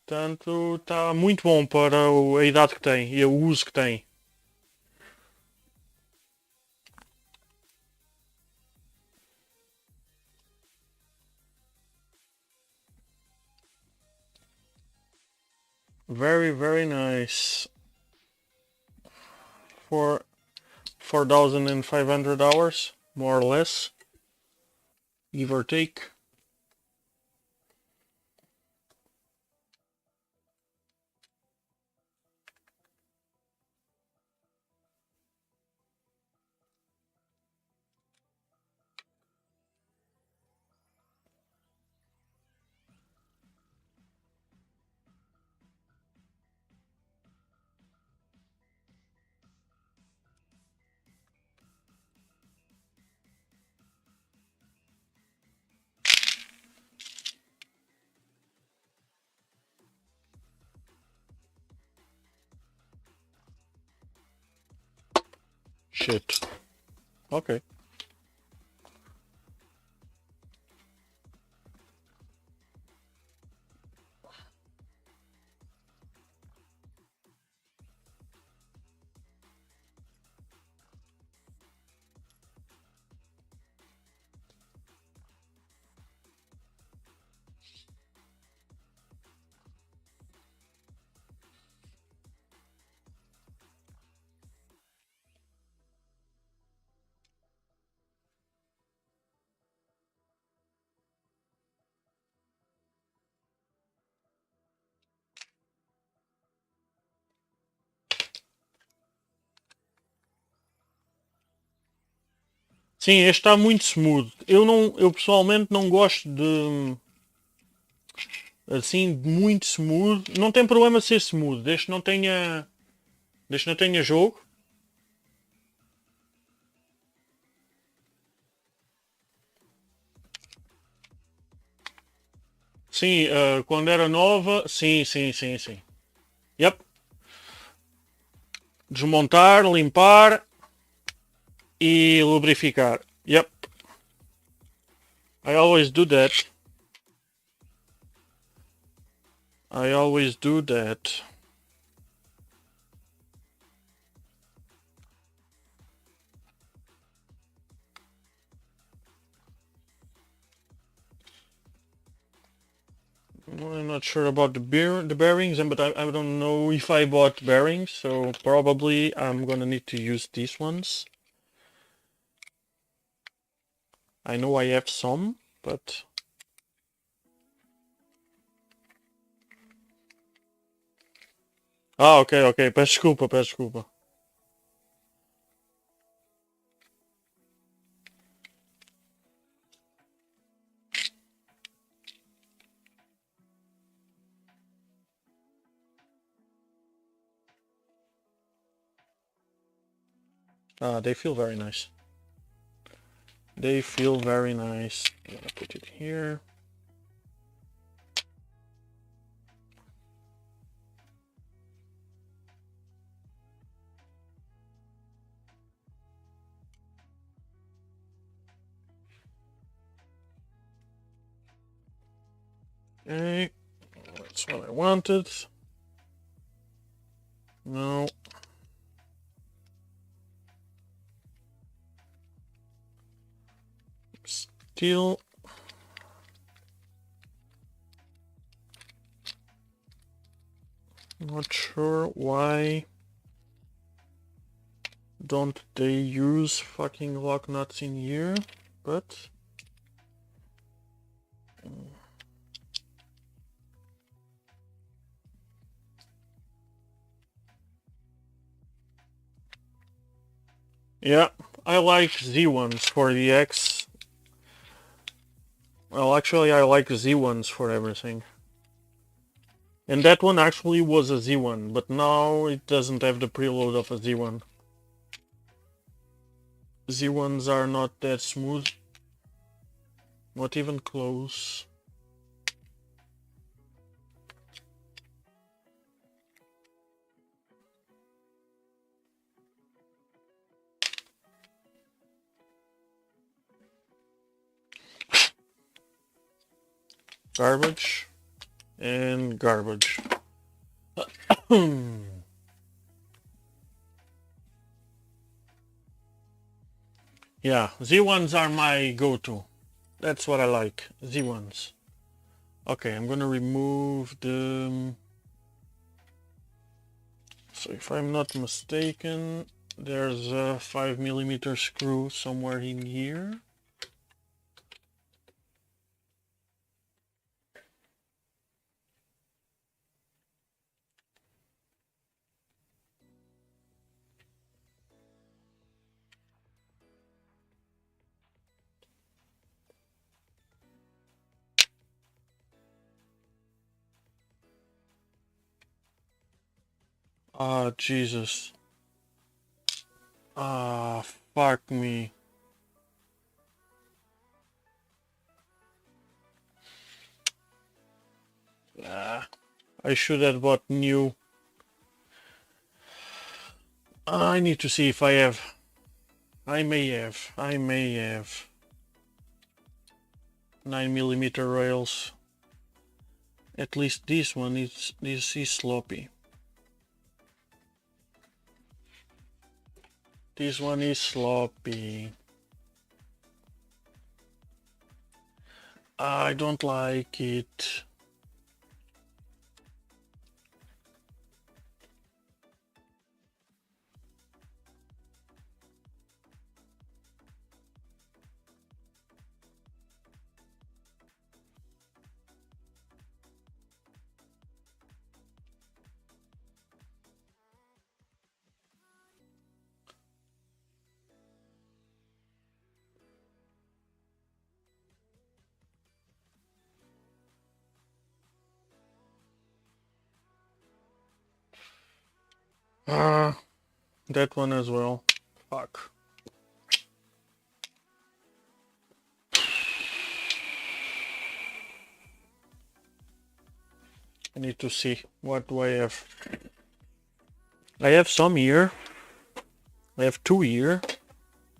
[SPEAKER 1] Portanto, está muito bom para a idade que tem e o uso que tem. Very, very nice. For 4,500 hours, more or less, give or take. Shit. Okay. Sim, este está muito smooth. Eu pessoalmente não gosto de assim muito smooth. Não tem problema ser smooth, desde que não tenha jogo. Sim, quando era nova, sim. Yep. Desmontar, limpar e lubrificar. Yep. I always do that. I always do that. I'm not sure about the bearings, but I don't know if I bought bearings, so probably I'm gonna need to use these ones. I know I have some, but Ah, ok, ok. Peço desculpa, peço desculpa. Ah, they feel very nice. They feel very nice. I'm gonna put it here. Okay, that's what I wanted. No. Still. Not sure why don't they use fucking lock nuts in here, but yeah, I like Z ones for the X. Well, actually, I like Z ones for everything. And that one actually was a Z1, but now it doesn't have the preload of a Z1. Z1s are not that smooth. Not even close. Garbage. And garbage. Yeah, Z1s are my go-to. That's what I like, Z1s. Okay, I'm gonna remove the... So if I'm not mistaken, there's a 5mm screw somewhere in here. Ah, Jesus. Ah, fuck me. Ah, I should have bought new. I need to see if I have. I may have 9mm rails. At least this one is sloppy. This one is sloppy. I don't like it. That one as well. Fuck. I need to see what do I have. I have some here. I have 2 here.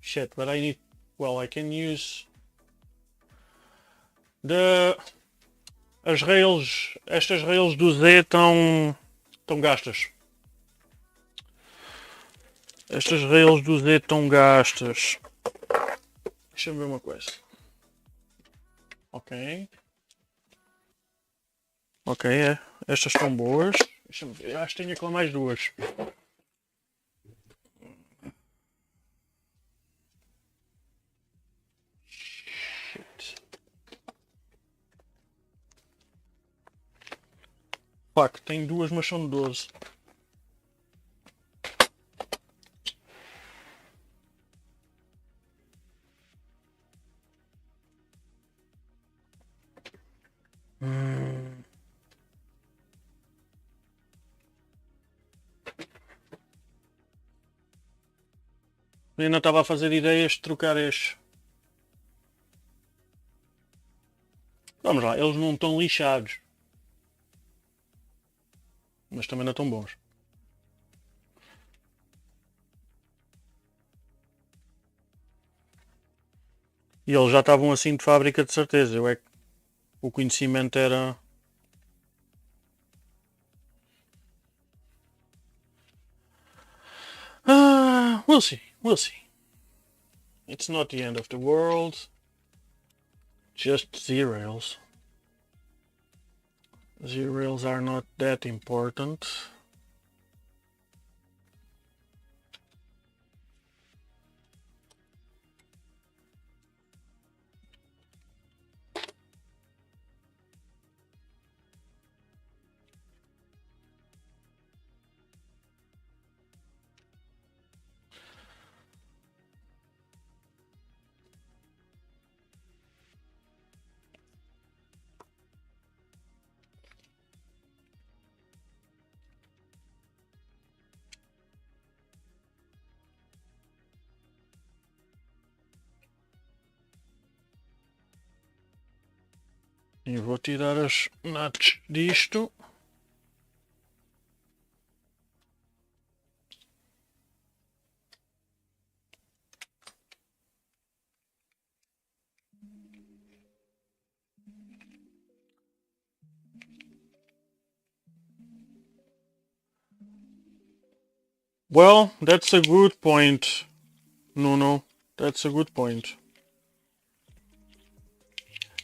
[SPEAKER 1] Shit, but I need... Well, I can use... As rails... Estas rails do Z estão gastas. Estas rails do Z estão gastas. Deixa-me ver uma coisa. Ok. Ok, estas estão boas. Deixa-me ver, acho que tenho aqui mais 2. Shit. Fuck, tenho 2, mas são de 12. Eu ainda estava a fazer ideias de trocar estes. Vamos lá, eles não estão lixados. Mas também não estão bons. E eles já estavam assim de fábrica de certeza. Eu é que o conhecimento era... We'll see, we'll see. It's not the end of the world. Just Z-rails. Z-rails are not that important. E vou tirar as nuts disto. Well, that's a good point, Nuno. That's a good point.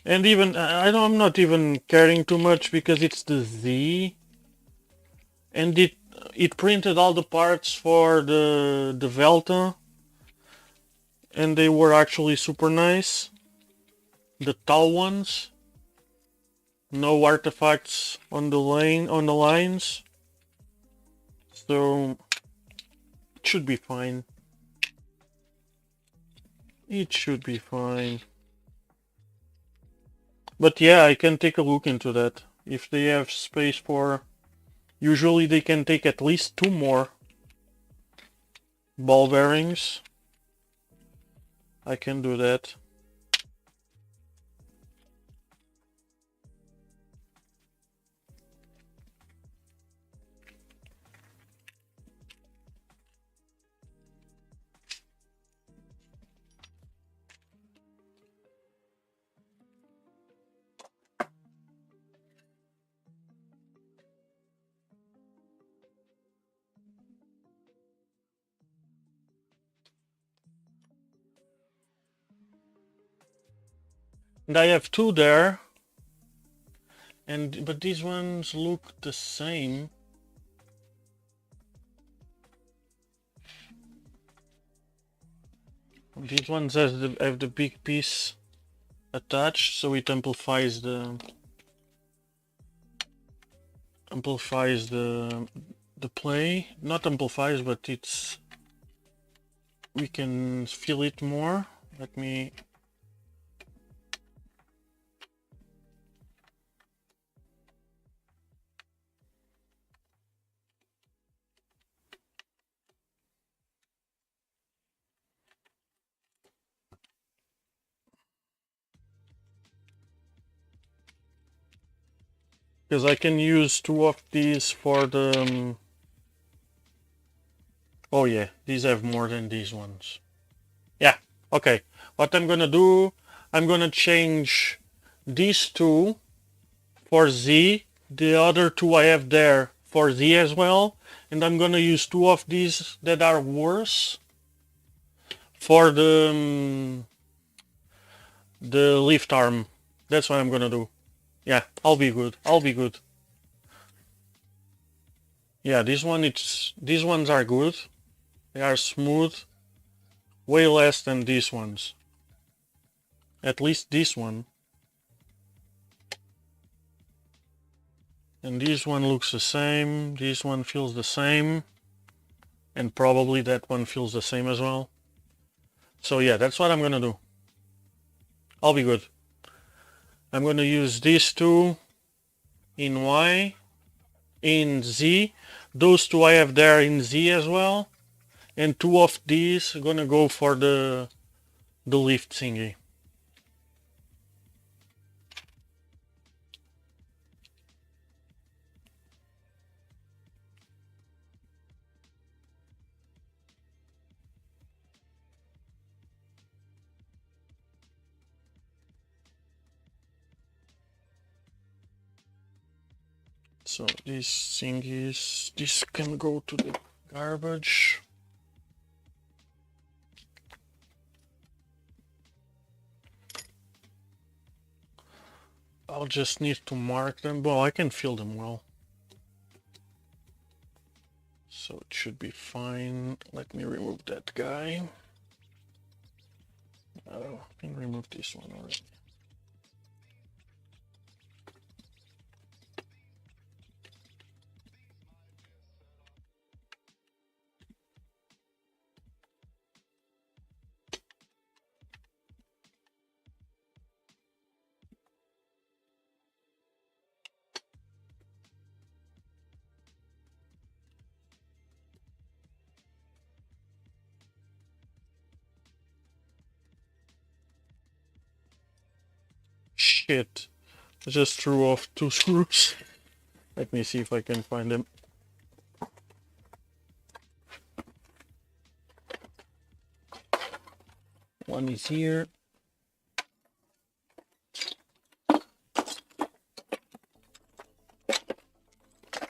[SPEAKER 1] And even I'm not even caring too much because it's the Z, and it printed all the parts for the Velta, and they were actually super nice. The tall ones, no artifacts on the lines, so it should be fine. It should be fine. But yeah, I can take a look into that. If they have space for... Usually they can take at least 2 more ball bearings. I can do that. And I have 2 there, but these ones look the same. These ones have the big piece attached, so it amplifies the play. Not amplifies, but we can feel it more. Let me... Because I can use 2 of these for the... Oh yeah, these have more than these ones. Yeah, okay. What I'm gonna do, I'm gonna change these 2 for Z, the other 2 I have there for Z as well, and I'm gonna use 2 of these that are worse for the lift arm. That's what I'm gonna do. Yeah, I'll be good. I'll be good. Yeah, these ones are good. They are smooth. Way less than these ones. At least this one. And this one looks the same. This one feels the same. And probably that one feels the same as well. So yeah, that's what I'm gonna do. I'll be good. I'm gonna use these 2 in Y, in Z. Those two I have there in Z as well. And two of these are gonna go for the lift thingy. So these thingies, this can go to the garbage. I'll just need to mark them. Well, I can fill them well. So it should be fine. Let me remove that guy. Oh, I can remove this one already. Shit. I just threw off two screws. Let me see if I can find them. One is here.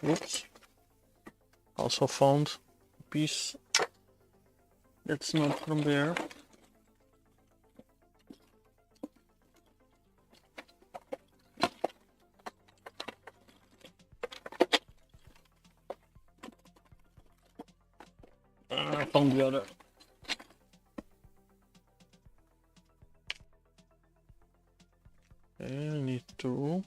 [SPEAKER 1] Oops. Also found a piece that's not from there. I found the other. Okay, I need to.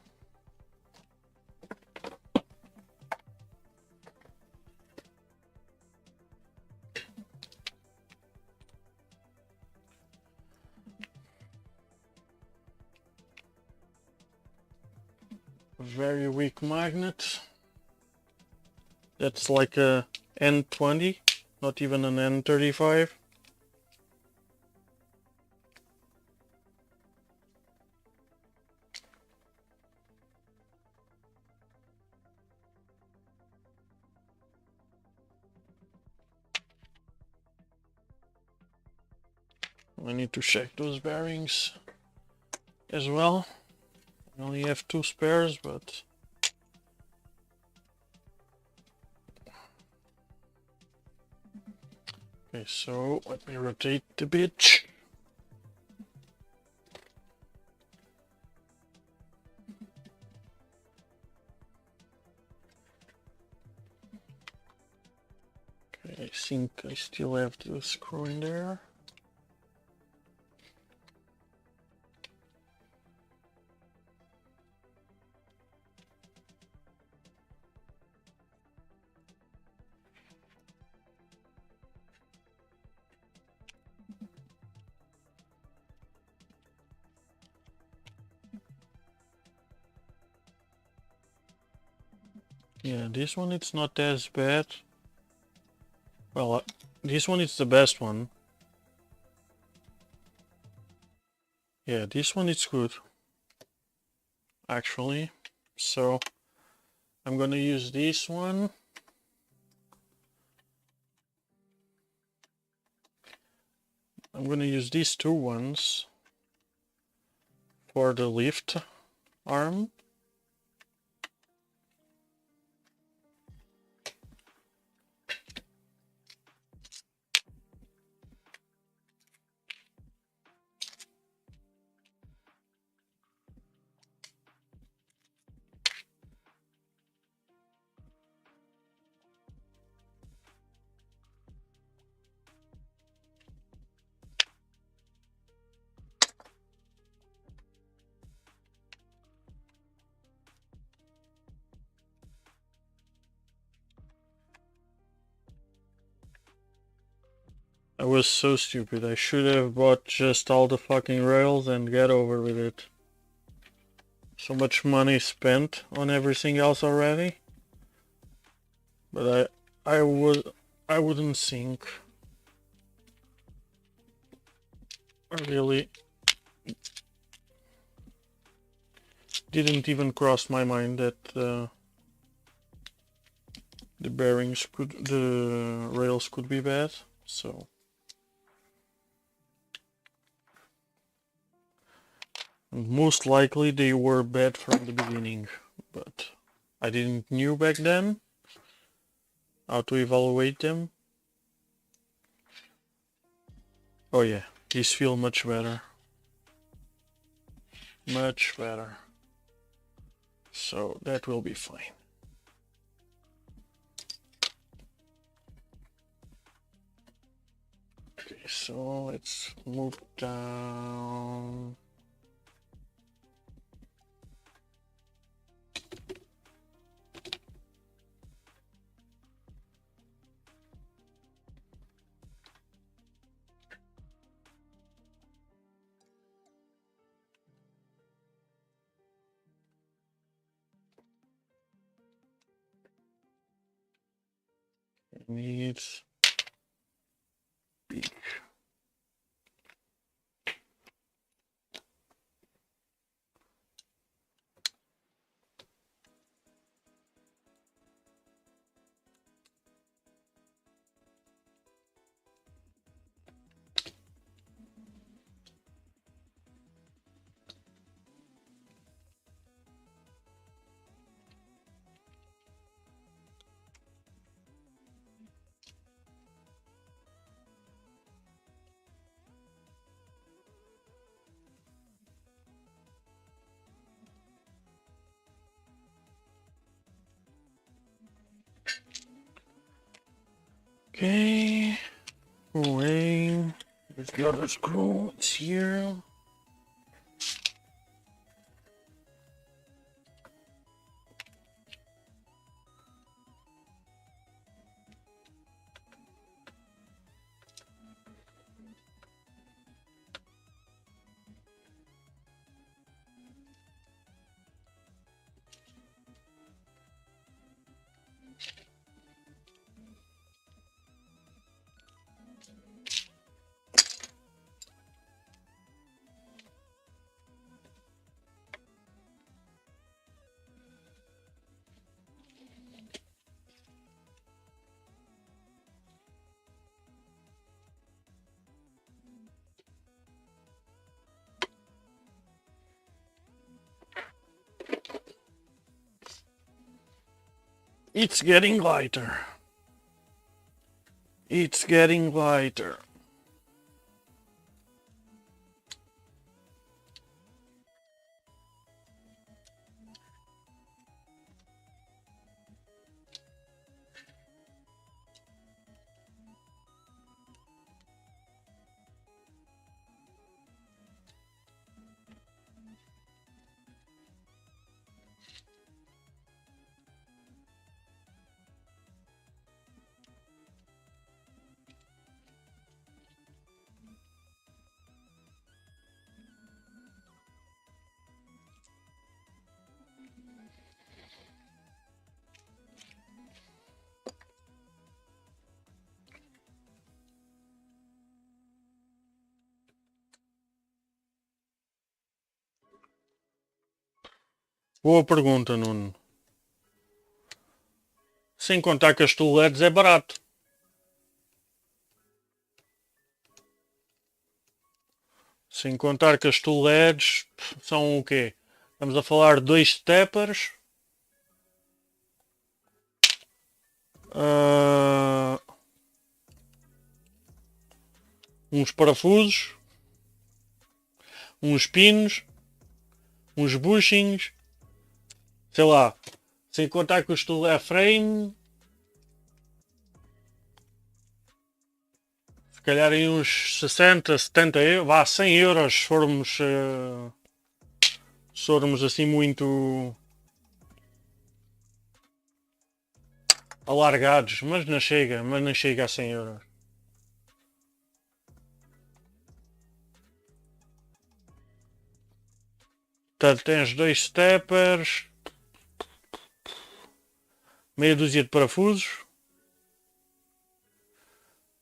[SPEAKER 1] Very weak magnet. That's like a N20, not even an N35. I need to check those bearings as well. I only have two spares, but okay, so let me rotate the bitch. Okay, I think I still have the screw in there. Yeah, this one it's not as bad. Well, this one is the best one. Yeah, this one is good, actually. So I'm gonna use this one. I'm gonna use these two ones for the lift arm. I was so stupid. I should have bought just all the fucking rails and get over with it. so much money spent on everything else already, but I wouldn't think, really didn't even cross my mind that the rails could be bad. So and most likely they were bad from the beginning, but I didn't knew back then how to evaluate them. Oh yeah, these feel much better. Much better. So that will be fine. Okay, so let's move down. Needs big. Okay, away. There's the other screw. It's here. It's getting lighter. It's getting lighter. Boa pergunta, Nuno. Sem contar que as Toolheads é barato. Sem contar que as Toolheads são o quê? Estamos a falar de 2 steppers. Uns parafusos. Uns pinos. Uns bushings. Sei lá. Sem contar que o Toolhead frame. Se calhar em uns 60, 70 euros, vá 100 euros se formos assim muito alargados, mas não chega a 100 euros. Tens 2 steppers, meia dúzia de parafusos,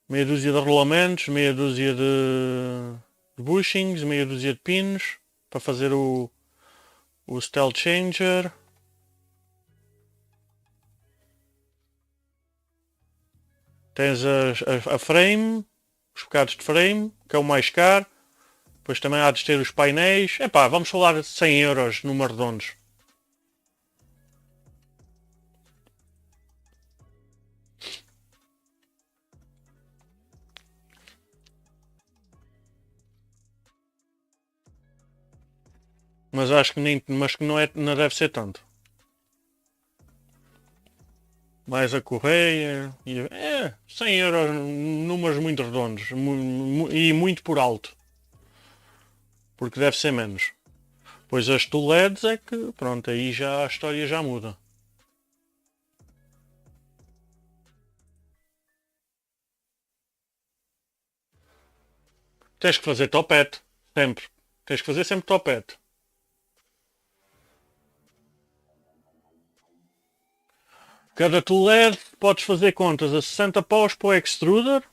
[SPEAKER 1] meia dúzia de rolamentos, meia dúzia de bushings, meia dúzia de pinos para fazer o StealthChanger. Tens a frame, os bocados de frame, que é o mais caro. Depois também há de ter os painéis. Epá, vamos falar de 100 euros números redondos. Mas acho que não deve ser tanto. Mais a correia. 100 euros, números muito redondos. E muito por alto. Porque deve ser menos. Pois as Toolheads é que, pronto, aí já a história já muda. Tens que fazer topete. Sempre. Tens que fazer sempre topete. Cada Toolhead podes fazer contas a 60 paus para o extruder,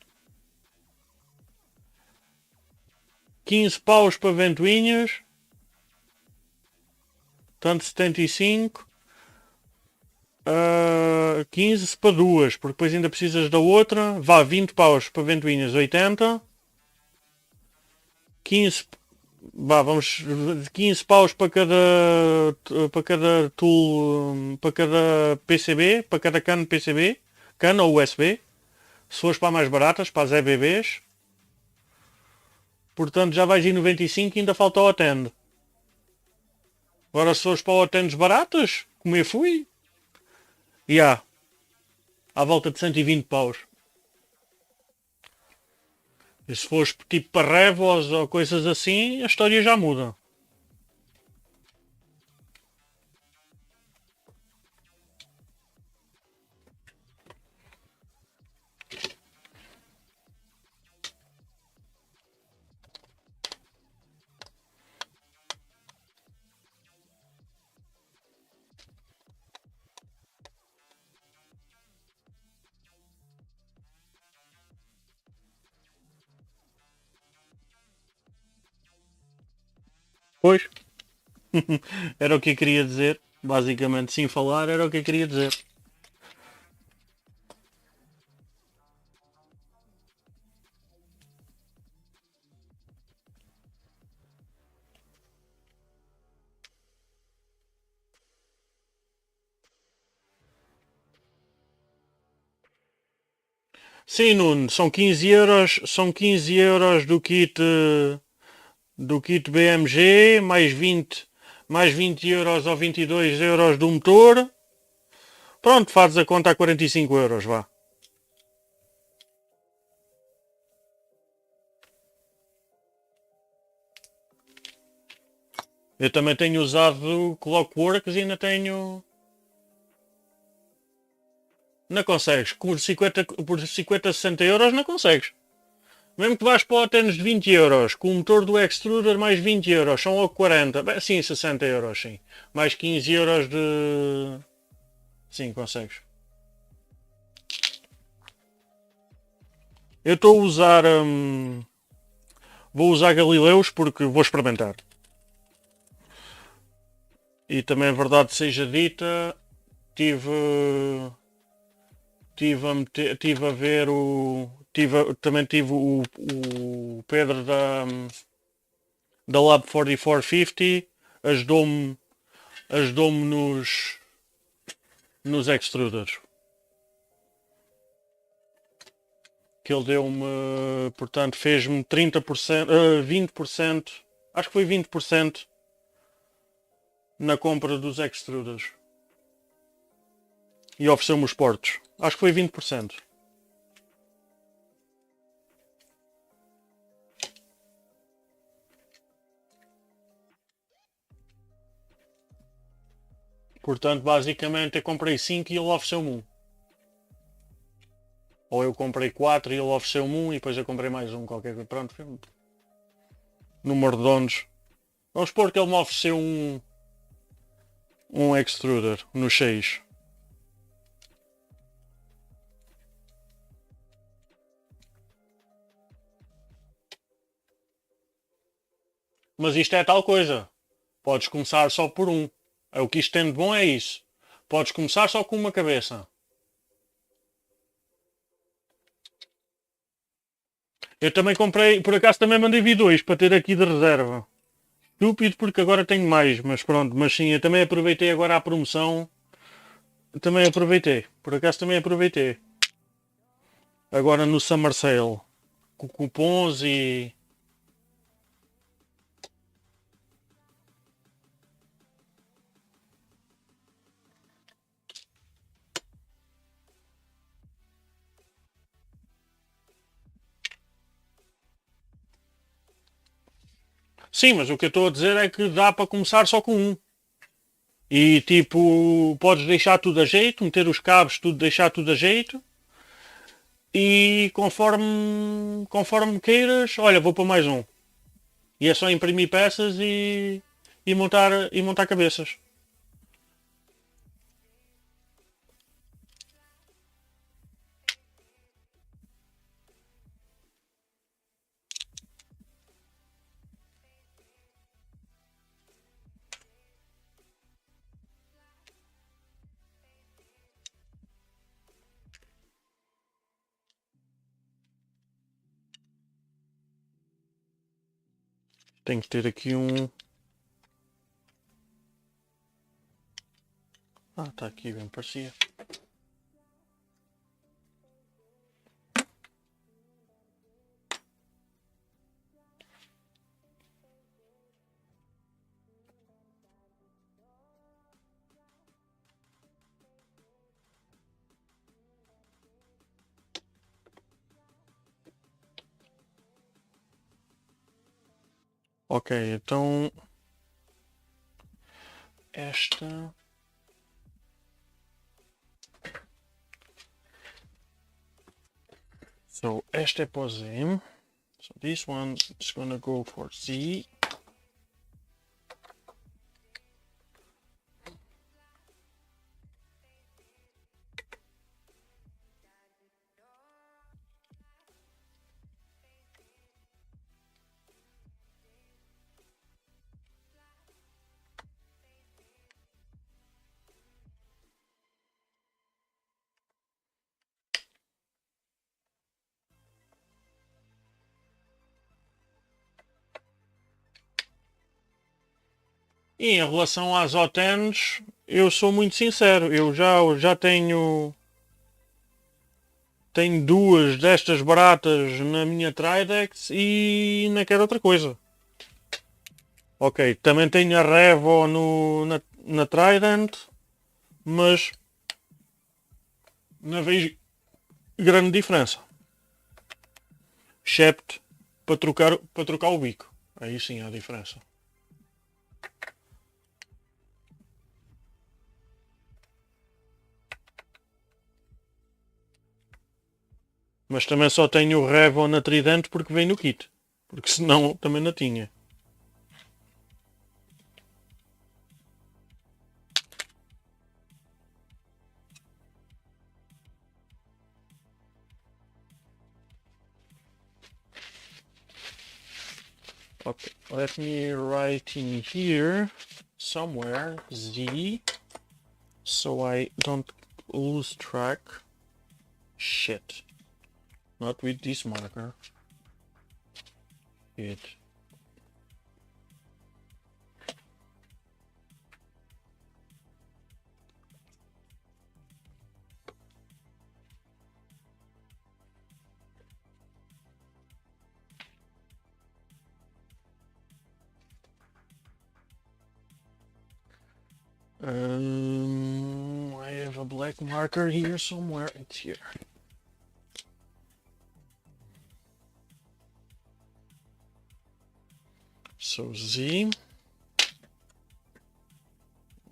[SPEAKER 1] 15 paus para ventoinhas, tanto 75, 15 para duas, porque depois ainda precisas da outra, vá 20 paus para ventoinhas, 80, 15, vamos 15 paus para cada tool, para cada PCB, para cada cano PCB, cano ou USB. Se fores para mais baratas, para as EBBs, portanto já vais em 95 e ainda falta o Hotend. Agora se fores para o Hotends baratas, como eu fui, à volta de 120 paus. E se fores tipo para revos ou coisas assim, a história já muda. Pois. Era o que eu queria dizer. Basicamente, sem falar, era o que eu queria dizer. Sim, Nuno, são 15 euros do kit BMG, mais 20 euros ou 22 euros do motor. Pronto, fazes a conta a 45 euros, vá. Eu também tenho usado Clockworks e ainda tenho... Não consegues. Por 50, 60 euros não consegues. Mesmo que vais para o tens de 20 euros, com o motor do extruder mais 20 euros, são logo 40. Bem, sim, 60 euros, sim. Mais 15 euros de... Sim, consegues. Eu estou a usar... vou usar Galileus porque vou experimentar. E também, verdade seja dita, tive a ver também tive o Pedro da Lab 4450 ajudou-me nos extruders, que ele deu-me, portanto fez-me 30%, 20%, acho que foi 20% na compra dos extruders e ofereceu-me os portos, acho que foi 20%. Portanto, basicamente eu comprei 5 e ele ofereceu-me 1. Ou eu comprei 4 e ele ofereceu-me 1 e depois eu comprei mais um qualquer coisa. Pronto, número redondos. Vamos supor que ele me ofereceu um extruder no 6. Mas isto é tal coisa. Podes começar só por um. O que isto tem de bom é isso. Podes começar só com uma cabeça. Eu também comprei, por acaso também mandei vir 2 para ter aqui de reserva. Estúpido porque agora tenho mais, mas pronto. Mas sim, eu também aproveitei agora a promoção. Também aproveitei. Por acaso também aproveitei. Agora no Summer Sale. Com cupons e... Sim, mas o que eu estou a dizer é que dá para começar só com um. E tipo, podes deixar tudo a jeito, meter os cabos, tudo, deixar tudo a jeito. E conforme queiras, olha, vou para mais um. E é só imprimir peças e montar cabeças. Tenho que ter aqui um... Ah, está aqui, bem parecia. Ok, então... Esta... So, esta é para o Z. So, this one is gonna go for Z. E em relação às Hotends, eu sou muito sincero, eu já tenho duas destas baratas na minha Tridex e não quero outra coisa. Ok, também tenho a Revo na Trident, mas não vejo grande diferença. Excepto para trocar o bico. Aí sim há diferença. Mas também só tenho o Revo na Trident porque vem no kit. Porque senão também não tinha. Okay, let me write in here somewhere Z so I don't lose track. Shit. Not with this marker. Shit. I have a black marker here somewhere. It's here. So Z.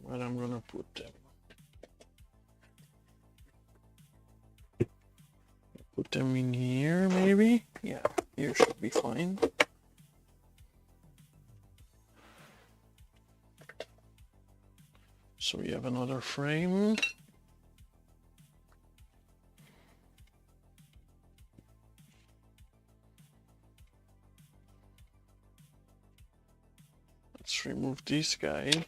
[SPEAKER 1] Where I'm gonna put them. Put them in here, maybe? Yeah, here should be fine. So we have another frame. Let's remove these guys.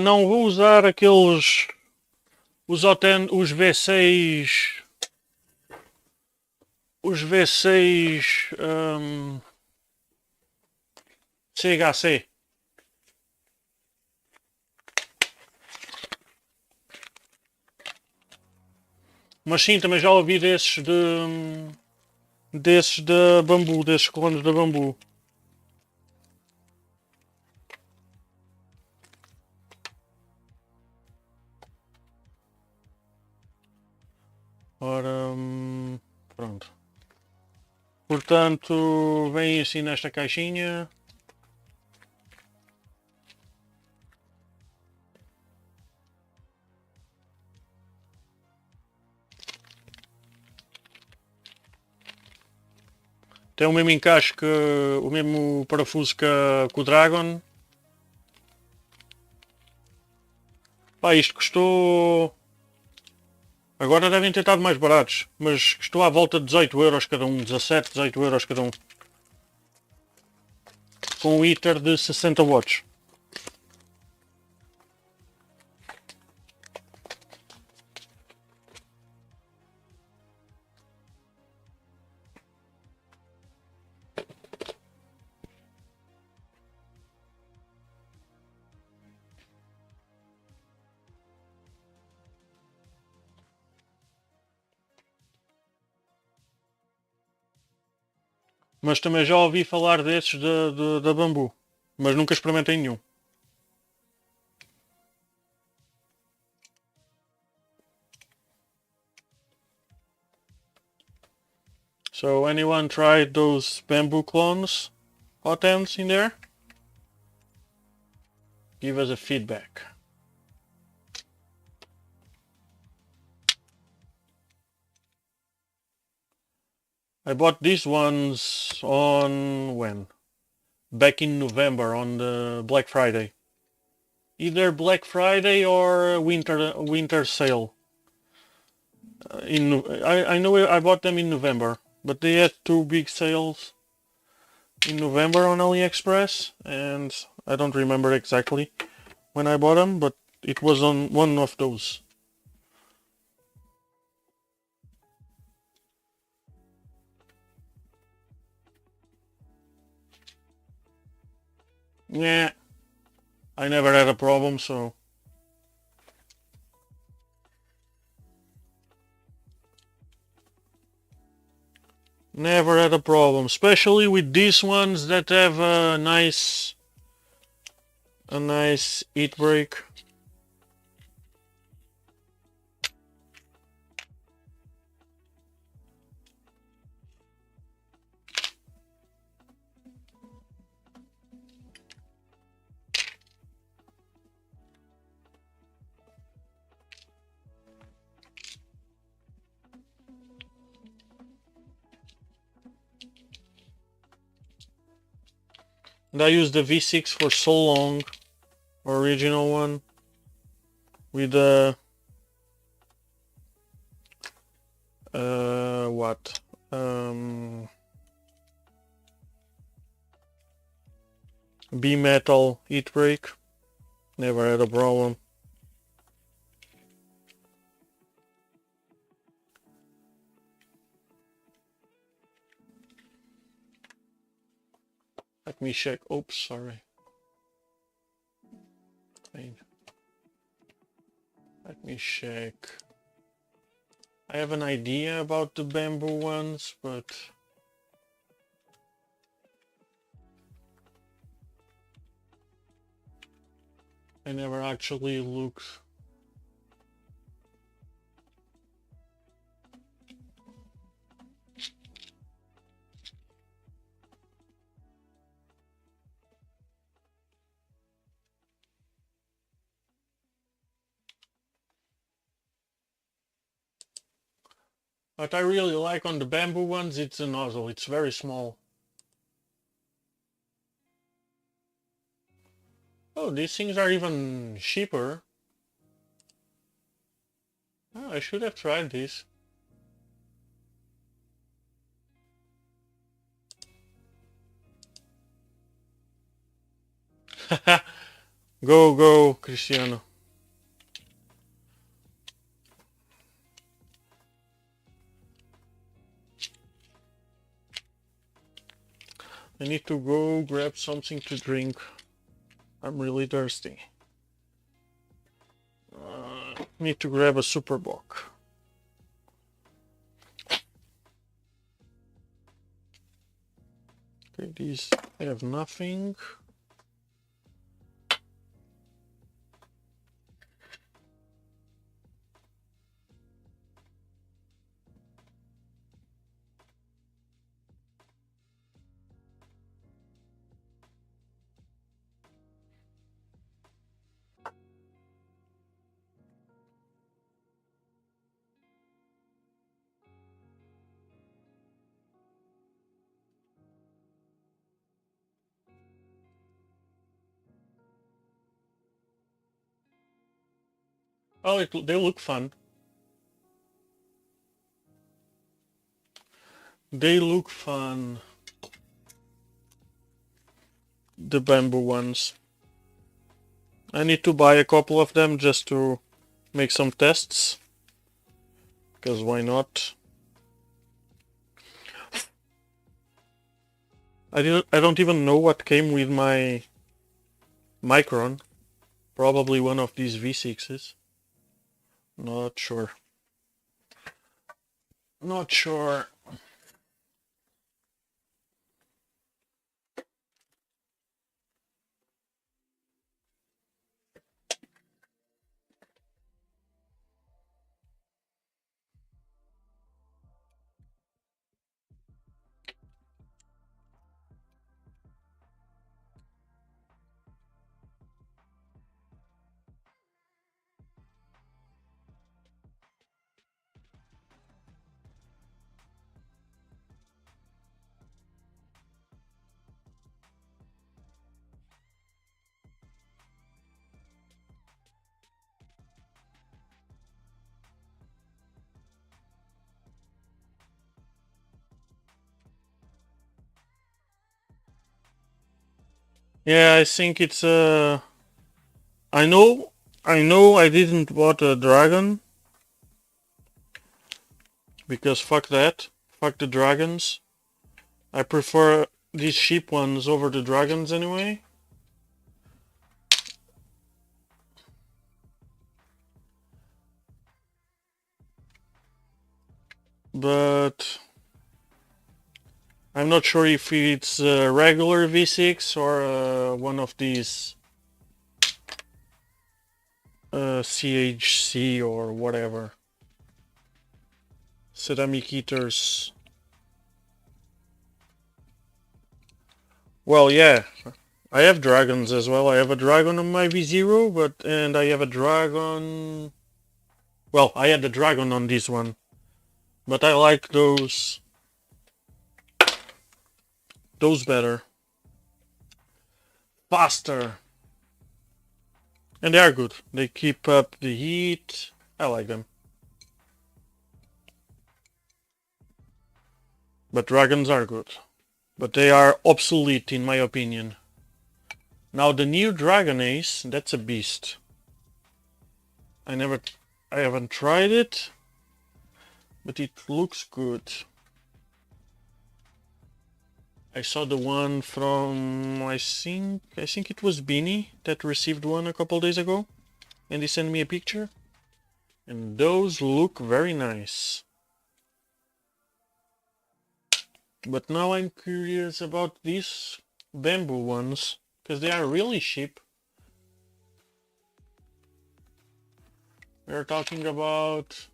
[SPEAKER 1] Não vou usar aqueles... Os Hotend, os V6... Os V6... CHC. Mas sim, também já ouvi desses de... Desses da Bambu, desses clones da Bambu. Ora, pronto. Portanto, vem assim nesta caixinha. Tem o mesmo encaixe que o mesmo parafuso que o Dragon. Pá, isto custou... Agora devem ter estado mais baratos, mas custou à volta de 18 euros cada um, 17, 18 euros cada um. Com um heater de 60 watts. Mas também já ouvi falar desses da Bambu, mas nunca experimentei nenhum. So anyone tried those Bambu clones, Hotends in there? Give us a feedback. I bought these ones on when? Back in November on the Black Friday. Either Black Friday or winter sale. I know I bought them in November, but they had two big sales in November on AliExpress, and I don't remember exactly when I bought them, but it was on one of those. Yeah, I never had a problem, so... Never had a problem, especially with these ones that have a nice heat break. And I used the V6 for so long, original one, with the B-metal heat break. Never had a problem. Let me check. Oops, sorry. Let me check. I have an idea about the Bambu ones, but I never actually looked. What I really like on the Bambu ones, it's a nozzle. It's very small. Oh, these things are even cheaper. Oh, I should have tried this. Go, go, Cristiano. I need to go grab something to drink. I'm really thirsty. Need to grab a super bock. Okay, these have nothing. Oh, they look fun. They look fun. The Bambu ones. I need to buy a couple of them just to make some tests. Because why not? I don't even know what came with my Micron. Probably one of these V6s. Not sure. Not sure. Yeah, I think it's I know I didn't bought a dragon. Because fuck that. Fuck the dragons. I prefer these cheap ones over the dragons anyway. But I'm not sure if it's a regular V6 or one of these CHC or whatever. Ceramic heaters. Well, yeah, I have dragons as well. I have a dragon on my V0, and I have a dragon. Well, I had a dragon on this one, but I like those better. Faster. And they are good. They keep up the heat. I like them. But dragons are good. But they are obsolete in my opinion. Now the new Dragon Ace, that's a beast. I haven't tried it, but it looks good. I saw the one from, I think it was Beanie that received one a couple days ago, and he sent me a picture, and those look very nice. But now I'm curious about these Bambu ones, because they are really cheap. We're talking about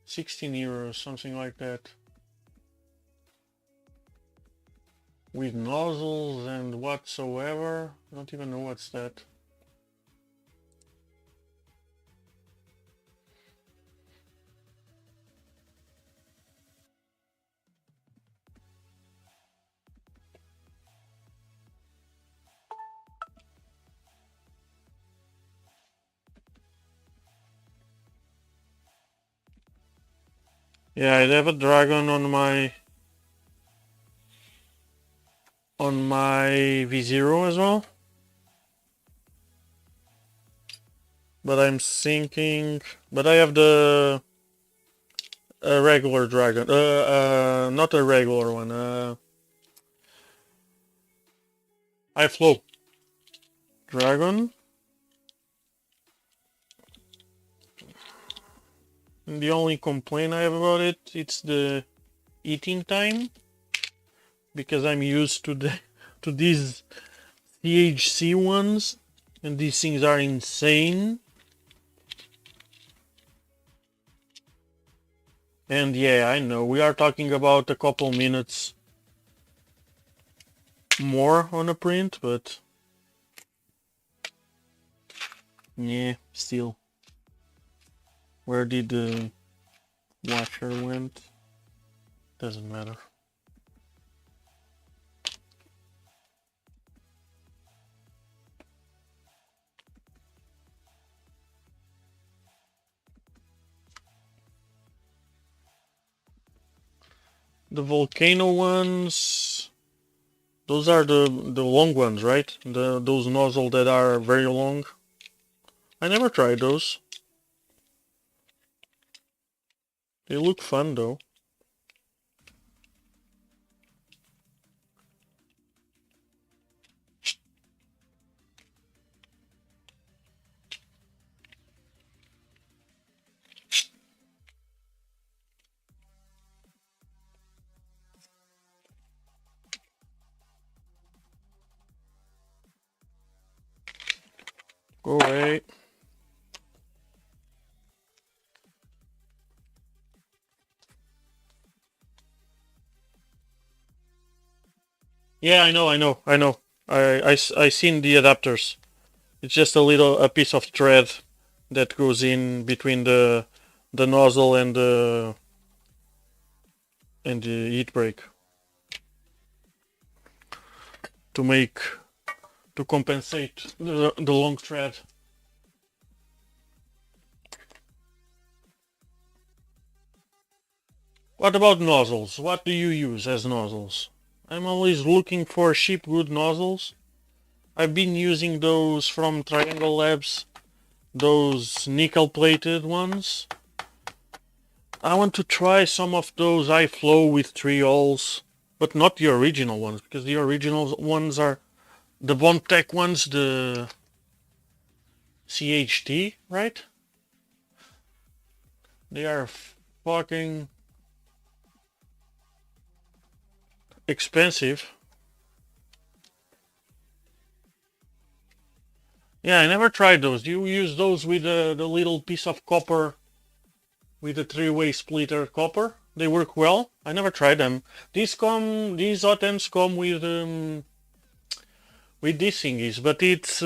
[SPEAKER 1] 16 euros, something like that. With nozzles and whatsoever. I don't even know what's that. Yeah, I have a dragon on my V0 as well. But I'm thinking, but I have the a regular dragon, not a regular one, high flow dragon. And the only complaint I have about it's the eating time, because I'm used to to these THC ones, and these things are insane. And yeah, I know we are talking about a couple minutes more on a print, but yeah, still. Where did the washer went? Doesn't matter. The volcano ones, those are the long ones, right? Those nozzles that are very long. I never tried those. They look fun though. Go away. Yeah, I know. I seen the adapters. It's just a piece of thread that goes in between the nozzle and the heat break to compensate the long thread. What about nozzles? What do you use as nozzles? I'm always looking for cheap good nozzles. I've been using those from Triangle Labs, those nickel plated ones. I want to try some of those high flow with 3 holes, but not the original ones, because the original ones are the Bontech ones, the CHT, right? They are fucking expensive. Yeah, I never tried those. Do you use those with the little piece of copper, with a 3-way splitter copper? They work well. I never tried them. These hotends come with these thingies, but it's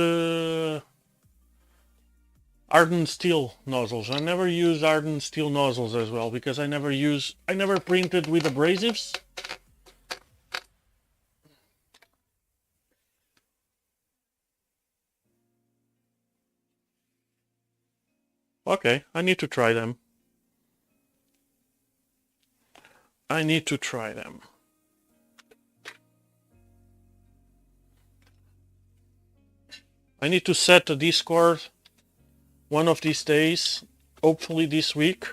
[SPEAKER 1] hardened steel nozzles. I never use hardened steel nozzles as well, because I never printed with abrasives. Okay, I need to try them. I need to try them. I need to set a Discord one of these days, hopefully this week,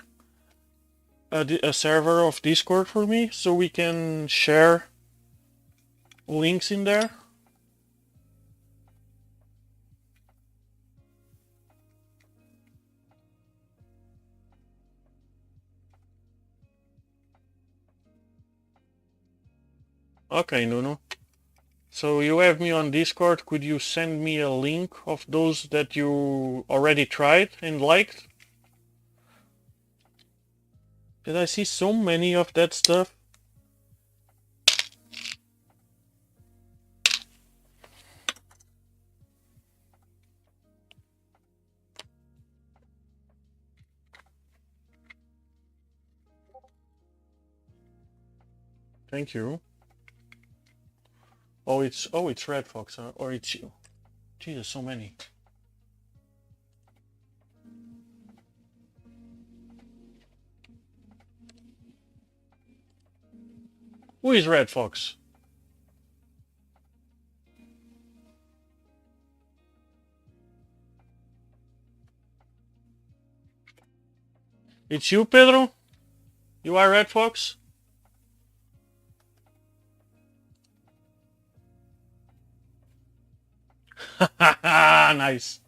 [SPEAKER 1] a server of Discord for me, so we can share links in there. Okay, Nuno. So you have me on Discord. Could you send me a link of those that you already tried and liked? Did I see so many of that stuff? Thank you. Oh, it's Red Fox, huh? Or it's you. Jesus, so many. Who is Red Fox? It's you, Pedro? You are Red Fox? Nice.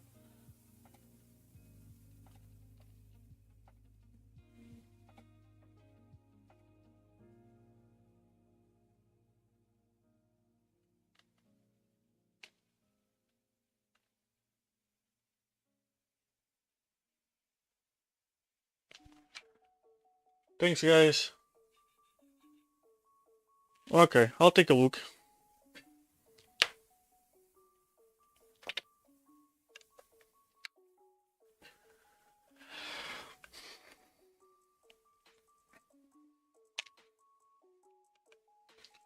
[SPEAKER 1] Thanks, guys. Okay, I'll take a look.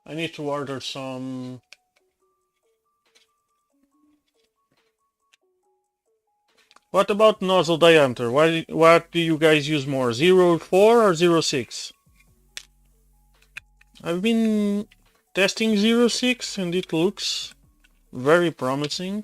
[SPEAKER 1] I need to order some... What about nozzle diameter? What do you guys use more, 0.4 or 0.6? I've been testing 0.6 and it looks very promising.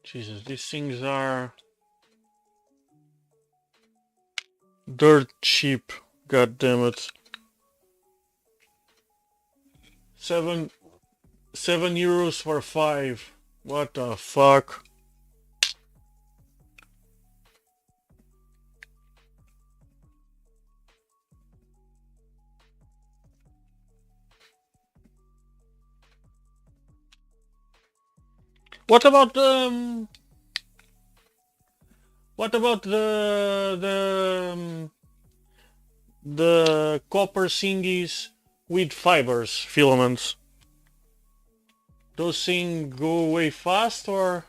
[SPEAKER 1] Jesus, these things are dirt cheap. God damn it. 7 euros for 5. What the fuck? What about the copper thingies with fibers, filaments? Those things go away fast, or?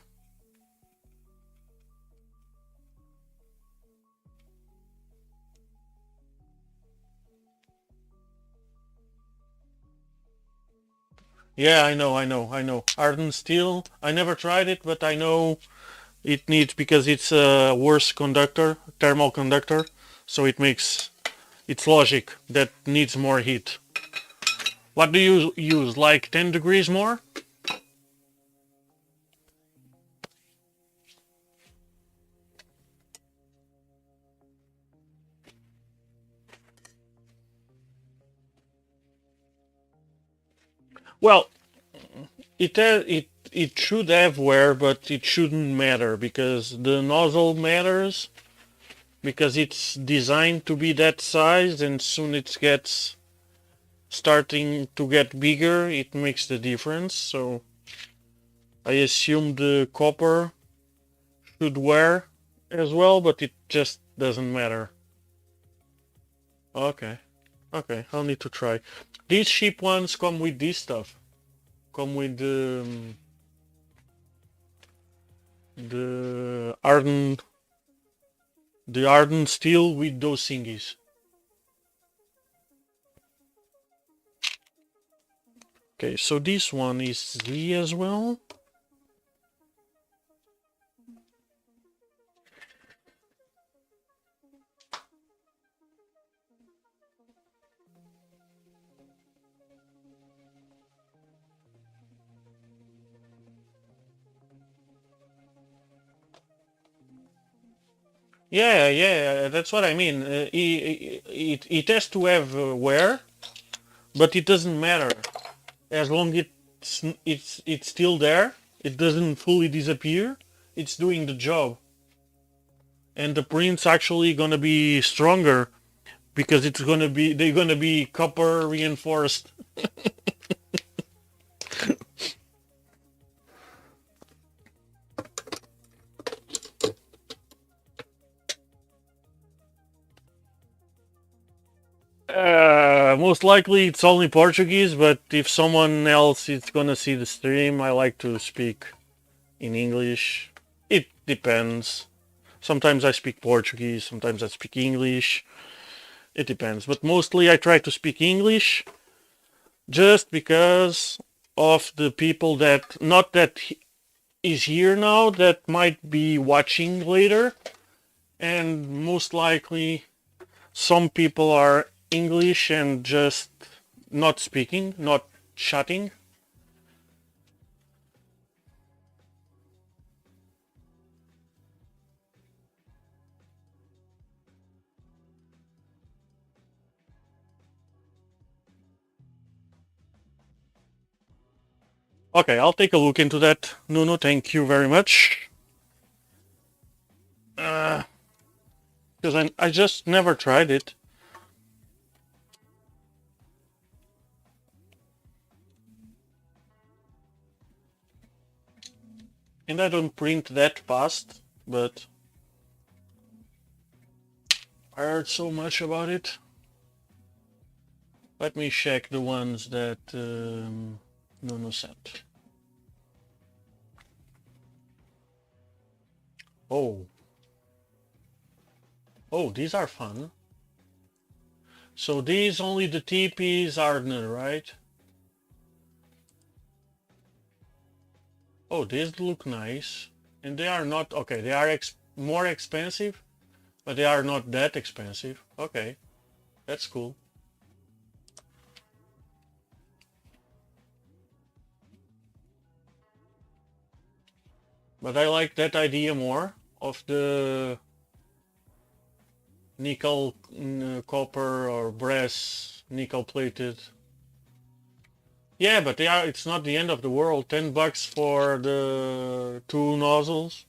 [SPEAKER 1] Yeah, I know. Hardened steel, I never tried it, but I know it needs, because it's a worse conductor, thermal conductor, so it makes, it's logic that needs more heat. What do you use, like 10 degrees more? Well, it should have wear, but it shouldn't matter, because the nozzle matters, because it's designed to be that size, and soon it gets starting to get bigger, it makes the difference. So I assume the copper should wear as well, but it just doesn't matter. Okay, I'll need to try. These cheap ones come with this stuff. Come with the hardened steel with those thingies. Okay, so this one is Z as well. Yeah, that's what I mean. It has to have wear, but it doesn't matter as long it's still there. It doesn't fully disappear. It's doing the job, and the print's actually gonna be stronger because they're gonna be copper reinforced. most likely it's only Portuguese, but if someone else is gonna see the stream, I like to speak in English. It depends. Sometimes I speak Portuguese, sometimes I speak English. It depends, but mostly I try to speak English just because of the people that, not that is here now, that might be watching later, and most likely some people are English and just not speaking, not chatting. Okay, I'll take a look into that. Nuno, thank you very much. Because I just never tried it. And I don't print that fast, but I heard so much about it. Let me check the ones that Nuno sent. Oh. Oh, these are fun. So these only the TPs are new, right? Oh, these look nice. And they are not, okay, they are more expensive, but they are not that expensive. Okay, that's cool. But I like that idea more of the nickel, copper or brass nickel plated. Yeah, but they are, it's not the end of the world. $10 for the 2 nozzles.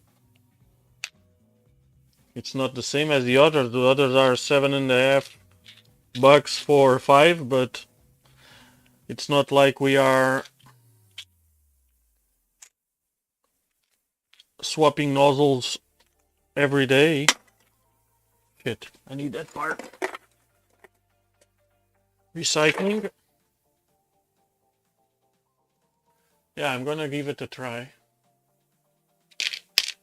[SPEAKER 1] It's not the same as the others. The others are $7.50 for 5, but it's not like we are swapping nozzles every day. Shit, I need that part. Recycling. Yeah, I'm gonna give it a try.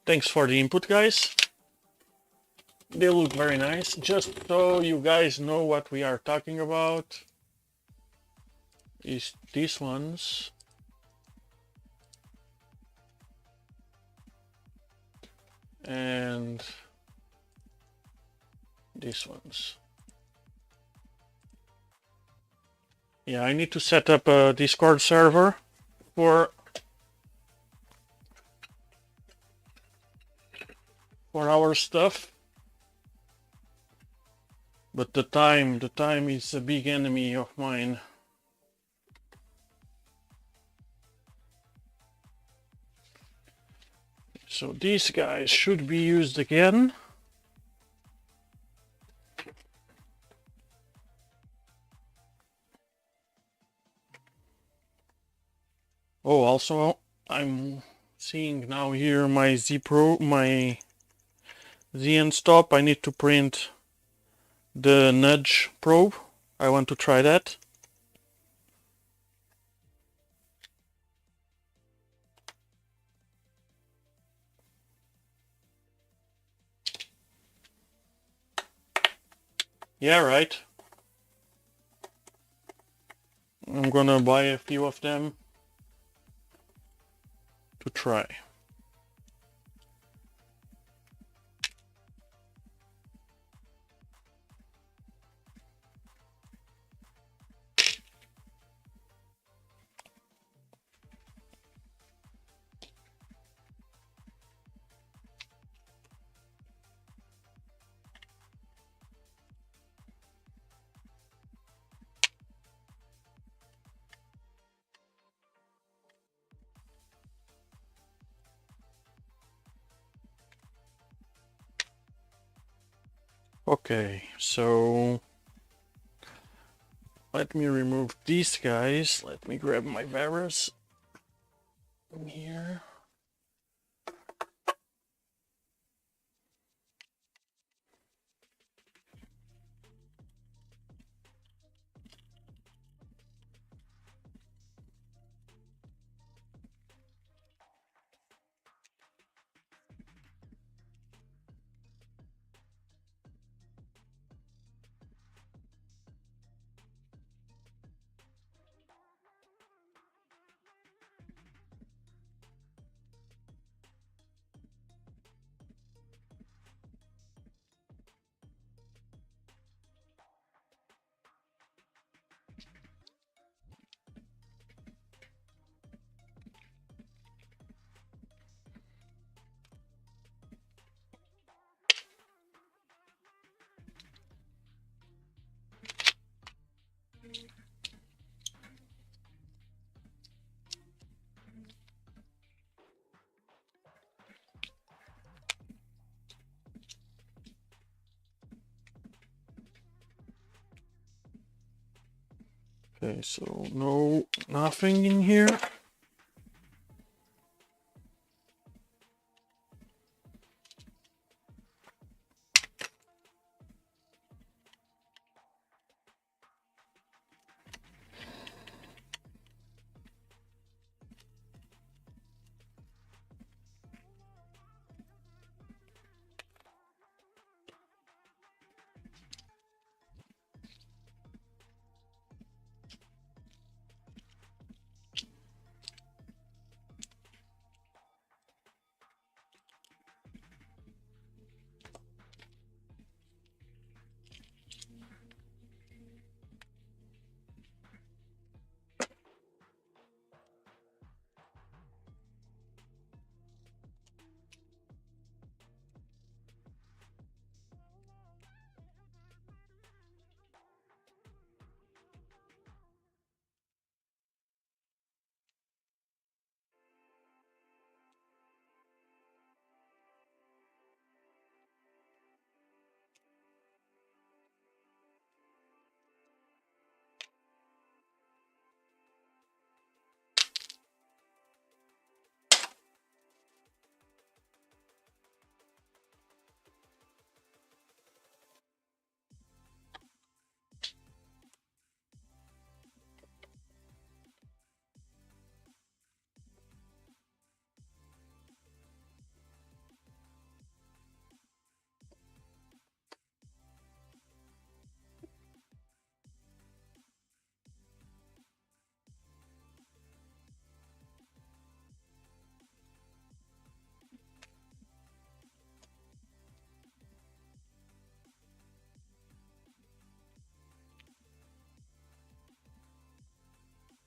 [SPEAKER 1] Thanks for the input, guys. They look very nice. Just so you guys know what we are talking about, is these ones. And these ones. Yeah, I need to set up a Discord server for our stuff. But the time is a big enemy of mine. So these guys should be used again. Oh, also I'm seeing now here my my Z end stop. I need to print the nudge probe. I want to try that. Yeah, right. I'm gonna buy a few of them to try. Okay, so let me remove these guys. Let me grab my virus here. Okay, so nothing in here.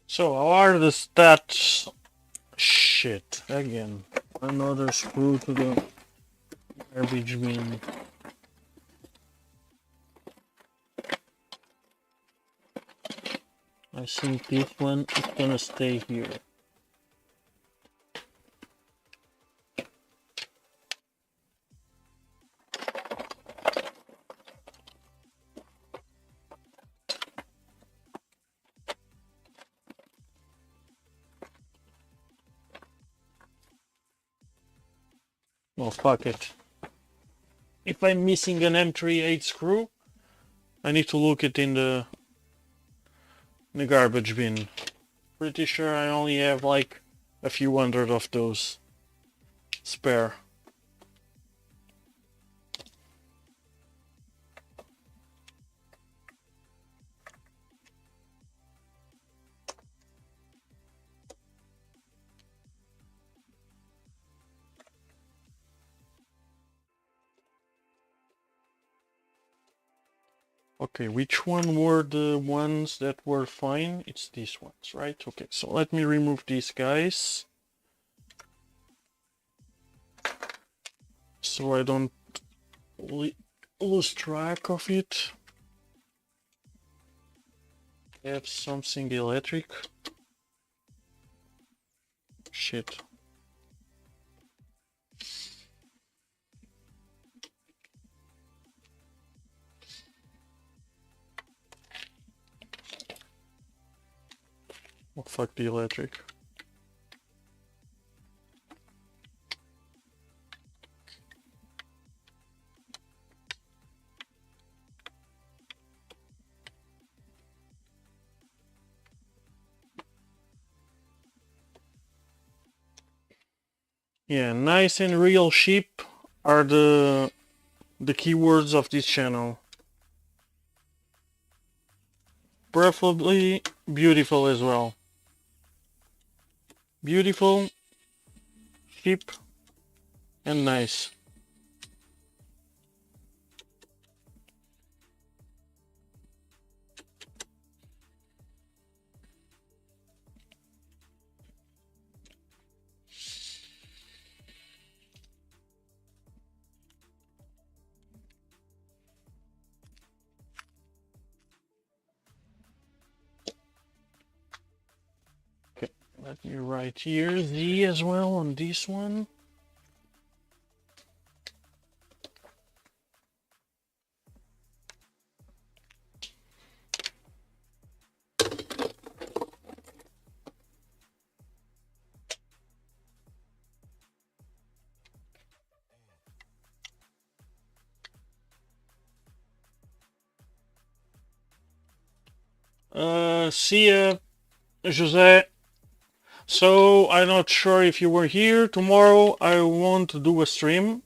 [SPEAKER 1] So how are the stats? Shit, again. Another screw to the garbage bin. I think this one is gonna stay here. Oh, fuck it. If I'm missing an M38 screw, I need to look it in the garbage bin. Pretty sure I only have like a few hundred of those spare. Okay, which one were the ones that were fine? It's these ones, right? Okay, so let me remove these guys. So I don't lose track of it. I have something electric. Shit. Oh, fuck the electric. Yeah, nice and real sheep are the keywords of this channel. Preferably beautiful as well. Beautiful, cheap, and nice. Okay, let me write here Z as well on this one. See ya, Jose. So, I'm not sure if you were here. Tomorrow I won't do a stream.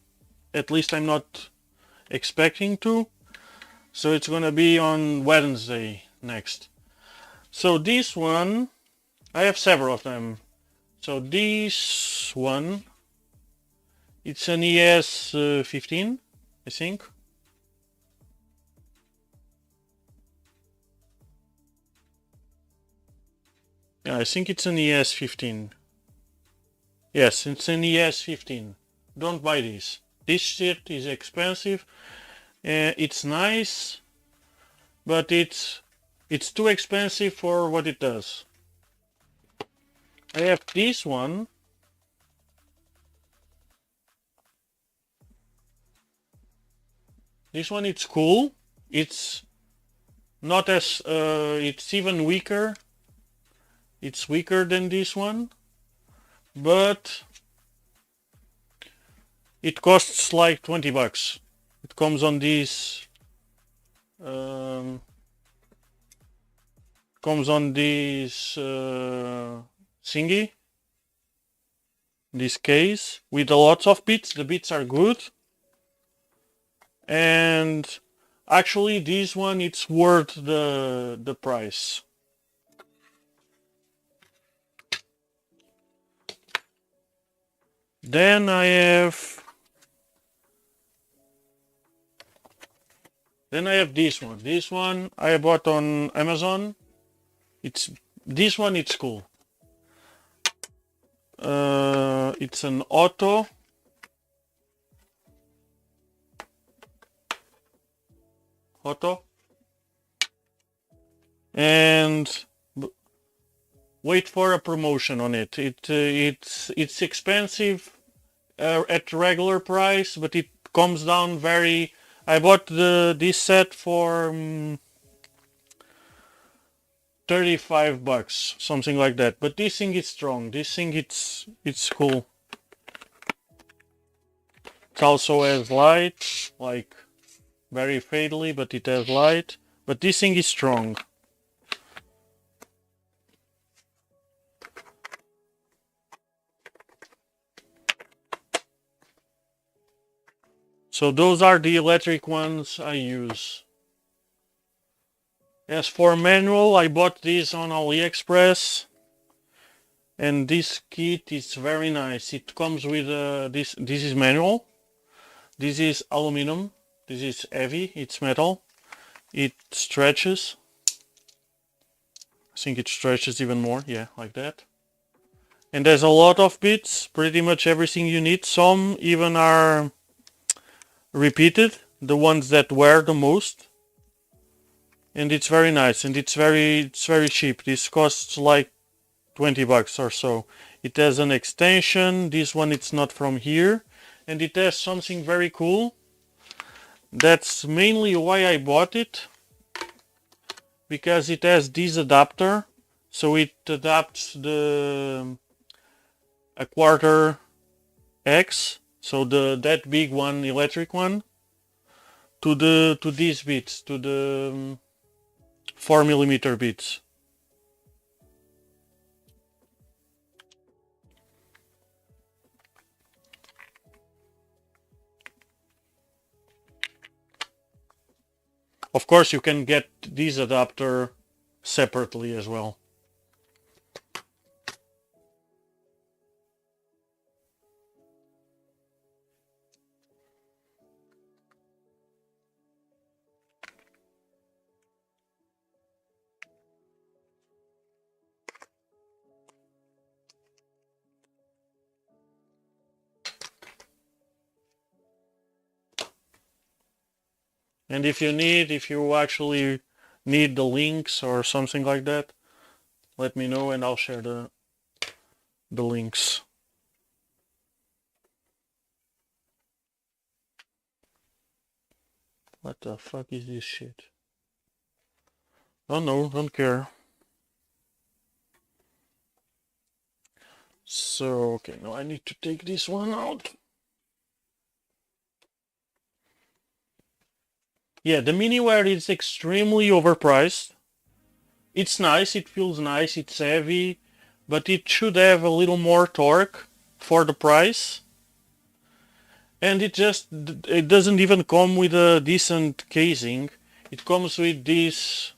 [SPEAKER 1] At least I'm not expecting to. So it's gonna be on Wednesday next. So this one, I have several of them. So this one, it's an ES15, I think. Yeah, I think it's an ES15. Yes, it's an ES15. Don't buy this. This shit is expensive. It's nice, but it's too expensive for what it does. I have this one. This one, it's cool. It's not as it's even weaker. It's weaker than this one, but it costs like 20 bucks. It comes on this thingy, this case, with a lot of bits. The bits are good, and actually this one, it's worth the price. Then I have this one. This one I bought on Amazon. This one, it's cool. It's an auto. And wait for a promotion on it. It's expensive at regular price, but it comes down very. I bought this set for 35 bucks, something like that. But this thing is strong. This thing, it's cool. It also has light, like very fadily, but it has light. But this thing is strong. So those are the electric ones I use. As for manual, I bought this on AliExpress, and this kit is very nice. It comes with this is manual. This is aluminum. This is heavy. It's metal. It stretches. I think it stretches even more. Yeah, like that. And there's a lot of bits. Pretty much everything you need. Some even are repeated, the ones that wear the most. And it's very nice, and it's very cheap. This costs like 20 bucks or so. It has an extension. This one, it's not from here, and it has something very cool. That's mainly why I bought it, because it has this adapter, so it adapts a 1/4 X, so that big one, electric one, to these bits, to the 4mm bits. Of course, you can get this adapter separately as well. And if you actually need the links or something like that, let me know and I'll share the links. What the fuck is this shit? Oh no, don't care. So, okay, now I need to take this one out. Yeah, the miniware is extremely overpriced. It's nice, it feels nice, it's heavy, but it should have a little more torque for the price. And it doesn't even come with a decent casing. It comes with this.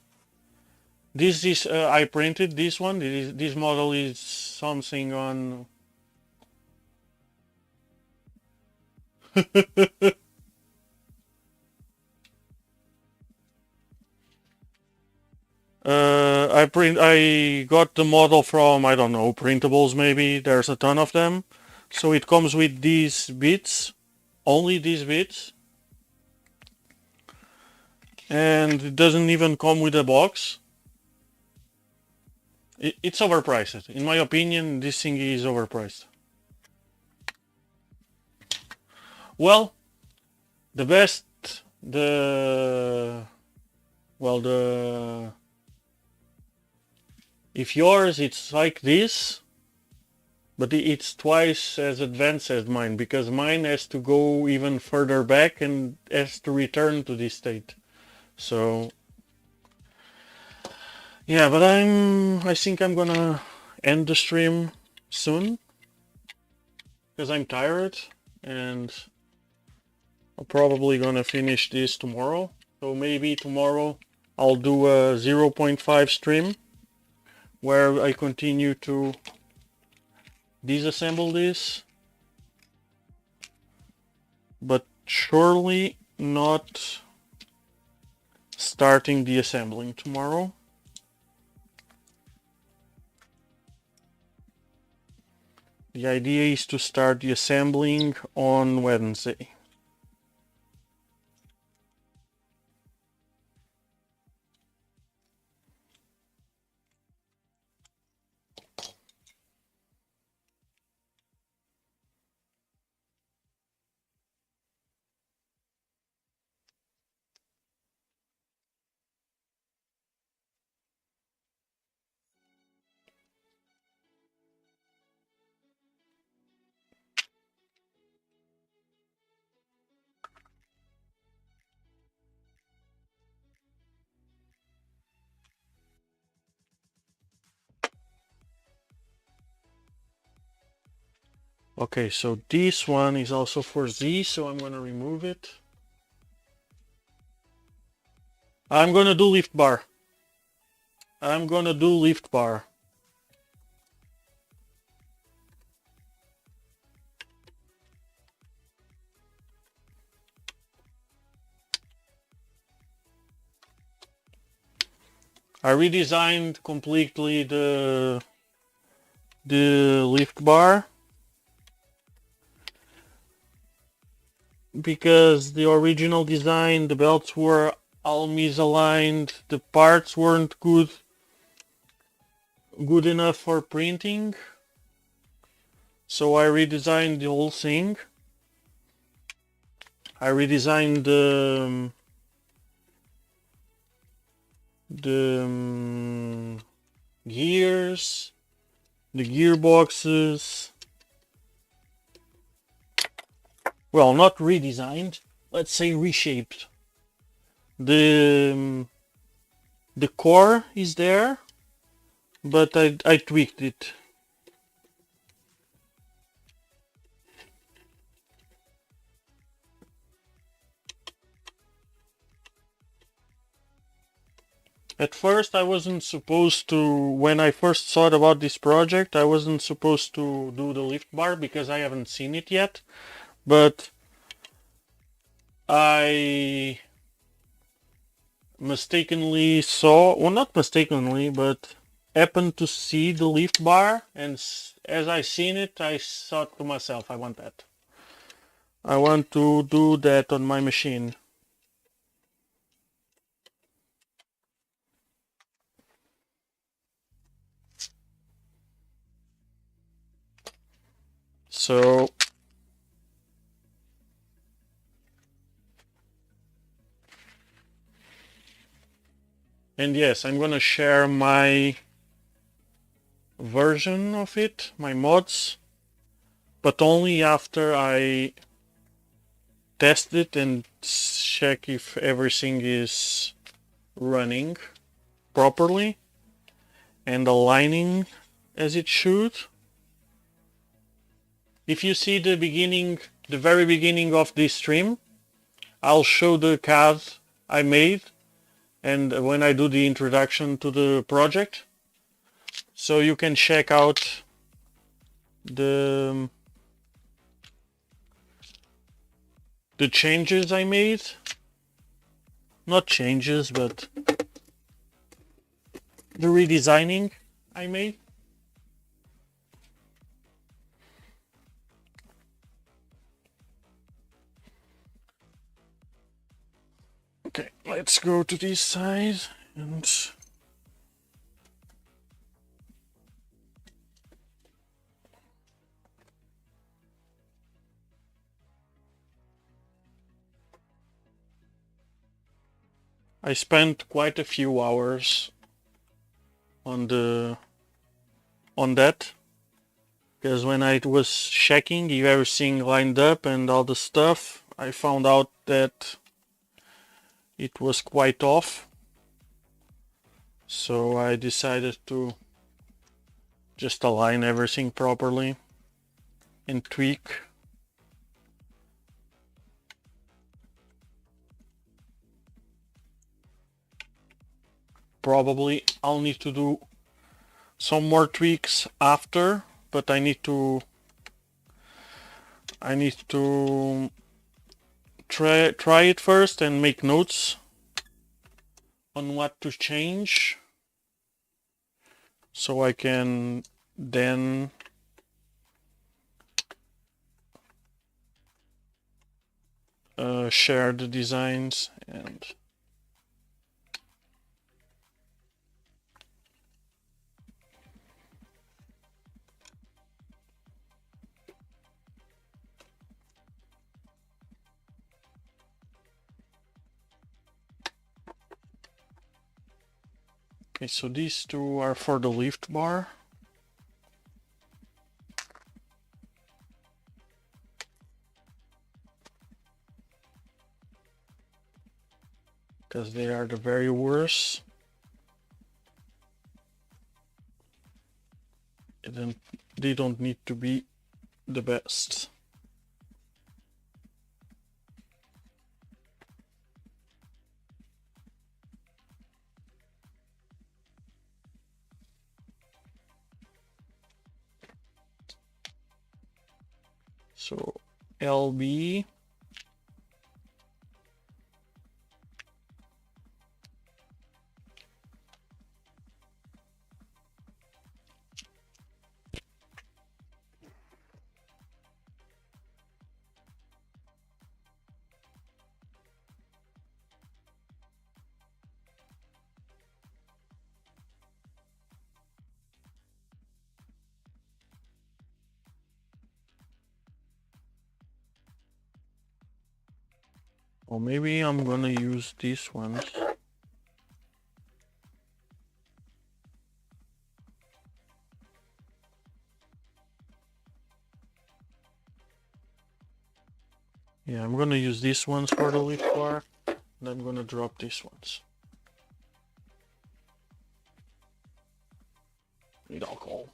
[SPEAKER 1] This is I printed this one. This model is something on. I got the model from, I don't know, printables maybe. There's a ton of them. So it comes with these bits, only these bits. And it doesn't even come with a box. It's overpriced. In my opinion, this thing is overpriced. Well, the best, if yours it's like this, but it's twice as advanced as mine, because mine has to go even further back and has to return to this state. So yeah, but I think I'm gonna end the stream soon because I'm tired, and I'm probably gonna finish this tomorrow. So maybe tomorrow I'll do a 0.5 stream where I continue to disassemble this, but surely not starting the assembling tomorrow. The idea is to start the assembling on Wednesday. Okay, so this one is also for Z, so I'm gonna remove it. I'm gonna do lift bar. I'm gonna do lift bar. I redesigned completely the lift bar because the original design, the belts were all misaligned, the parts weren't good enough for printing, so I redesigned the whole thing. I redesigned the gears, the gearboxes. Well, not redesigned, let's say reshaped. The core is there, but I tweaked it. At first I wasn't supposed to, when I first thought about this project, I wasn't supposed to do the lift bar because I haven't seen it yet, but I mistakenly saw, well, not mistakenly, but happened to see the lift bar, and as I seen it, I thought to myself, I want that. I want to do that on my machine. So and yes, I'm gonna share my version of it, my mods, but only after I test it and check if everything is running properly. and aligning as it should. If you see the beginning, the very beginning of this stream, I'll show the CAD I made and when I do the introduction to the project, so you can check out the changes I made. Not changes, but the redesigning I made. Okay, let's go to this side and I spent quite a few hours on that, because when I was checking if everything lined up and all the stuff, I found out that it was quite off. So I decided to just align everything properly and tweak. Probably I'll need to do some more tweaks after, but I need to try it first and make notes on what to change, so I can then share the designs. And okay, so these two are for the lift bar. Because they are the very worst. They don't need to be the best. So LB or maybe I'm gonna use these ones. Yeah, I'm gonna use these ones for the lift bar, and I'm gonna drop these ones. Need alcohol.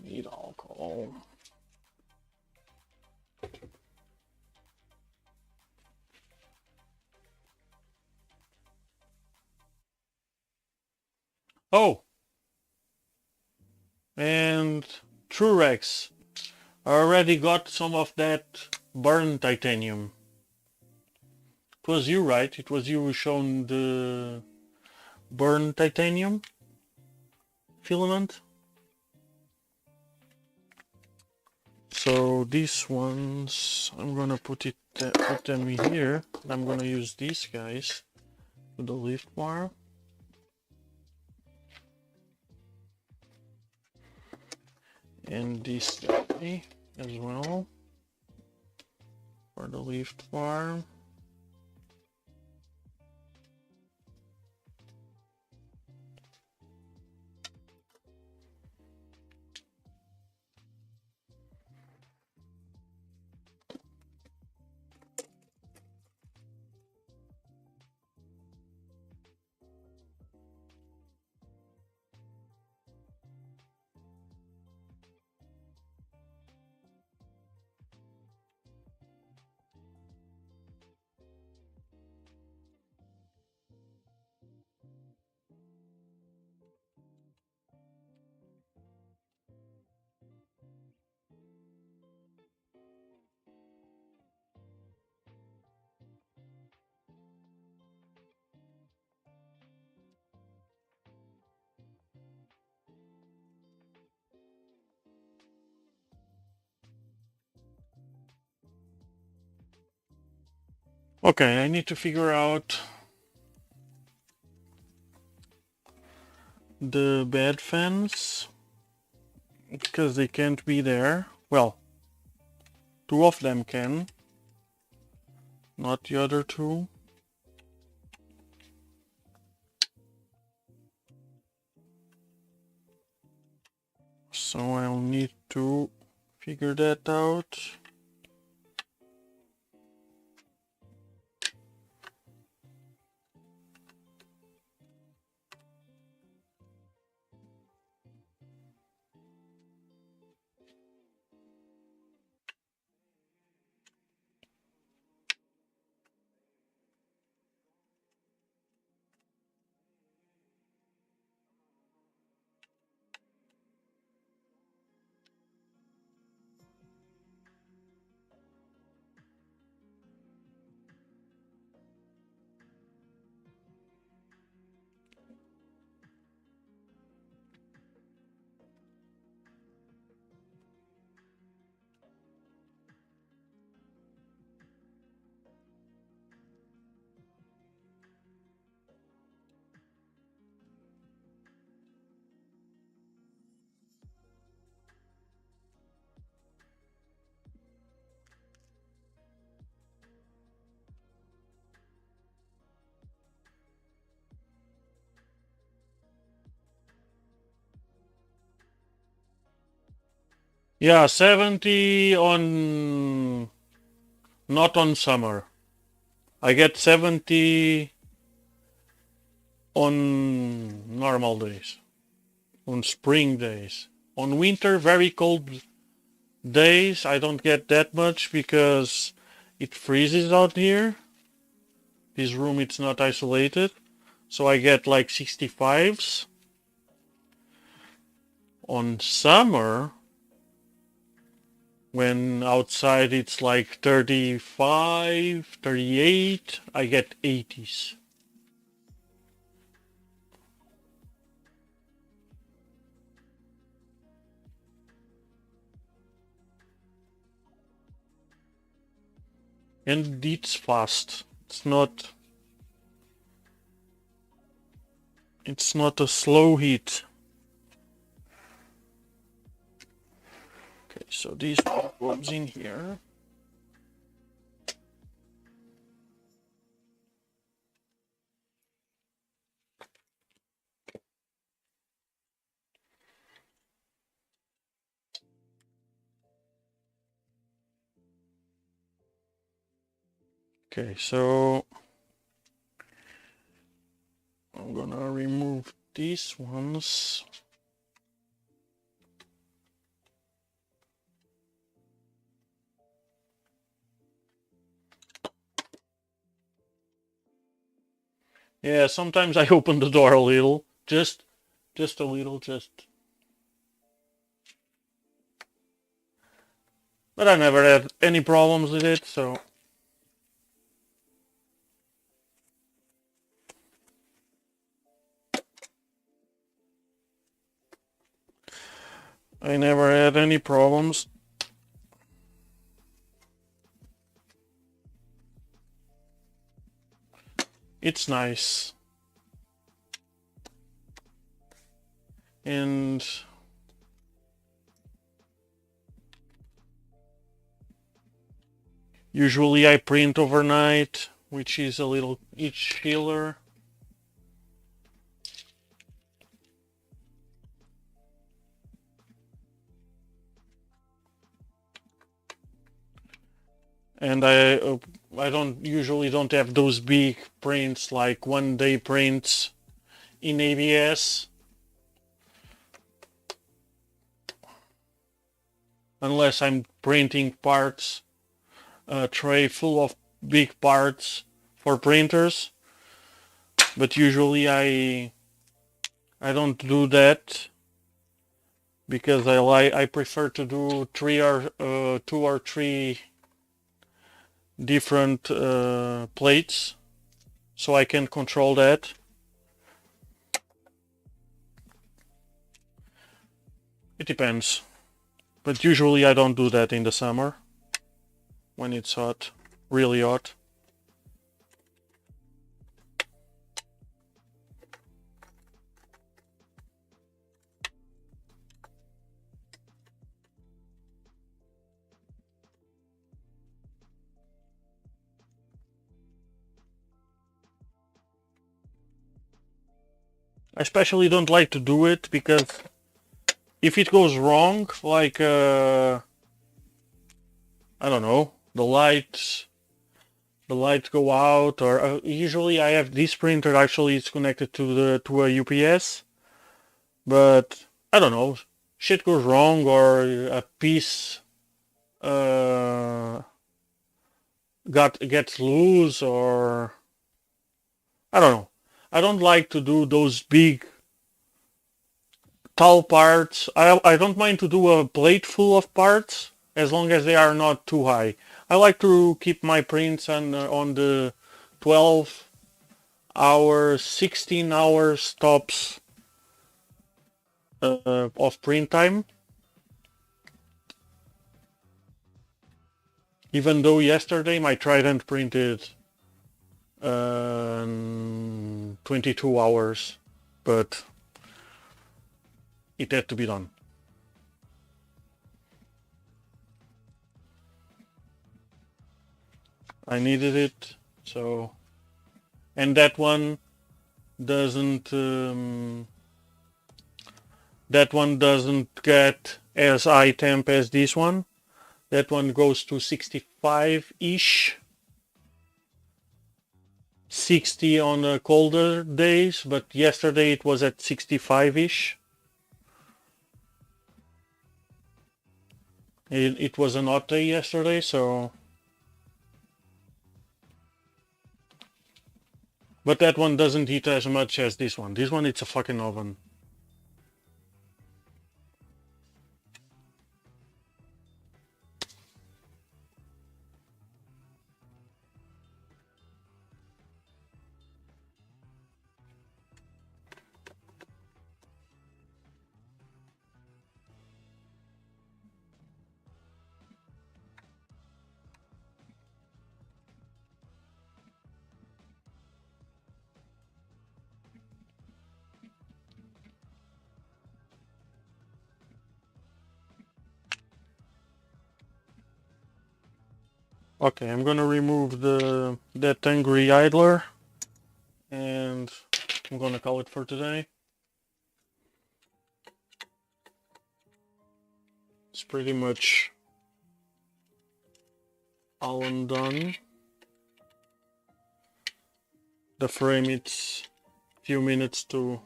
[SPEAKER 1] Need alcohol. Oh! And Trurex. I already got some of that burned titanium. It was you, right? It was you who shown the burned titanium filament. So these ones, I'm gonna put them here. I'm gonna use these guys for the lift bar. And this guy as well for the lift bar. Okay, I need to figure out the bed fans because they can't be there. Well, two of them can, not the other two. So I'll need to figure that out. Yeah, 70 on, not on summer. I get 70 on normal days, on spring days. On winter, very cold days, I don't get that much because it freezes out here. This room, it's not isolated. So I get like 65s. On summer, when outside it's like 35, 38, I get 80s. And it's fast. It's not a slow heat. Okay, so these goes in here. Okay, so I'm gonna remove these ones. Yeah, sometimes I open the door a little, just a little, but I never had any problems with it, so. I never had any problems. It's nice. And usually I print overnight, which is a little itch killer. And I usually don't have those big prints like 1-day prints in ABS. Unless I'm printing parts, a tray full of big parts for printers. But usually I don't do that because I prefer to do 2 or 3 different plates, so I can control that. It depends, but usually I don't do that in the summer when it's hot, really hot. I especially don't like to do it because if it goes wrong, like I don't know, the lights go out, or usually I have this printer actually it's connected to a UPS, but I don't know, shit goes wrong or a piece gets loose, or I don't know. I don't like to do those big tall parts. I don't mind to do a plate full of parts as long as they are not too high. I like to keep my prints on the 12 hours, 16 hours tops of print time. Even though yesterday my Trident printed 22 hours, but it had to be done. I needed it, so, and that one doesn't get as high temp as this one. That one goes to 65-ish, 60 on the colder days, but yesterday it was at 65-ish. It was an hot day yesterday, so... But that one doesn't heat as much as this one. This one, it's a fucking oven. Okay, I'm gonna remove that angry idler, and I'm gonna call it for today. It's pretty much all undone. The frame, it's a few minutes to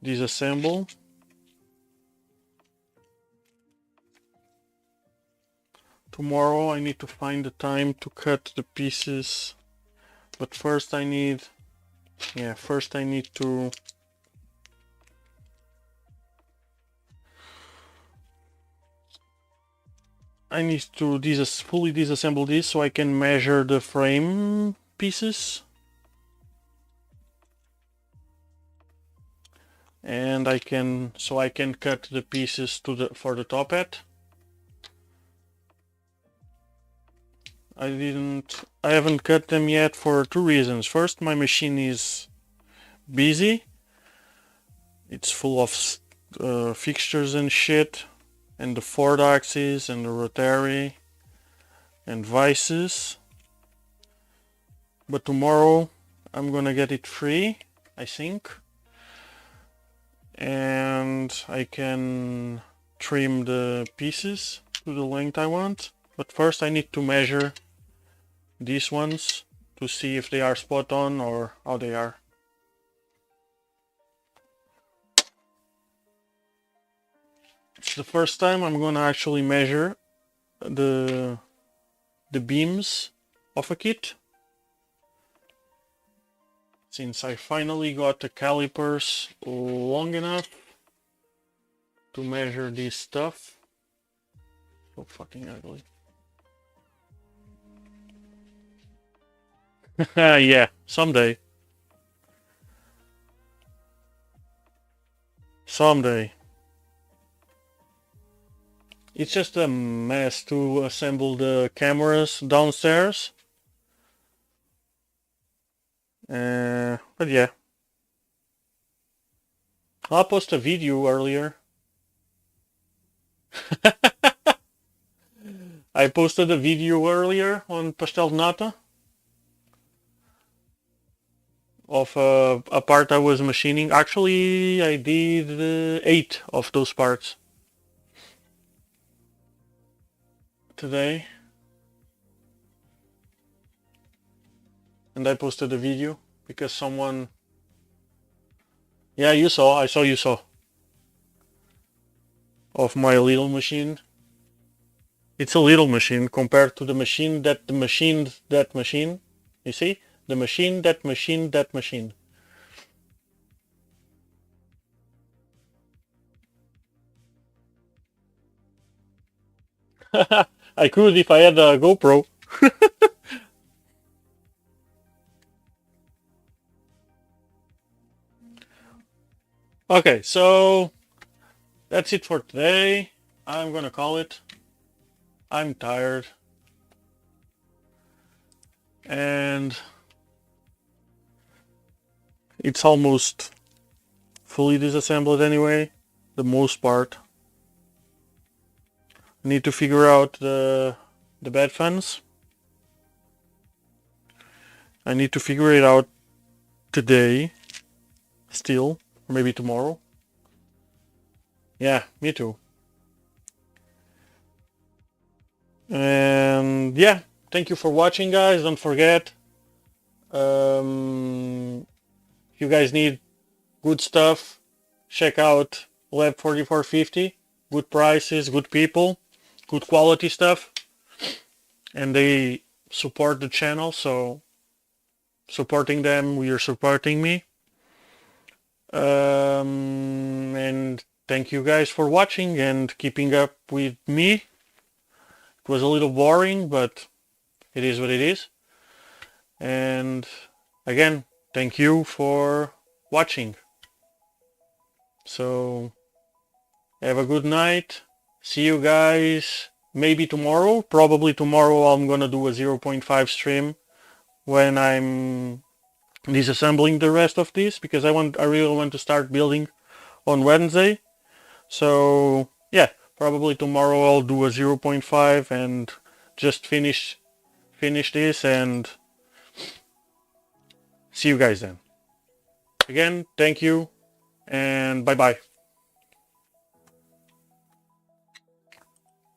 [SPEAKER 1] disassemble. Tomorrow I need to find the time to cut the pieces, but first I need to fully disassemble this so I can measure the frame pieces, and I can cut the pieces for the top hat. I haven't cut them yet for two reasons. First, my machine is busy. It's full of fixtures and shit, and the forward axis and the rotary and vices. But tomorrow I'm gonna get it free, I think, and I can trim the pieces to the length I want. But first I need to measure these ones to see if they are spot on or how they are. It's the first time I'm gonna actually measure the beams of a kit, since I finally got the calipers long enough to measure this stuff. So fucking ugly. Yeah, someday. Someday. It's just a mess to assemble the cameras downstairs. But yeah. I'll post a video earlier. I posted a video earlier on Pastel de Nata. of a part I was machining. Actually, I did 8 of those parts today, and I posted a video because someone, yeah, you saw, I saw you saw, of my little machine. It's a little machine compared to the machine that machined that machine. You see? The machine that machined that machine. I could if I had a GoPro. Okay, so that's it for today. I'm gonna call it. I'm tired. And it's almost fully disassembled anyway, the most part. I need to figure out the bed fans. I need to figure it out today still, or maybe tomorrow. Yeah, me too. And yeah, thank you for watching, guys. Don't forget, if you guys need good stuff, check out Lab 4450. Good prices, good people, good quality stuff, and they support the channel, so supporting them, you're supporting me. And thank you guys for watching and keeping up with me. It was a little boring, but it is what it is. And again, thank you for watching. So have a good night. See you guys maybe tomorrow. Probably tomorrow I'm gonna do a 0.5 stream when I'm disassembling the rest of this, because I really want to start building on Wednesday. So yeah, probably tomorrow I'll do a 0.5 and just finish this, and see you guys then. Again, thank you, and bye bye.